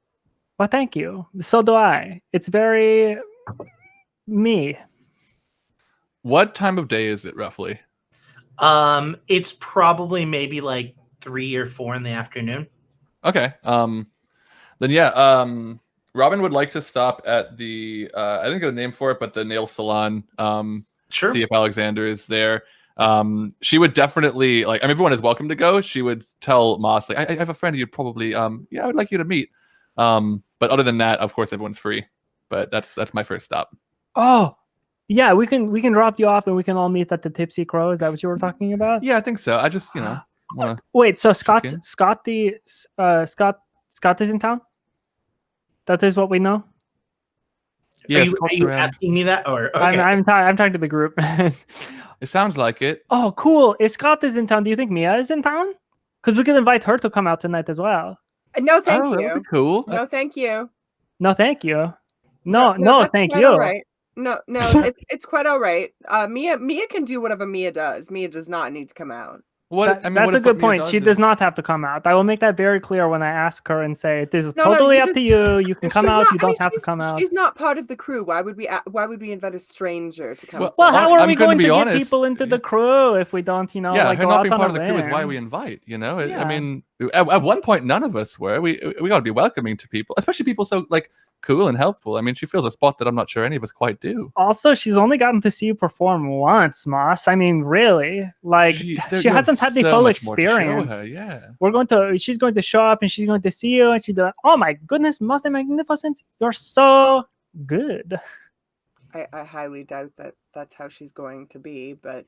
Well, thank you. So do I. It's very me. What time of day is it roughly? It's probably maybe like 3 or 4 in the afternoon. Okay. Then yeah. Robin would like to stop at the I didn't get a name for it, but the nail salon. Sure. See if Alexander is there. She would definitely like. I mean, everyone is welcome to go. She would tell Moss like, I have a friend you'd probably I would like you to meet. But other than that, of course, everyone's free. But that's my first stop. Oh, yeah, we can drop you off and we can all meet at the Tipsy Crow. Is that what you were talking about? Yeah, I think so. I just want to. Wait, so Scott in. Scott is in town? That is what we know. Yeah, are you asking me that, or okay. I'm talking to the group. It sounds like it. Oh, cool. If Scott is in town, do you think Mia is in town? Because we can invite her to come out tonight as well. No, thank That would you. be cool. No, thank you. No, thank you. No, that's thank quite you. all right. No, it's quite all right. Mia can do whatever Mia does. Mia does not need to come out. What? That's a good point. She does not have to come out. I will make that very clear when I ask her and say, "This is totally up to you. You can come out. You don't have to come out." She's not part of the crew. Why would we invite a stranger to come? Well, how are we I'm going to honest. get people into the crew if we don't, Yeah, like her go not out being on part a of the crew is why limb? we invite. Yeah. I mean, at one point, none of us were. We got to be welcoming to people, especially people so like cool and helpful. I mean, she fills a spot that I'm not sure any of us quite do. Also, she's only gotten to see you perform once, Moss. I mean, really, like she hasn't had the full experience. Yeah, she's going to show up and she's going to see you and she'll be like, "Oh my goodness, Moss the Magnificent, you're so good." I highly doubt that that's how she's going to be, but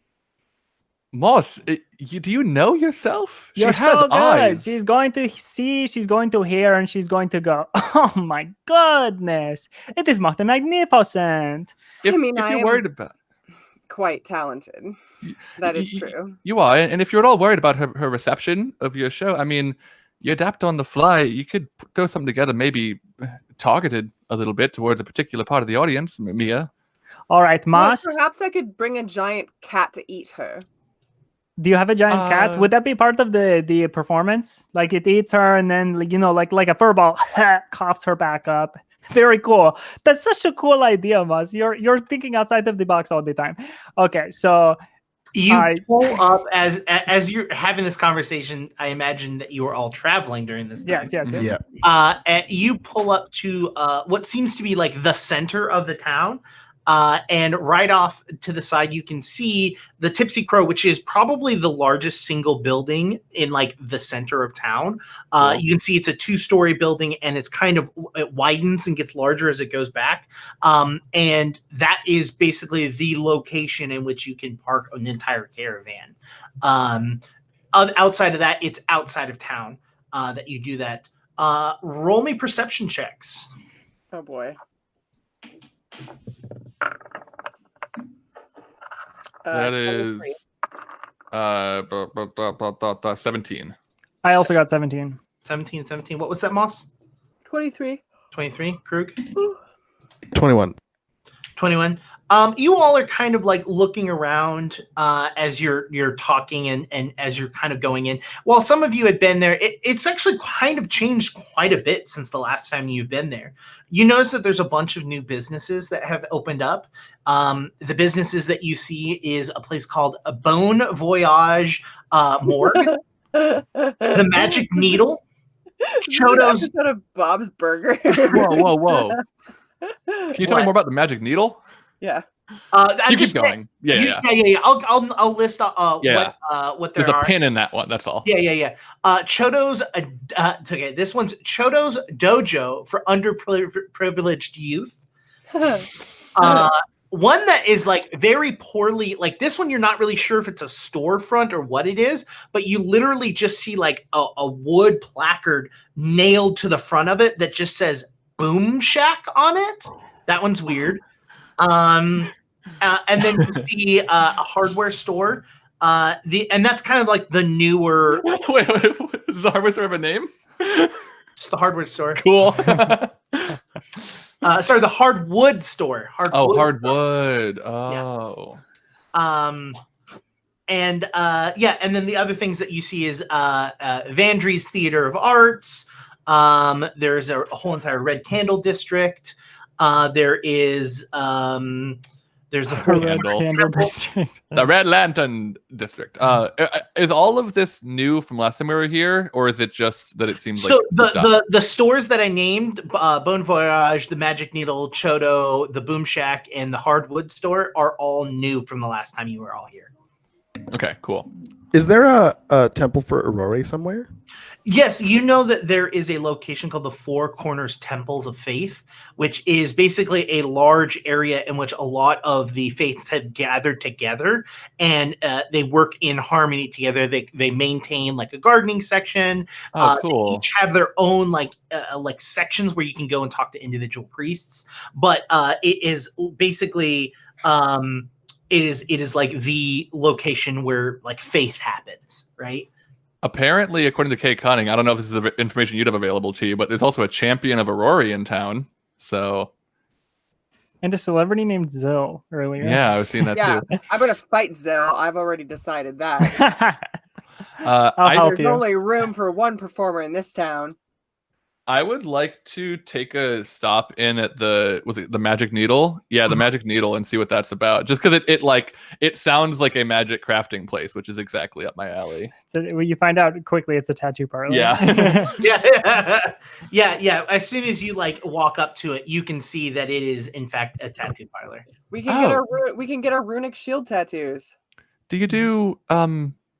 Moss, do you know yourself? You're she has so good. eyes. She's going to see, she's going to hear, and she's going to go, "Oh my goodness, it is Moss the Magnificent." If I you're am worried about quite talented. That is true. You are, and if you're at all worried about her reception of your show, I mean, you adapt on the fly. You could throw something together, maybe targeted a little bit towards a particular part of the audience, Mia. All right, Moss. Perhaps I could bring a giant cat to eat her. Do you have a giant cat? Would that be part of the performance? Like it eats her, and then like a furball coughs her back up. Very cool. That's such a cool idea, Moss. You're thinking outside of the box all the time. Okay, so you pull up as you're having this conversation. I imagine that you were all traveling during this time. Yes. Yeah. And you pull up to what seems to be like the center of the town. And right off to the side, you can see the Tipsy Crow, which is probably the largest single building in like the center of town. You can see it's a 2-story building, and it's it widens and gets larger as it goes back. And that is basically the location in which you can park an entire caravan. Outside of that, it's outside of town that you do that. Roll me perception checks. Oh boy. That is 17. I also got 17. 17. What was that, Moss? 23. 23. Krug? 21. 21. You all are kind of like looking around as you're talking and as you're kind of going in. While some of you had been there, it's actually kind of changed quite a bit since the last time you've been there. You notice that there's a bunch of new businesses that have opened up. The businesses that you see is a place called a Bone Voyage Morgue, the Magic Needle, Chodo's episode of Bob's Burger. Whoa. Can you tell me more about the Magic Needle? Yeah. You keep going. Yeah. I'll list what there There's a pin in that one. That's all. Yeah. Chodo's. Okay, this one's Chodo's Dojo for underprivileged youth. One that is like very poorly, like this one, you're not really sure if it's a storefront or what it is, but you literally just see like a wood placard nailed to the front of it that just says Boom Shack on it. That one's weird. And then you see a hardware store. And that's kind of like the newer. Wait, does the hardware store have a name? It's the hardware store. Cool. Sorry, the hardwood store. Hardwood. Oh. Yeah. And then the other things that you see is Vandry's Theater of Arts. There's a whole entire Red Candle District. There is There's the The four Red Candle. Candle District. The Red Lantern District. Is all of this new from last time we were here, or is it just that it seems So like the stores that I named, Bon Voyage, the Magic Needle, Chodo, the Boom Shack, and the Hardwood store are all new from the last time you were all here. Okay, cool. Is there a temple for Aurora somewhere? Yes, you know that there is a location called the Four Corners Temples of Faith, which is basically a large area in which a lot of the faiths have gathered together, and they work in harmony together. They maintain like a gardening section. Oh, cool. They each have their own like sections where you can go and talk to individual priests, but it is basically it is like the location where like faith happens, right? Apparently, according to Kay Cunning, I don't know if this is information you'd have available to you, but there's also a champion of Aurora in town. So, And a celebrity named Zill earlier. yeah, I've seen that Yeah, too. I'm gonna fight Zell. I've already decided that. I'll help There's you. only room for one performer in this town. I would like to take a stop in at the Magic Needle? Yeah, the Magic Needle, and see what that's about. Just because it sounds like a magic crafting place, which is exactly up my alley. So you find out quickly it's a tattoo parlor. Yeah. yeah. As soon as you like walk up to it, you can see that it is in fact a tattoo parlor. We can get our runic shield tattoos. Do you do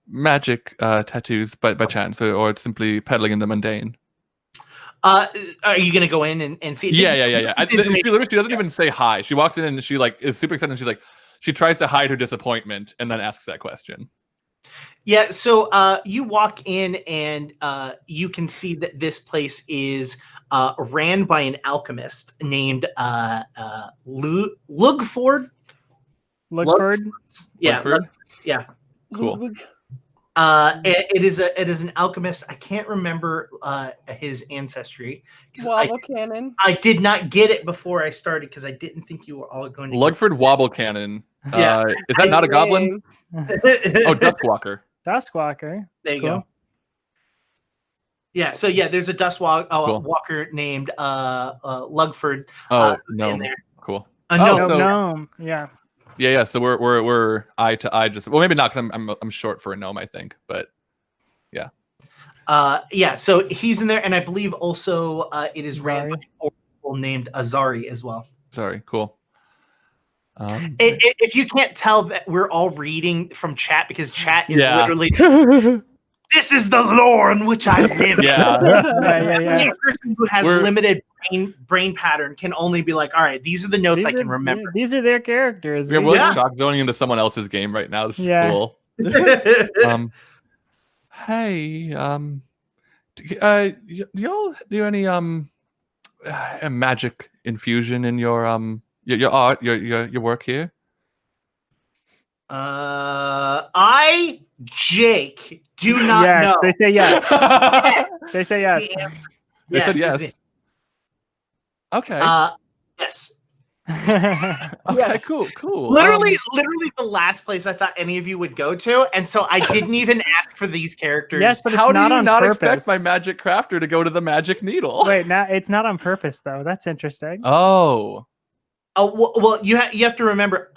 magic tattoos by chance, or simply peddling in the mundane? Are you gonna go in and see? Yeah. She doesn't even say hi. She walks in and she like is super excited. And she's like, she tries to hide her disappointment and then asks that question. Yeah. So you walk in and you can see that this place is ran by an alchemist named Lugford. Lugford? Yeah. Lugford? Yeah. Cool. It is an alchemist. I can't remember his ancestry. Wobble cannon. I did not get it before I started because I didn't think you were all going to. Lugford Wobble Cannon. Yeah. Is that not a goblin? Oh, Duskwalker. Duskwalker. There you Cool. go. Yeah. So yeah, there's a Cool. walker named Lugford. Oh, who's no. in there. Cool. No. Oh, so- Gnome. Yeah. Yeah. So we're eye to eye. Just maybe not because I'm short for a gnome, I think, but yeah. Yeah. So he's in there, and I believe also it is ran by an oracle named Azari as well. Sorry. Cool. If you can't tell that we're all reading from chat because chat is Yeah. literally this is the lore in which I live. Yeah. Yeah. A person who has limited brain pattern can only be like, all right, these are the notes I can remember. These are their characters. We're Yeah. shock zoning into someone else's game right now. This is Yeah. cool. Hey, do y'all do any magic infusion in your art, your work here? Jake, do not Yes, know. they say yes. They say yes. They said is yes. it. Okay. Yes. Okay. yes. Cool. Literally the last place I thought any of you would go to, and so I didn't even ask for these characters. Yes, but it's How do not you on not purpose. expect my magic crafter to go to the Magic Needle? Wait, now it's not on purpose though. That's interesting. Oh. Oh well, you have to remember.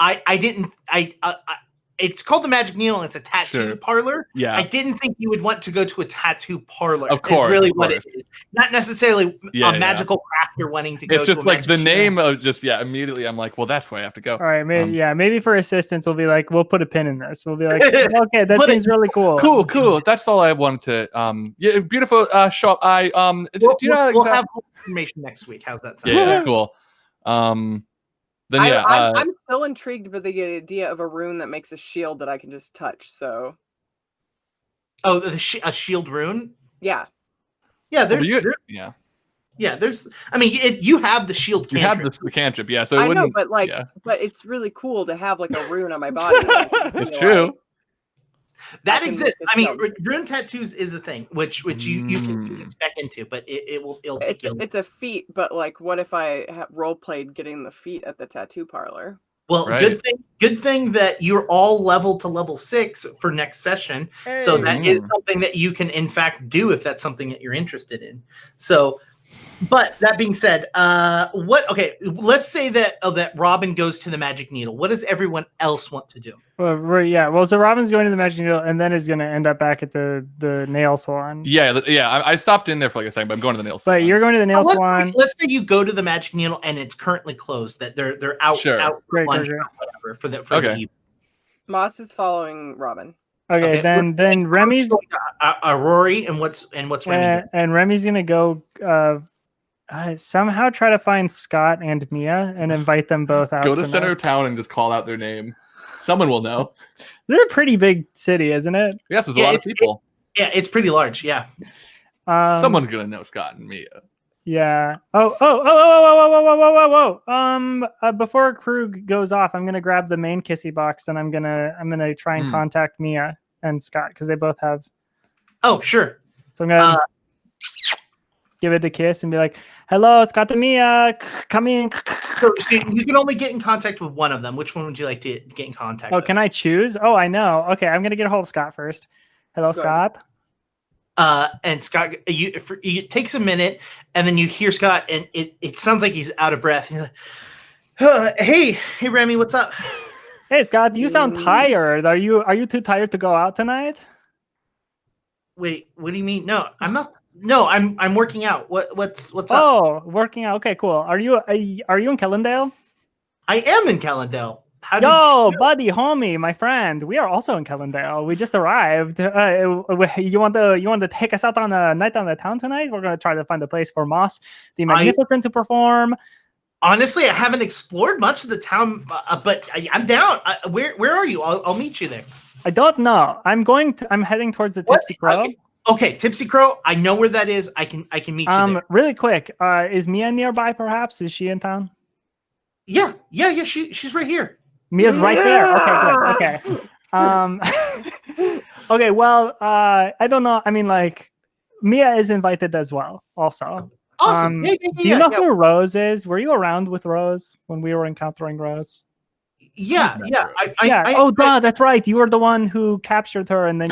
It's called the Magic Needle. And it's a tattoo parlor. Yeah. I didn't think you would want to go to a tattoo parlor. Of course, is really of what course. it is. Not necessarily Yeah, a magical crafter wanting to go. It's just to a like magic the shop. name of just immediately I'm like, well, that's where I have to go. All right, maybe for assistance we'll be like, we'll put a pin in this. We'll be like, okay, that Put seems really cool. Cool. That's all I wanted to. Yeah, beautiful shop. Do you know? We'll have more information next week. How's that sound? Yeah, cool. Then yeah, I'm still intrigued by the idea of a rune that makes a shield that I can just touch. So Oh, a shield rune. yeah, Yeah, there's yeah. there's. I mean, you have the shield. You cantrip. have the cantrip, yeah. So it I know, wouldn't. but like, yeah. but it's really cool to have like a rune on my body. It's true. That can exists. make a I mean, shield. rune tattoos is a thing, which you can spec into, but it'll take you. It's a feat, but like, what if I role played getting the feat at the tattoo parlor? Well, Right. good thing that you're all level to level 6 for next session. So that is something that you can in fact do if that's something that you're interested in. So But that being said, okay, let's say that Robin goes to the Magic Needle. What does everyone else want to do? Well, so Robin's going to the Magic Needle and then is going to end up back at the nail salon. Yeah. I stopped in there for like a second, but I'm going to the nail salon. But you're going to the nail salon. Let's say you go to the Magic Needle and it's currently closed. That they're out for lunch or whatever for the evening. Moss is following Robin. Okay, then Remy's Rory and what's Remy doing? And Remy's gonna go somehow try to find Scott and Mia and invite them both out. Go to center of town and just call out their name. Someone will know. This is a pretty big city, isn't it? Yes, there's a lot of people. It's pretty large. Yeah. Someone's gonna know Scott and Mia. Yeah. Whoa. Before Krug goes off, I'm gonna grab the main kissy box and I'm gonna try and contact Mia and Scott because they both have. Oh, sure. So I'm gonna give it the kiss and be like, "Hello, Scott and Mia, come in." So you can only get in contact with one of them. Which one would you like to get in contact with? Can I choose? Oh, I know. Okay, I'm gonna get a hold of Scott first. Hello, Scott. And Scott, it takes a minute, and then you hear Scott, and it sounds like he's out of breath. And you're like, hey, Remy, what's up? Hey, Scott, you sound tired. Are you too tired to go out tonight? Wait, what do you mean? No, I'm not. No, I'm working out. What's up? Oh, working out. Okay, cool. Are you in Kellendale? I am in Kellendale. Buddy, homie, my friend. We are also in Kellendale. We just arrived. You want to take us out on a night down the town tonight? We're going to try to find a place for Moss the Magnificent to perform. Honestly, I haven't explored much of the town, but I'm down. Where are you? I'll meet you there. I don't know. I'm heading towards the Tipsy Crow. Okay, Tipsy Crow. I know where that is. I can meet you there. Really quick. Is Mia nearby? Perhaps is she in town? Yeah. She's right here. Mia's right there. Okay, good. Okay. Okay. Well, I don't know. I mean, like, Mia is invited as well. Also. Awesome. Do you know who Rose is? Were you around with Rose when we were encountering Rose? Yeah. That's right. You were the one who captured her, and then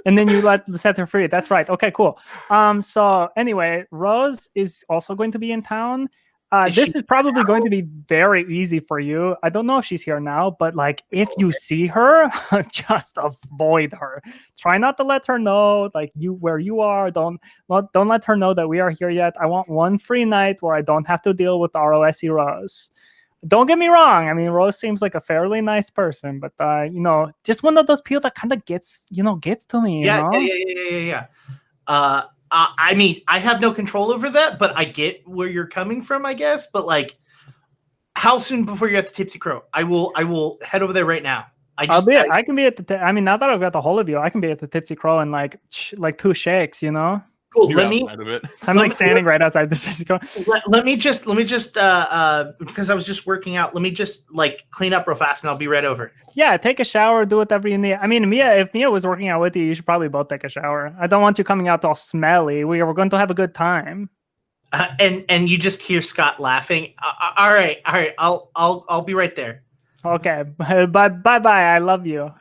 and then you set her free. That's right. Okay, cool. So anyway, Rose is also going to be in town. This is probably going to be very easy for you. I don't know if she's here now, but like if you see her, just avoid her. Try not to let her know like where you are. Don't let her know that we are here yet. I want one free night where I don't have to deal with ROSE Rose. Don't get me wrong. I mean, Rose seems like a fairly nice person, but just one of those people that kind of gets to me. Yeah. I mean, I have no control over that, but I get where you're coming from, I guess. But like, how soon before you're at the Tipsy Crow? I will head over there right now. I can be at the. I mean, now that I've got the hold of you, I can be at the Tipsy Crow in like 2 shakes. Cool. I'm like standing right outside the Tipsy Crow. Let me just because I was just working out. Let me just like clean up real fast, and I'll be right over. Yeah, take a shower, do whatever you need. I mean, if Mia was working out with you should probably both take a shower. I don't want you coming out all smelly. We're going to have a good time. And you just hear Scott laughing. All right. I'll be right there. Okay. Bye. I love you.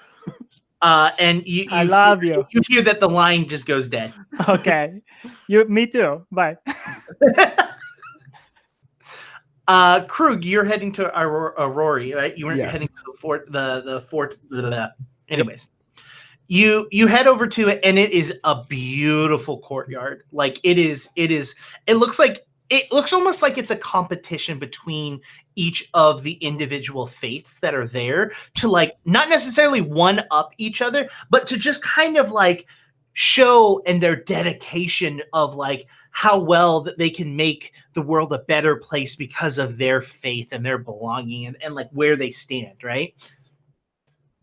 And I love you. You hear that the line just goes dead. Okay. Me too. Bye. Krug, you're heading to Rory, right? You weren't heading to the fort. The fort. Anyways, you head over to it, and it is a beautiful courtyard. Like it is. It looks almost like it's a competition between each of the individual faiths that are there to like not necessarily one up each other, but to just kind of like show and their dedication of like how well that they can make the world a better place because of their faith and their belonging and like where they stand, right?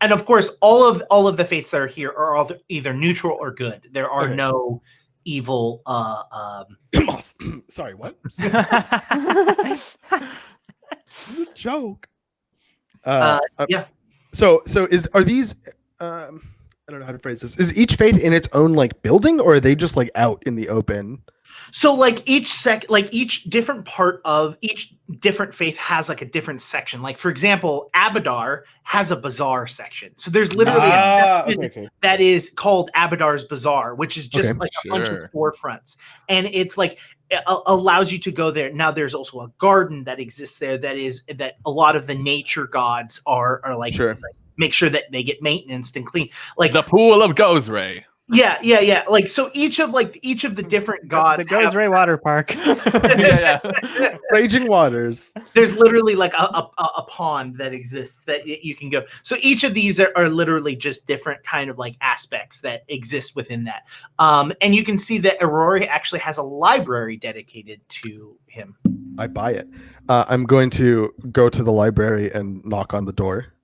And of course, all of the faiths that are here are all either neutral or good. There are no evil. Sorry, what? Joke. Yeah. So are these? I don't know how to phrase this. Is each faith in its own like building, or are they just like out in the open? So like each different part of each different faith has like a different section. Like for example, Abadar has a bazaar section. So there's literally a section that is called Abadar's Bazaar, which is just like a bunch of storefronts. And it's like allows you to go there. Now there's also a garden that exists there that a lot of the nature gods are like, like make sure that they get maintenance and clean. Like the pool of Gozray. Yeah. Like so, each of the different gods. The Gozray Water Park. Raging waters. There's literally like a pond that exists that you can go. So each of these are literally just different kind of like aspects that exist within that. And you can see that Aurori actually has a library dedicated to him. I buy it. I'm going to go to the library and knock on the door.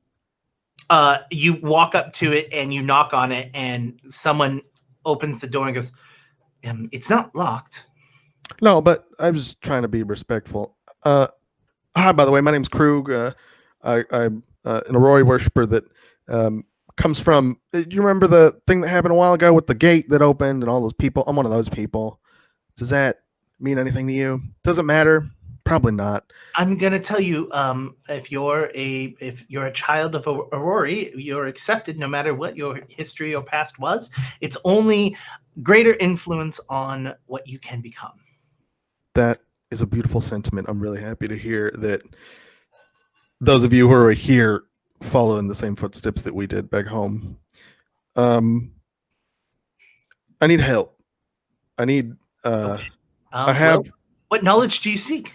You walk up to it and you knock on it, and someone opens the door and goes, "It's not locked." No, but I was trying to be respectful. Hi, by the way, my name's Krug. I'm an Aurori worshiper that comes from. Do you remember the thing that happened a while ago with the gate that opened and all those people? I'm one of those people. Does that mean anything to you? Doesn't matter. Probably not. I'm gonna tell you, if you're a child of Aurori, you're accepted no matter what your history or past was. It's only greater influence on what you can become. That is a beautiful sentiment. I'm really happy to hear that those of you who are here follow in the same footsteps that we did back home. I need help. I need. Okay. I have. Well, what knowledge do you seek?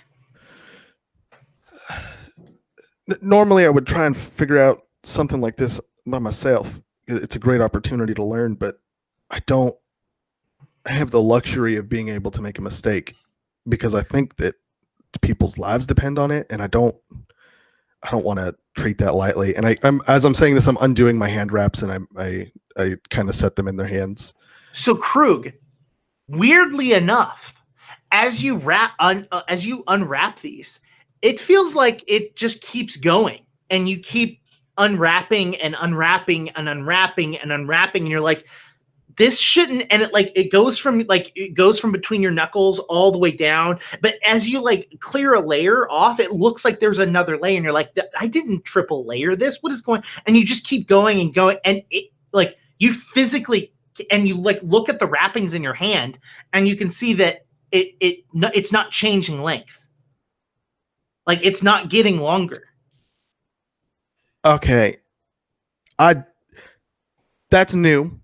Normally, I would try and figure out something like this by myself. It's a great opportunity to learn, but I don't have the luxury of being able to make a mistake because I think that people's lives depend on it, and I don't want to treat that lightly. And as I'm saying this, I'm undoing my hand wraps, and I kind of set them in their hands. So Krug, weirdly enough, as you unwrap these, it feels like it just keeps going, and you keep unwrapping and unwrapping and unwrapping and unwrapping, and you're like, this shouldn't. And it goes from between your knuckles all the way down. But as you like clear a layer off, it looks like there's another layer, and you're like, I didn't triple layer this. What is going? And you just keep going and going, and it like you physically and you like look at the wrappings in your hand, and you can see that it's not changing length. Like it's not getting longer. Okay. That's new.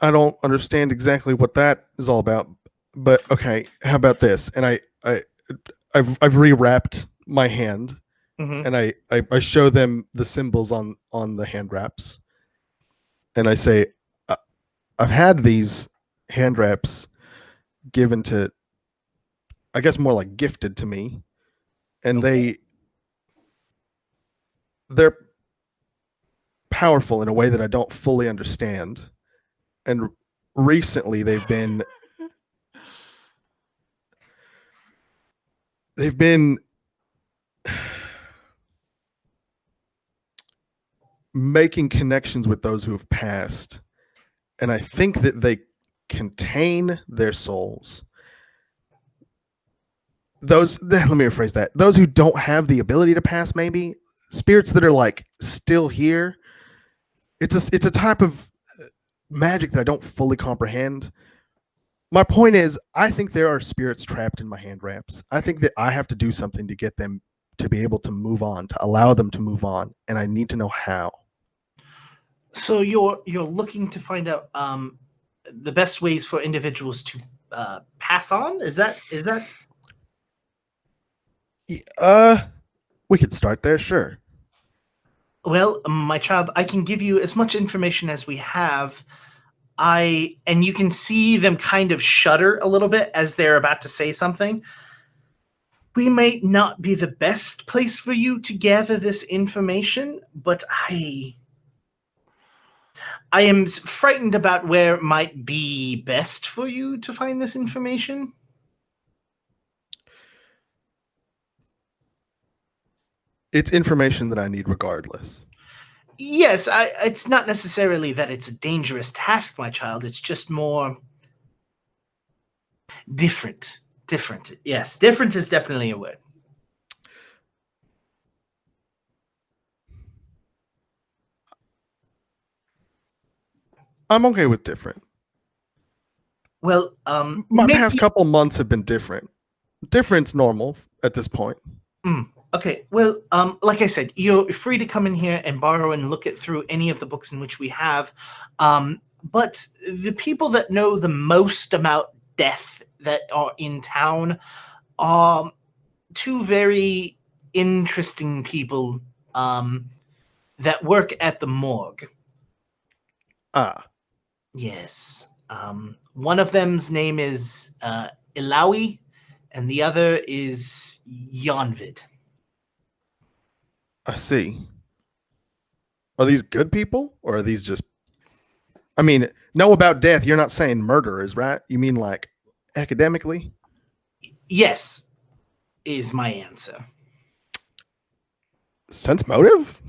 I don't understand exactly what that is all about. But okay, how about this? And I've rewrapped my hand, and I show them the symbols on the hand wraps. And I say, I've had these hand wraps given to, I guess more like gifted to me. And they're powerful in a way that I don't fully understand. And recently they've been making connections with those who have passed. And I think that they contain their souls. Let me rephrase that. Those who don't have the ability to pass, maybe spirits that are like still here. It's a type of magic that I don't fully comprehend. My point is, I think there are spirits trapped in my hand wraps. I think that I have to do something to get them to be able to move on, to allow them to move on, and I need to know how. So you're looking to find out the best ways for individuals to pass on? Is that? We could start there, sure. Well, my child, I can give you as much information as we have. And you can see them kind of shudder a little bit as they're about to say something. We might not be the best place for you to gather this information, but I am frightened about where might be best for you to find this information. It's information that I need regardless. Yes, it's not necessarily that it's a dangerous task, my child. It's just more... Different. Yes, different is definitely a word. I'm okay with different. Well, My maybe, past couple months have been different. Different's normal at this point. okay. Well, like I said, you're free to come in here and borrow and look at through any of the books in which we have. But the people that know the most about death that are in town are two very interesting people that work at the morgue. Ah, Yes. One of them's name is Ilawi, and the other is Yonvid. I see. Are these good people, or are these just? I mean, know about death. You're not saying murderers, right? You mean like academically? Yes, is my answer. Sense motive?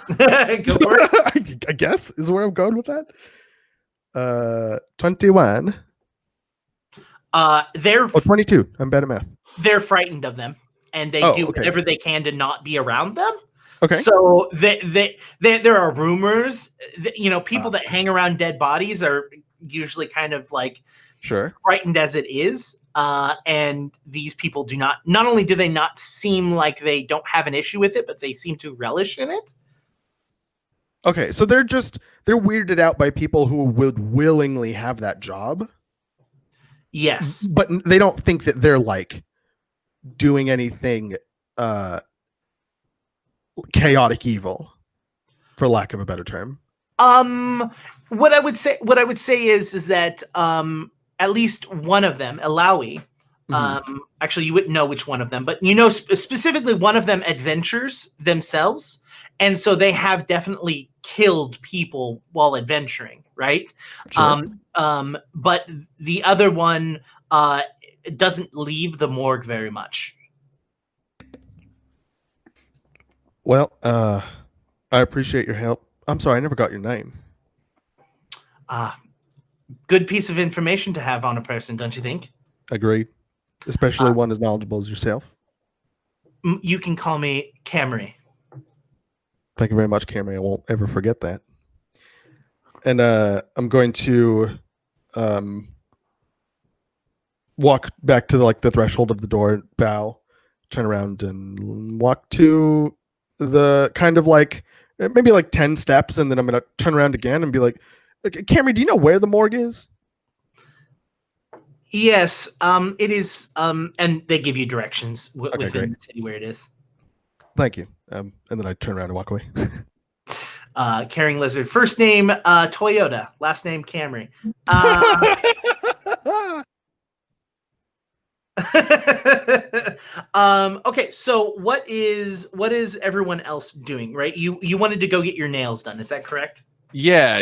Go for it. I guess is where I'm going with that. 21. They're 22. I'm bad at math. they're frightened of them, and they do okay. whatever they can to not be around them. Okay. So there are rumors that, people that hang around dead bodies are usually kind of like Sure. frightened as it is. And these people do not only do they not seem like they don't have an issue with it, but they seem to relish in it. Okay, so they're weirded out by people who would willingly have that job. Yes. But they don't think that they're like doing anything chaotic evil, for lack of a better term. What I would say is that at least one of them, Alawi, actually you wouldn't know which one of them, but specifically one of them adventures themselves, and so they have definitely killed people while adventuring, right? Sure. But the other one doesn't leave the morgue very much. Well, I appreciate your help. I'm sorry, I never got your name. Good piece of information to have on a person, don't you think? Agreed. Especially one as knowledgeable as yourself. You can call me Camry. Thank you very much, Camry. I won't ever forget that. And I'm going to walk back to the threshold of the door, bow, turn around, and walk to the kind of maybe 10 steps, and then I'm going to turn around again and be like, Camry, do you know where the morgue is? Yes, it is, and they give you directions within great. the city where it is. Thank you. And then I turn around and walk away. Carrying Lizard. First name, Toyota. Last name, Camry. Okay, so what is everyone else doing, right? You wanted to go get your nails done, is that correct? Yeah.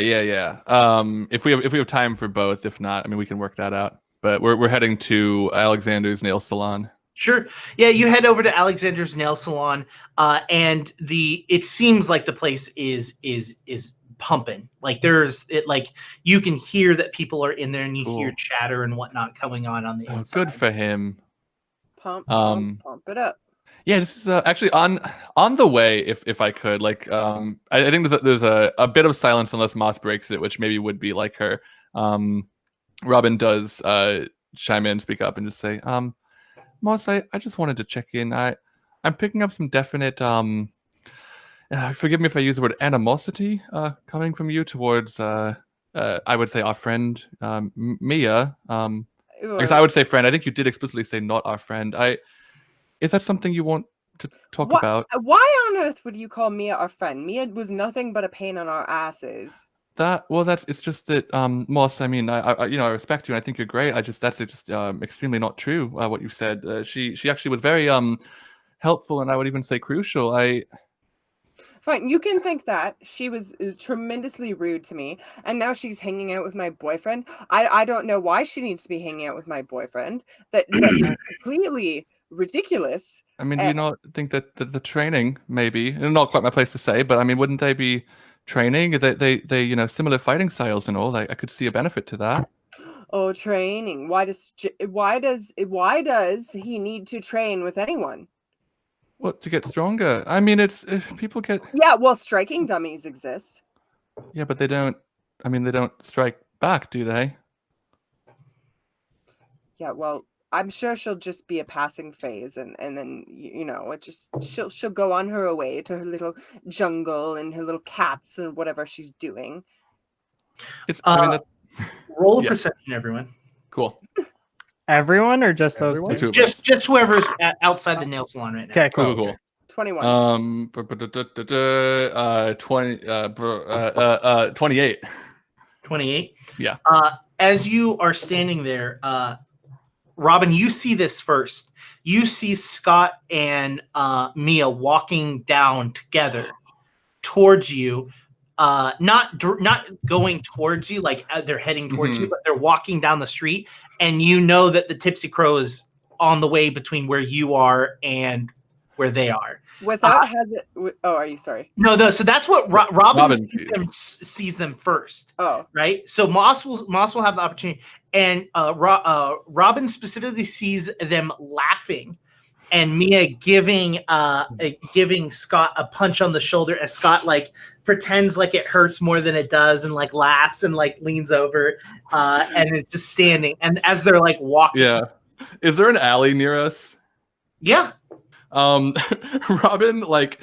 If we have time for both, if not, I mean, we can work that out. But we're heading to Alexander's nail salon. Sure. Yeah, you head over to Alexander's nail salon, and it seems like the place is pumping. Like you can hear that people are in there, and you hear chatter and whatnot going on the inside. Good for him. Pump it up. Yeah, this is actually on the way. If I could, I think there's a bit of silence unless Moss breaks it, which maybe would be like her. Robin does chime in, speak up, and just say, Moss, I just wanted to check in. I'm picking up some definite forgive me if I use the word animosity coming from you towards I would say our friend Mia. Because I would say friend. I think you did explicitly say not our friend. Is that something you want to talk about? Why on earth would you call Mia our friend? Mia was nothing but a pain on our asses. It's just that Moss, I mean, I respect you and I think you're great. That's just extremely not true what you said. She actually was very helpful, and I would even say crucial. Fine, you can think that. She was tremendously rude to me, and now she's hanging out with my boyfriend. I don't know why she needs to be hanging out with my boyfriend. That's completely ridiculous. I mean, do you not think that the training, maybe, and not quite my place to say, but I mean, wouldn't they be training? They similar fighting styles and all. I could see a benefit to that. Oh, training. Why does he need to train with anyone? What, to get stronger? I mean, it's if people get. Yeah, well, striking dummies exist. Yeah, but they don't. I mean, they don't strike back, do they? Yeah, well, I'm sure she'll just be a passing phase, and then it just she'll go on her way to her little jungle and her little cats and whatever she's doing. Roll a Yeah. perception, everyone. Cool. Everyone or just those Everyone? two? Just whoever's outside the nail salon right now. Okay, cool. Cool. 21. 28. 28. Yeah. As you are standing there, Robin, you see this first. You see Scott and Mia walking down together towards you. Not going towards you, like they're heading towards you, but they're walking down the street, and you know that the Tipsy Crow is on the way between where you are and where they are. Without are you sorry? No, so that's what Robin sees them first. Oh, right. So Moss will have the opportunity, and Robin specifically sees them laughing, and Mia giving Scott a punch on the shoulder as Scott like pretends like it hurts more than it does, and like laughs and like leans over and is just standing. And as they're like walking, Yeah. Is there an alley near us? yeah. Robin, like,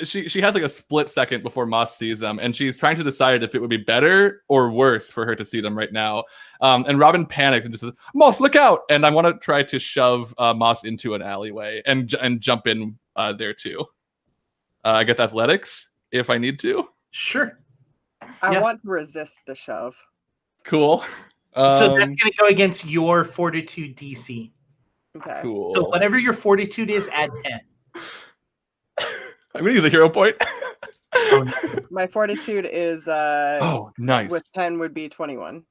she has like a split second before Moss sees them, and she's trying to decide if it would be better or worse for her to see them right now. And Robin panics and just says, "Moss, look out!" And I want to try to shove Moss into an alleyway and jump in there too. I guess athletics if I need to. Sure. I want to resist the shove. Cool. So that's gonna go against your fortitude DC. Okay. Cool. So whatever your fortitude is, add 10. I'm gonna use a hero point. My fortitude is Oh, nice. with 10 would be 21.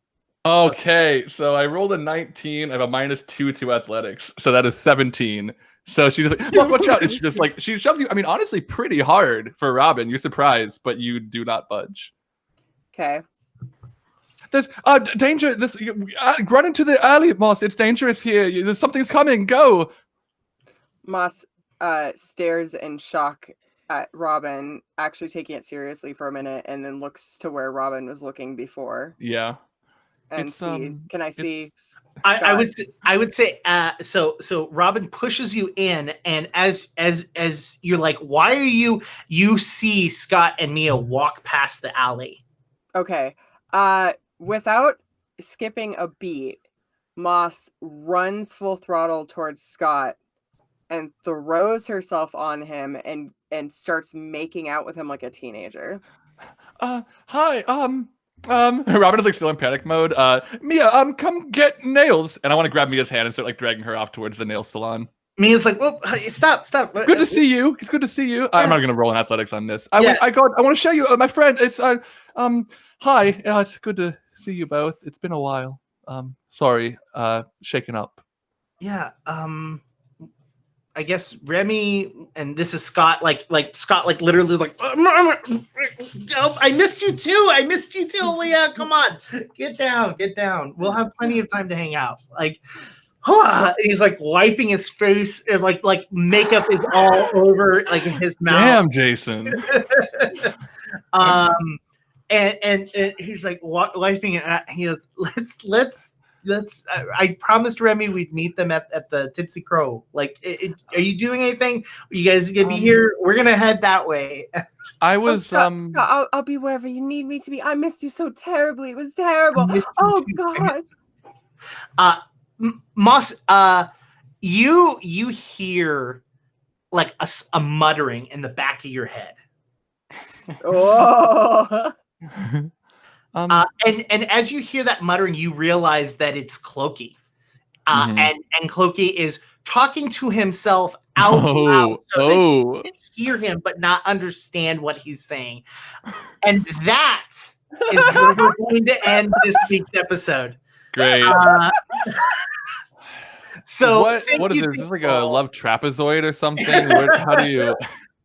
Okay, so I rolled a 19. I have a -2 to athletics, so that is 17. So she's like, "Moss, watch out!" And she just like she shoves you. I mean, honestly, pretty hard for Robin. You're surprised, but you do not budge. Okay. There's danger. Run into the alley, Moss. It's dangerous here. There's something's coming. Go. Moss stares in shock at Robin, actually taking it seriously for a minute, and then looks to where Robin was looking before. Yeah. And sees. Can I see? I would say. So Robin pushes you in, and as you're like, why are you? You see Scott and Mia walk past the alley. Okay. Without skipping a beat, Moss runs full throttle towards Scott and throws herself on him and starts making out with him like a teenager. Hi. Robin is like still in panic mode. Mia, come get nails. And I want to grab Mia's hand and start like dragging her off towards the nail salon. Mia's like, well, stop. Good to see you. It's good to see you. I'm not gonna roll in athletics on this. I want to show you my friend. It's hi. It's good to see you both. It's been a while. Sorry, shaken up. Yeah. I guess Remy and this is Scott. Like Scott, like literally, like I missed you too, Leah. Come on, get down. We'll have plenty of time to hang out. Like, he's like wiping his face, and like makeup is all over like in his mouth. Damn, Jason. And he's like wiping it. He goes, let's. I promised Remy we'd meet them at the Tipsy Crow. Like, are you doing anything? Are you guys gonna be here? We're gonna head that way. I was Scott, I'll be wherever you need me to be. I missed you so terribly. It was terrible. Oh God. Moss, you hear like a muttering in the back of your head. Oh. And as you hear that muttering, you realize that it's Clokey. And Clokey is talking to himself out loud so that you can hear him but not understand what he's saying. And that is where we're going to end this week's episode. Great. So what is this? Is this like a love trapezoid or something? How do you?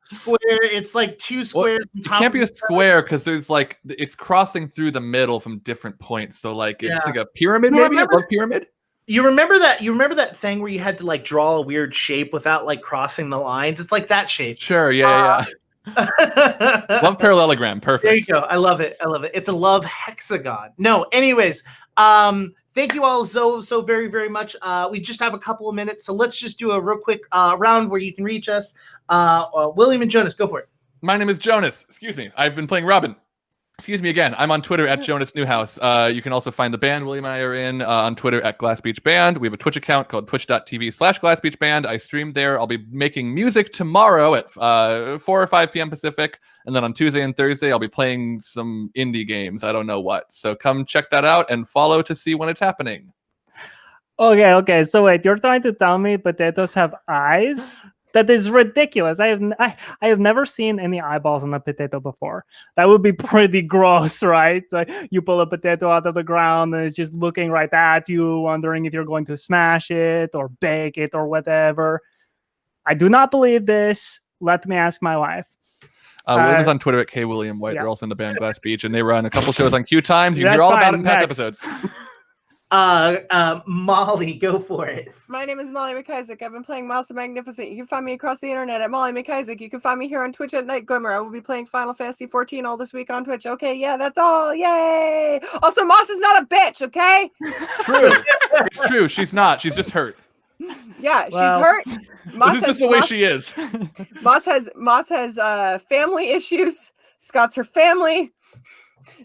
square. It's like two squares. It can't be a square because there's like it's crossing through the middle from different points. So like it's like a pyramid, maybe a love pyramid. You remember that? You remember that thing where you had to like draw a weird shape without like crossing the lines? It's like that shape. Sure. Yeah. Love parallelogram. Perfect. There you go. I love it. It's a love hexagon. No. Anyways, thank you all so very very much. We just have a couple of minutes, so let's just do a real quick round where you can reach us. William and Jonas, go for it. My name is Jonas. Excuse me. I've been playing Robin. Excuse me again. I'm on Twitter at Jonas Newhouse. You can also find the band William and I are in on Twitter at Glass Beach Band. We have a Twitch account called twitch.tv/Glass Beach Band. I stream there. I'll be making music tomorrow at 4 or 5 p.m. Pacific. And then on Tuesday and Thursday, I'll be playing some indie games. I don't know what. So come check that out and follow to see when it's happening. Okay. So wait, you're trying to tell me potatoes have eyes? That is ridiculous. I have never seen any eyeballs on a potato before. That would be pretty gross, right? Like you pull a potato out of the ground and it's just looking right at you, wondering if you're going to smash it or bake it or whatever. I do not believe this. Let me ask my wife. William is on Twitter at KWilliamWhite. Yeah. They're also in the band Glass Beach, and they run a couple shows on QueueTimes. You can hear all about it in past episodes. Molly, go for it. My name is Molly McIsaac. I've been playing Miles the Magnificent. You can find me across the internet at Molly McIsaac. You can find me here on Twitch at Night Glimmer. I will be playing Final Fantasy 14 all this week on Twitch. Okay, yeah, that's all. Yay! Also, Moss is not a bitch, okay? True. It's true. She's not. She's just hurt. Yeah, she's hurt. This is just the way she is. Moss has family issues. Scott's her family.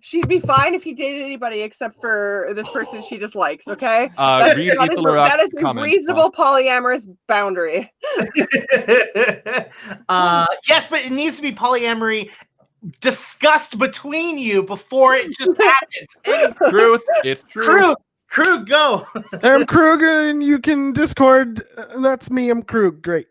She'd be fine if he dated anybody except for this person she dislikes, okay? That is a reasonable polyamorous boundary. Yes, but it needs to be polyamory discussed between you before it just happens. Truth. It's true. Krug, go. I'm Krug, and you can Discord. That's me. I'm Krug. Great.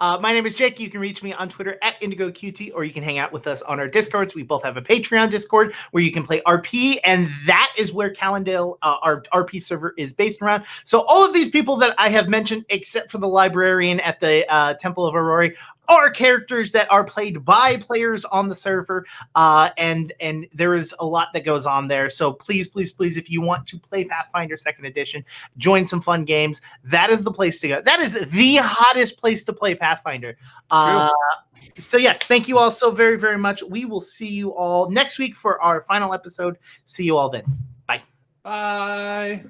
My name is Jake. You can reach me on Twitter at IndigoQT, or you can hang out with us on our Discords. We both have a Patreon Discord where you can play RP, and that is where Kellendale, our RP server, is based around. So all of these people that I have mentioned, except for the librarian at the Temple of Aurora, are characters that are played by players on the server, and there is a lot that goes on there. So please, if you want to play Pathfinder 2nd Edition, join some fun games. That is the place to go. That is the hottest place to play Pathfinder. So yes, thank you all so very, very much. We will see you all next week for our final episode. See you all then. Bye. Bye.